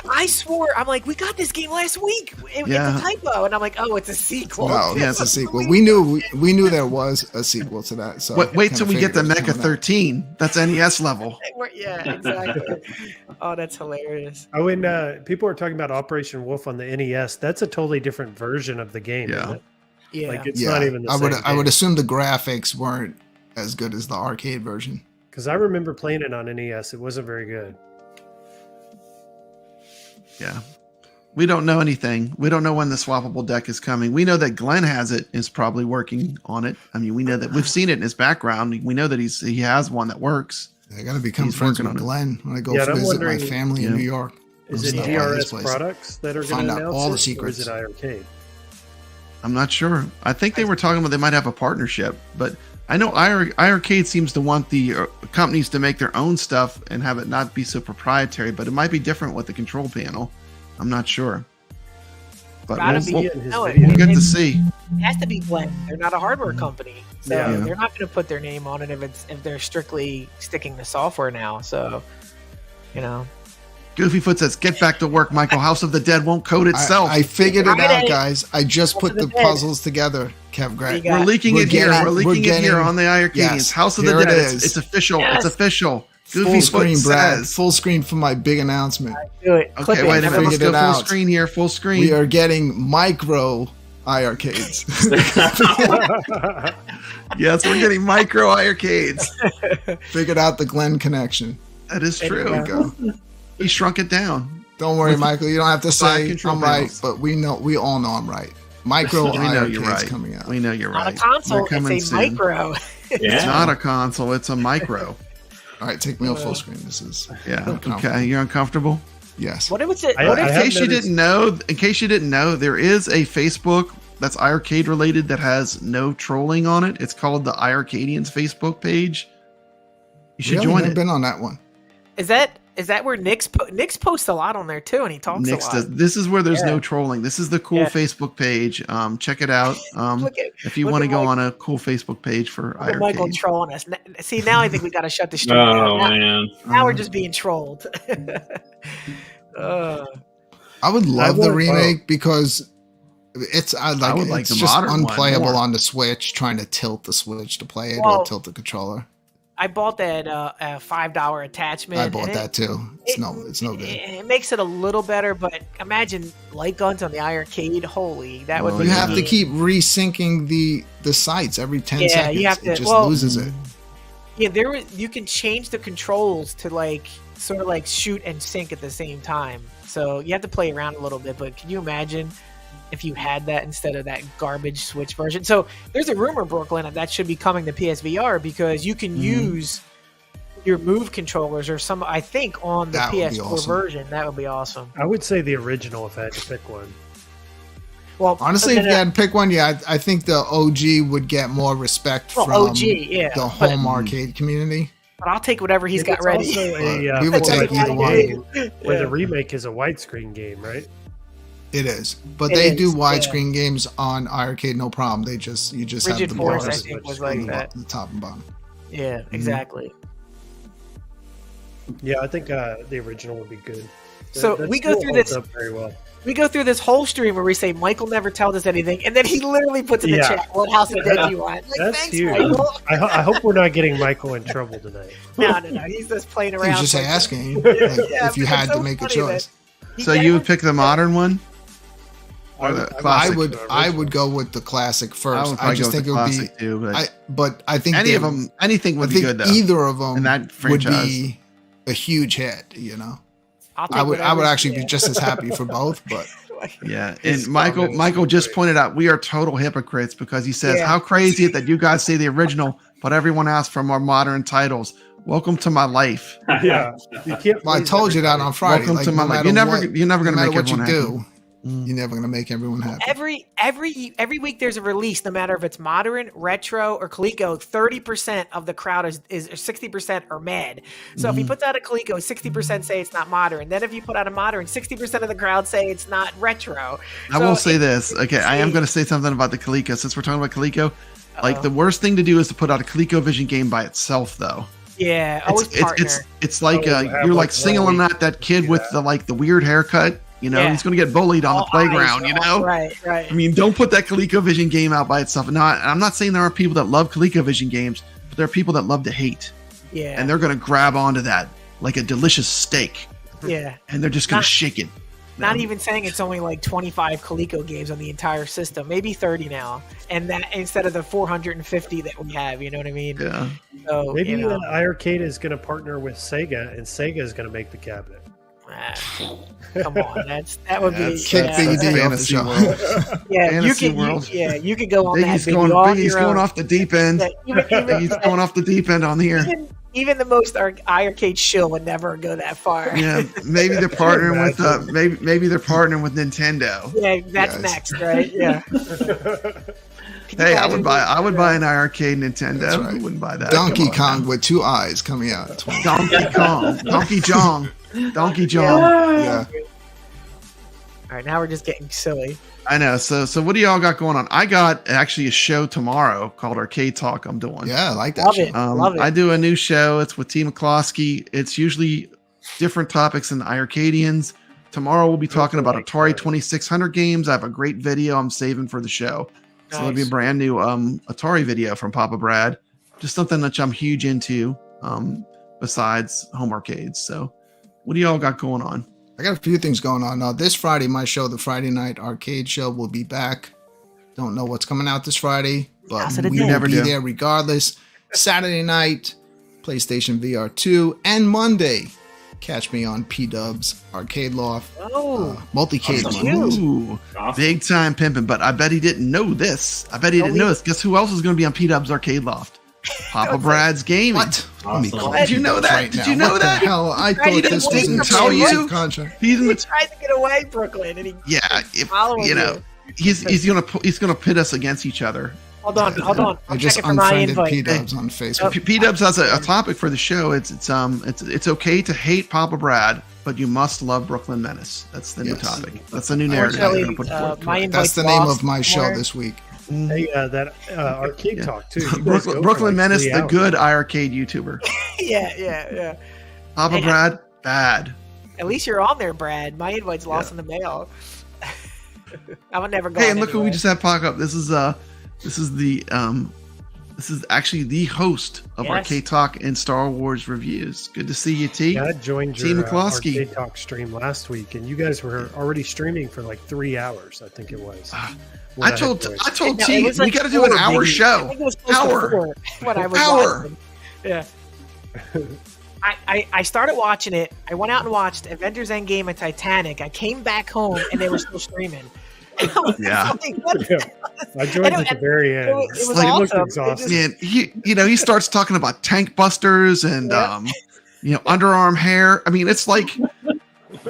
I swore, I'm like, we got this game last week. It's a typo, and I'm like, oh, it's a sequel. No, it's a sequel. We knew there was a sequel to that. So wait till we get the Mecha 13. That's NES level. Yeah, exactly. Oh, that's hilarious. Oh, and people are talking about Operation Wolf on the NES. That's a totally different version of the game. Isn't it? Yeah, like it's not even the same. I would assume the graphics weren't as good as the arcade version. Because I remember playing it on NES. It wasn't very good. Yeah. We don't know anything. We don't know when the swappable deck is coming. We know that Glenn has it, is probably working on it. I mean, we know that we've seen it in his background. We know that he has one that works. I got to become friends with Glenn when I go visit my family in New York. Is it DRS products that are going to announce all the secrets? Or is it iiRcade? I'm not sure. I think they were talking about they might have a partnership, but I know iiRcade seems to want the companies to make their own stuff and have it not be so proprietary, but it might be different with the control panel. I'm not sure. But we'll get to see. It has to be Glenn. They're not a hardware company, so they're not going to put their name on it if they're strictly sticking to software now. So, Goofyfoot says, "Get back to work, Michael. House of the Dead won't code itself." I figured it out, guys. I just put the puzzles together, kevgret. We're leaking it here. We're leaking it here on the iiRcadians. Yes, House of the Dead. It's official. Yes. It's official. Full screen, Brad. Says. Full screen for my big announcement. Do it. Okay, wait a minute. Let's go full screen here. Full screen. We are getting micro iiRcades. Yes, we're getting micro iiRcades. Figured out the Glenn connection. That is true. There we go. He shrunk it down. Don't worry, Michael. You don't have to say control I'm panels. right, but we all know I'm right. Micro We know you're iiRcades right. coming out. We know you're Not right. a console. They're coming It's a soon. micro. It's not a console. It's a micro. All right, take me off full screen. This is Okay. You're uncomfortable. Yes. What was it? In case you didn't know, there is a Facebook that's iiRcade related that has no trolling on it. It's called the iiRcadians Facebook page. You should join I've it. been on that one. Is that where Nick's posts a lot on there too, and he talks Nick's a lot. this is where there's no trolling. This is the cool Facebook page. Check it out. If you want to go on a cool Facebook page for iiRcade. Michael trolling us. See, now I think we got to shut the stream Oh down. man! Now we're just being trolled. I would love the remake because it's like the just modern one unplayable more. on the Switch. Trying to tilt the Switch to play it Well, or tilt the controller. I bought that $5 attachment. I bought that too. It's no good. It makes it a little better, but imagine light guns on the iiRcade. Holy, that would be. You have to keep resyncing the sites every 10 seconds. You have to. It just well, loses it. Yeah, you can change the controls to sort of shoot and sync at the same time. So you have to play around a little bit. But can you imagine if you had that instead of that garbage Switch version? So there's a rumor, Brooklyn, that should be coming to PSVR because you can use your Move controllers or some. I think on the PS4 version, that would be awesome. I would say the original if I had to pick one. Well, honestly, if you had to pick one, I think the OG would get more respect from the home arcade community. But I'll take whatever he's got ready. We would take either one. Where the remake is a widescreen game, right? It is, but they do widescreen games on iiRcade, no problem. You just Rigid have the Force, bars I think, was like that. The top and bottom. Yeah, exactly. Yeah, I think the original would be good. So That we go still through holds this up very well. We go through this whole stream where we say Michael never tells us anything, and then he literally puts in the chat, "What House of Dead you want?" That's thanks, huge. Michael. I hope we're not getting Michael in trouble tonight. No. He's just playing around. He's just asking Yeah, if you but had it's to so make a funny choice. So you would pick the modern one? Or the classic? I would go with the classic first. I just think it would be too, but I think anything would be good though. Either of them in that would franchise. be a huge hit, you know. I would actually be just as happy for both, but yeah. And Michael just pointed out we are total hypocrites because he says, "How crazy it that you guys say the original, but everyone asks for more modern titles." Welcome to my life. Yeah, you can't. Well, I told you that on Friday. Welcome to my life. You're never gonna make everyone happy. You're never gonna make everyone happy. Every week there's a release, no matter if it's modern, retro, or Coleco. 30% of the crowd is 60% are mad. So if he puts out a Coleco, 60% say it's not modern. Then if you put out a modern, 60% of the crowd say it's not retro. I will say this. Okay, I am going to say something about the Coleco since we're talking about Coleco. Like the worst thing to do is to put out a ColecoVision game by itself, though. Yeah, always partner. It's like you're like singling out that kid with the weird haircut. You know, he's going to get bullied on the playground, you know? Right. I mean, don't put that ColecoVision game out by itself. Now, I'm not saying there aren't people that love ColecoVision games, but there are people that love to hate. Yeah. And they're going to grab onto that like a delicious steak. Yeah. And they're just going to shake it. Not even saying it's only like 25 Coleco games on the entire system, maybe 30 now, and that instead of the 450 that we have, you know what I mean? Yeah. So maybe iiRcade is going to partner with Sega, and Sega is going to make the cabinet. Come on, that would be kick BiggggyD off the show. Yeah, Fantasy World. You could go on Biggie's that. Biggie's going off the deep end. Yeah, He's going off the deep end on here. Even the most iiRcade shill would never go that far. Yeah, maybe they're partnering with maybe they're partnering with Nintendo. Yeah, that's next, right? Yeah. Hey, I would buy an iRcade Nintendo. That's right. Who wouldn't buy that? Donkey Kong with 2 eyes coming out. Donkey Kong. Donkey Jong. Donkey Jong. Yeah. All right, now we're just getting silly. I know. So what do y'all got going on? I got actually a show tomorrow called Arcade Talk I'm doing. Yeah, I like that Love show. it. Love it. I do a new show. It's with T. McCloskey. It's usually different topics than the iiRcadians. Tomorrow we'll be talking about Atari 2600 games. I have a great video I'm saving for the show. So it'll be a brand new Atari video from Papa Brad. Just something that I'm huge into besides home arcades. So what do y'all got going on? I got a few things going on. This Friday, my show, the Friday Night Arcade Show, will be back. Don't know what's coming out this Friday, but we will be there regardless. Saturday night, PlayStation VR 2, and Monday, catch me on P-Dub's Arcade Loft. Multicade. Ooh, big time pimping. But I bet he didn't know this. Guess who else is going to be on P-Dub's Arcade Loft? Papa Brad's Gaming. What? Awesome. Did you know that? Right Did now. you know What that? the hell? I thought this was in tell you. contract. He tried to get away, Brooklyn, and he he's gonna pit us against each other. Hold on. I just checking for my unfriended invite. P-Dubs on Facebook. P-Dubs has a topic for the show. It's okay to hate Papa Brad, but you must love Brooklyn Menace. That's the new topic. That's the new narrative. Unfortunately, I'm gonna put forth. That's the name of my show this week. Hey, that Arcade Talk too. You guys go for Brooklyn like Menace, 3 the hours. good iRcade YouTuber. Yeah. Papa Brad, bad. At least you're on there, Brad. My invite's lost in the mail. I would never go. Hey, and look who we just had pop up. This is actually the host of Arcade Talk and Star Wars reviews. Good to see you, T. Yeah, I joined T. your McCloskey. Arcade Talk stream last week, and you guys were already streaming for like 3 hours. I think it was. I told T it was we like got to do an 4, hour maybe. show. I think it was close to 4 when I was watching. Yeah. I started watching it. I went out and watched Avengers Endgame and Titanic. I came back home and they were still streaming. Yeah. I joined at the very end. It was Like, awesome. looked exhausted. Man, he starts talking about tank busters and underarm hair. I mean, it's like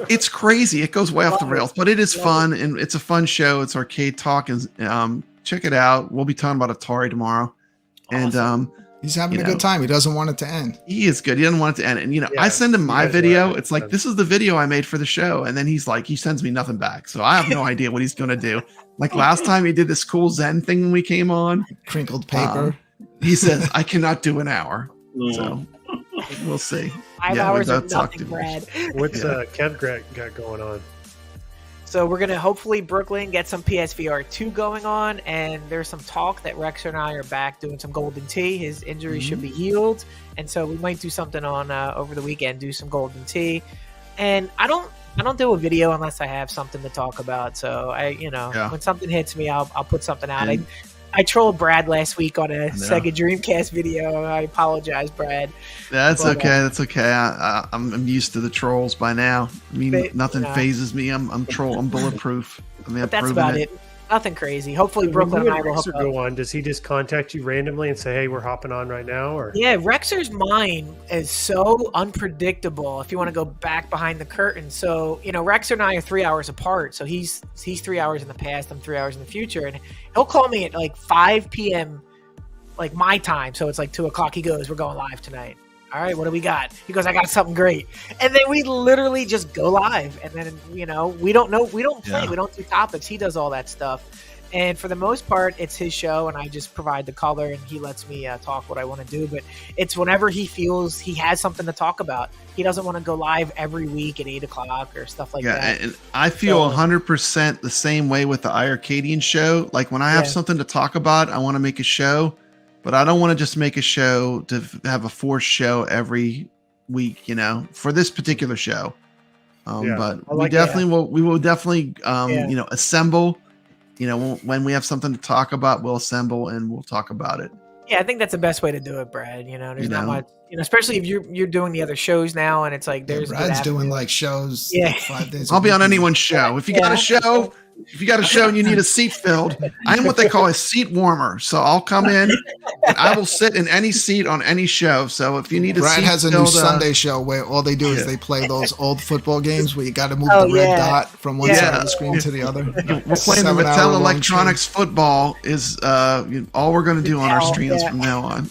it's crazy. It goes way off the rails, but it is fun and it's a fun show. It's Arcade Talk, and check it out. We'll be talking about Atari tomorrow, and he's having a good time. He doesn't want it to end. He is good. He doesn't want it to end. And I send him my video. It's like, this is the video I made for the show, and then he's like, he sends me nothing back, so I have no idea what he's gonna do. Like last time, he did this cool Zen thing when we came on. Crinkled paper. He says, I cannot do an hour. So we'll see. 5 hours of nothing, Brad. What's kevgret got going on? So we're gonna hopefully Brooklyn get some PSVR 2 going on, and there's some talk that Rex and I are back doing some Golden Tee. His injury should be healed, and so we might do something on over the weekend, do some Golden Tee. And I don't do a video unless I have something to talk about. So when something hits me, I'll put something out. I trolled Brad last week on a Sega Dreamcast video. I apologize, Brad. That's okay. That's okay. I'm used to the trolls by now. I mean, nothing phases me. I'm bulletproof. I mean, but that's about it. Nothing crazy. Hopefully, Brooklyn and I will hook up. Go on. Does he just contact you randomly and say, "Hey, we're hopping on right now"? Or yeah, Rexer's mind is so unpredictable. If you want to go back behind the curtain, so Rexer and I are 3 hours apart. So he's 3 hours in the past. I'm 3 hours in the future, and he'll call me at like 5 p.m. like my time. So it's like 2 o'clock. He goes, "We're going live tonight." All right, what do we got? He goes, "I got something great." And then we literally just go live. And then, we don't know. We don't play. Yeah. We don't do topics. He does all that stuff. And for the most part, it's his show. And I just provide the color and he lets me talk what I want to do. But it's whenever he feels he has something to talk about. He doesn't want to go live every week at 8 o'clock or stuff like that. Yeah, and I feel 100% the same way with the iiRcadian show. Like when I have something to talk about, I want to make a show. But I don't want to just make a show to have a forced show every week, for this particular show. But we will definitely, assemble, when we have something to talk about, we'll assemble and we'll talk about it. Yeah, I think that's the best way to do it, Brad. There's not much, especially if you're doing the other shows now, and it's like there's Brad's doing like shows. 5 days. I'll be on anyone's show. If you got a show, if you got a show and you need a seat filled, I am what they call a seat warmer. So I'll come in and I will sit in any seat on any show. So if you need a Brad seat has a filled, new Sunday show where all they do is they play those old football games where you got to move the red dot from one side of the screen to the other. We're playing the Mattel Electronics football is all we're going to do on our streams from now on.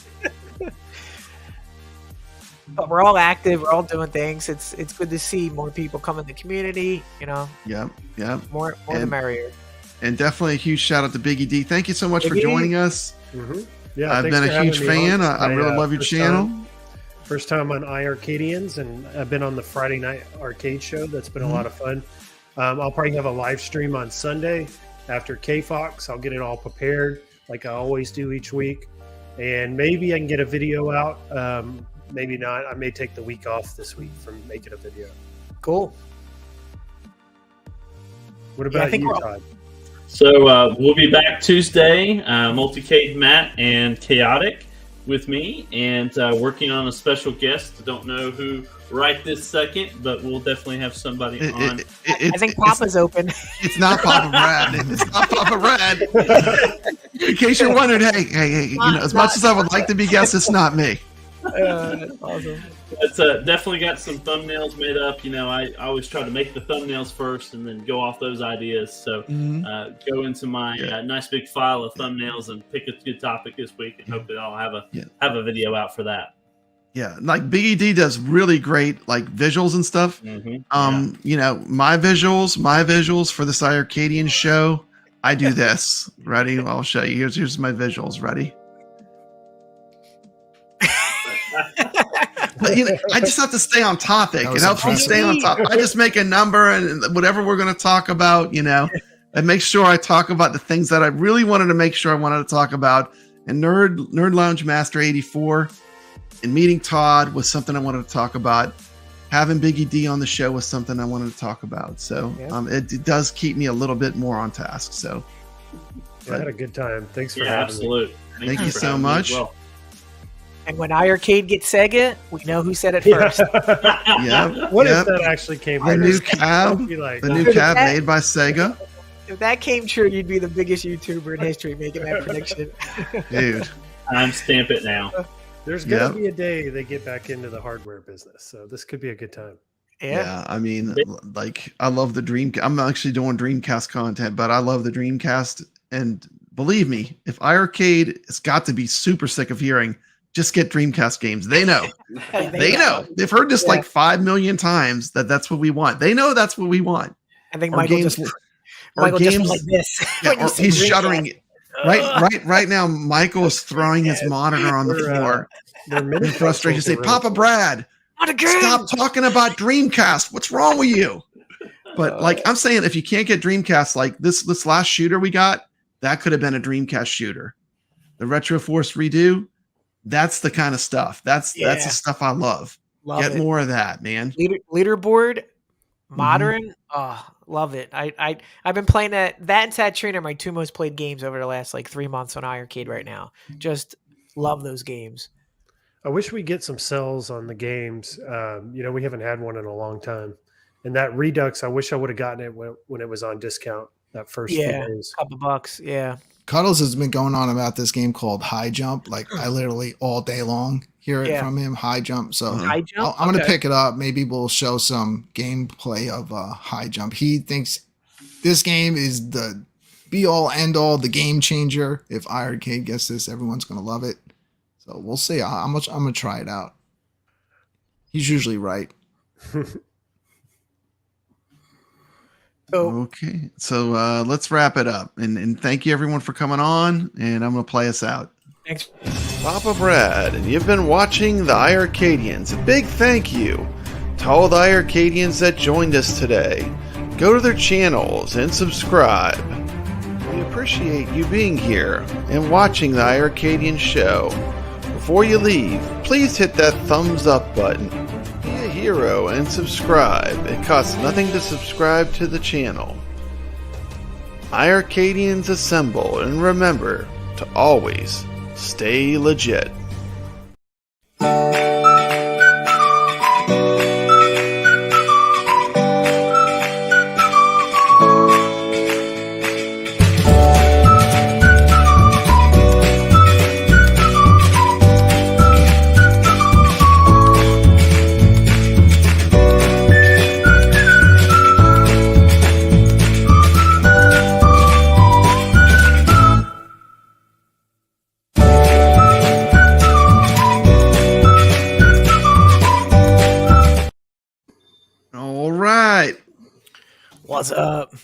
But we're all active. We're all doing things. It's good to see more people come in the community. Yep. More the merrier. And definitely a huge shout out to Biggie D. Thank you so much for joining us. Mm-hmm. Yeah, I've been a huge fan. I really love your channel. First time on iiRcadians, and I've been on the Friday night arcade show. That's been a lot of fun. I'll probably have a live stream on Sunday after KFox. I'll get it all prepared like I always do each week, and maybe I can get a video out. Maybe not. I may take the week off this week from making a video. Cool. What about you, Todd? So we'll be back Tuesday. Multicade Matt and Chaotic with me, and working on a special guest. Don't know who right this second, but we'll definitely have somebody on. I think Papa's open. It's not Papa Brad. It's not Papa Brad. In case you're wondering, hey, as much as I would like to be guest, it's not me. That's awesome. It's definitely got some thumbnails made up. I always try to make the thumbnails first and then go off those ideas. So go into my nice big file of thumbnails and pick a good topic this week, and hope that I'll have a video out for that. Yeah, like Biggie D does really great like visuals and stuff. My visuals for this iiRcadian show. I do this. Ready? I'll show you. Here's my visuals. Ready? But I just have to stay on topic. It helps me stay on topic. I just make a number and whatever we're going to talk about, and make sure I talk about the things that I really wanted to make sure I wanted to talk about. And NerdLoungeMaster84 and meeting Todd was something I wanted to talk about. Having Biggie D on the show was something I wanted to talk about. So it does keep me a little bit more on task. So I had a good time. Thanks for having me. Thank you so much. And when iiRcade gets Sega, we know who said it first. What if that actually came first? The new cab made by Sega. If that came true, you'd be the biggest YouTuber in history making that prediction. Dude. I'm stamp it now. There's going to be a day they get back into the hardware business. So this could be a good time. Yeah. I mean, like, I love the Dreamcast. I'm actually doing Dreamcast content, but I love the Dreamcast. And believe me, if iiRcade has got to be super sick of hearing, just get Dreamcast games. They know. They know. They've heard this like 5 million times that's what we want. They know that's what we want. I think Michael just went like this. He's shuddering. Right now, Michael is throwing his monitor on the floor. In frustration, say, Papa Brad, stop talking about Dreamcast. What's wrong with you? But like I'm saying, if you can't get Dreamcast, like this last shooter we got, that could have been a Dreamcast shooter. The Retro Force redo. That's the kind of stuff. That's the stuff I love. Get more of that, man. Leaderboard, modern. Oh, love it. I've been playing that and Saturn are my two most played games over the last like 3 months on iiRcade right now. Just love those games. I wish we get some sales on the games. We haven't had one in a long time. And that Redux, I wish I would have gotten it when it was on discount that first few days. Couple bucks. Yeah. Cuddles has been going on about this game called High Jump. Like I literally all day long hear it from him. High Jump. So I'm going to pick it up. Maybe we'll show some gameplay of High Jump. He thinks this game is the be all end all, the game changer. If iiRcade gets this, everyone's going to love it. So we'll see how much I'm going to try it out. He's usually right. Okay, so let's wrap it up, and thank you everyone for coming on, and I'm gonna play us out. Thanks, Papa Brad, and you've been watching the iiRcadians. A big thank you to all the iiRcadians that joined us today. Go to their channels and subscribe. We appreciate you being here and watching the iiRcadian show. Before you leave, please hit that thumbs up button. Be a hero and subscribe. It costs nothing to subscribe to the channel. iiRcadians assemble, and remember to always stay legit. All right. What's up?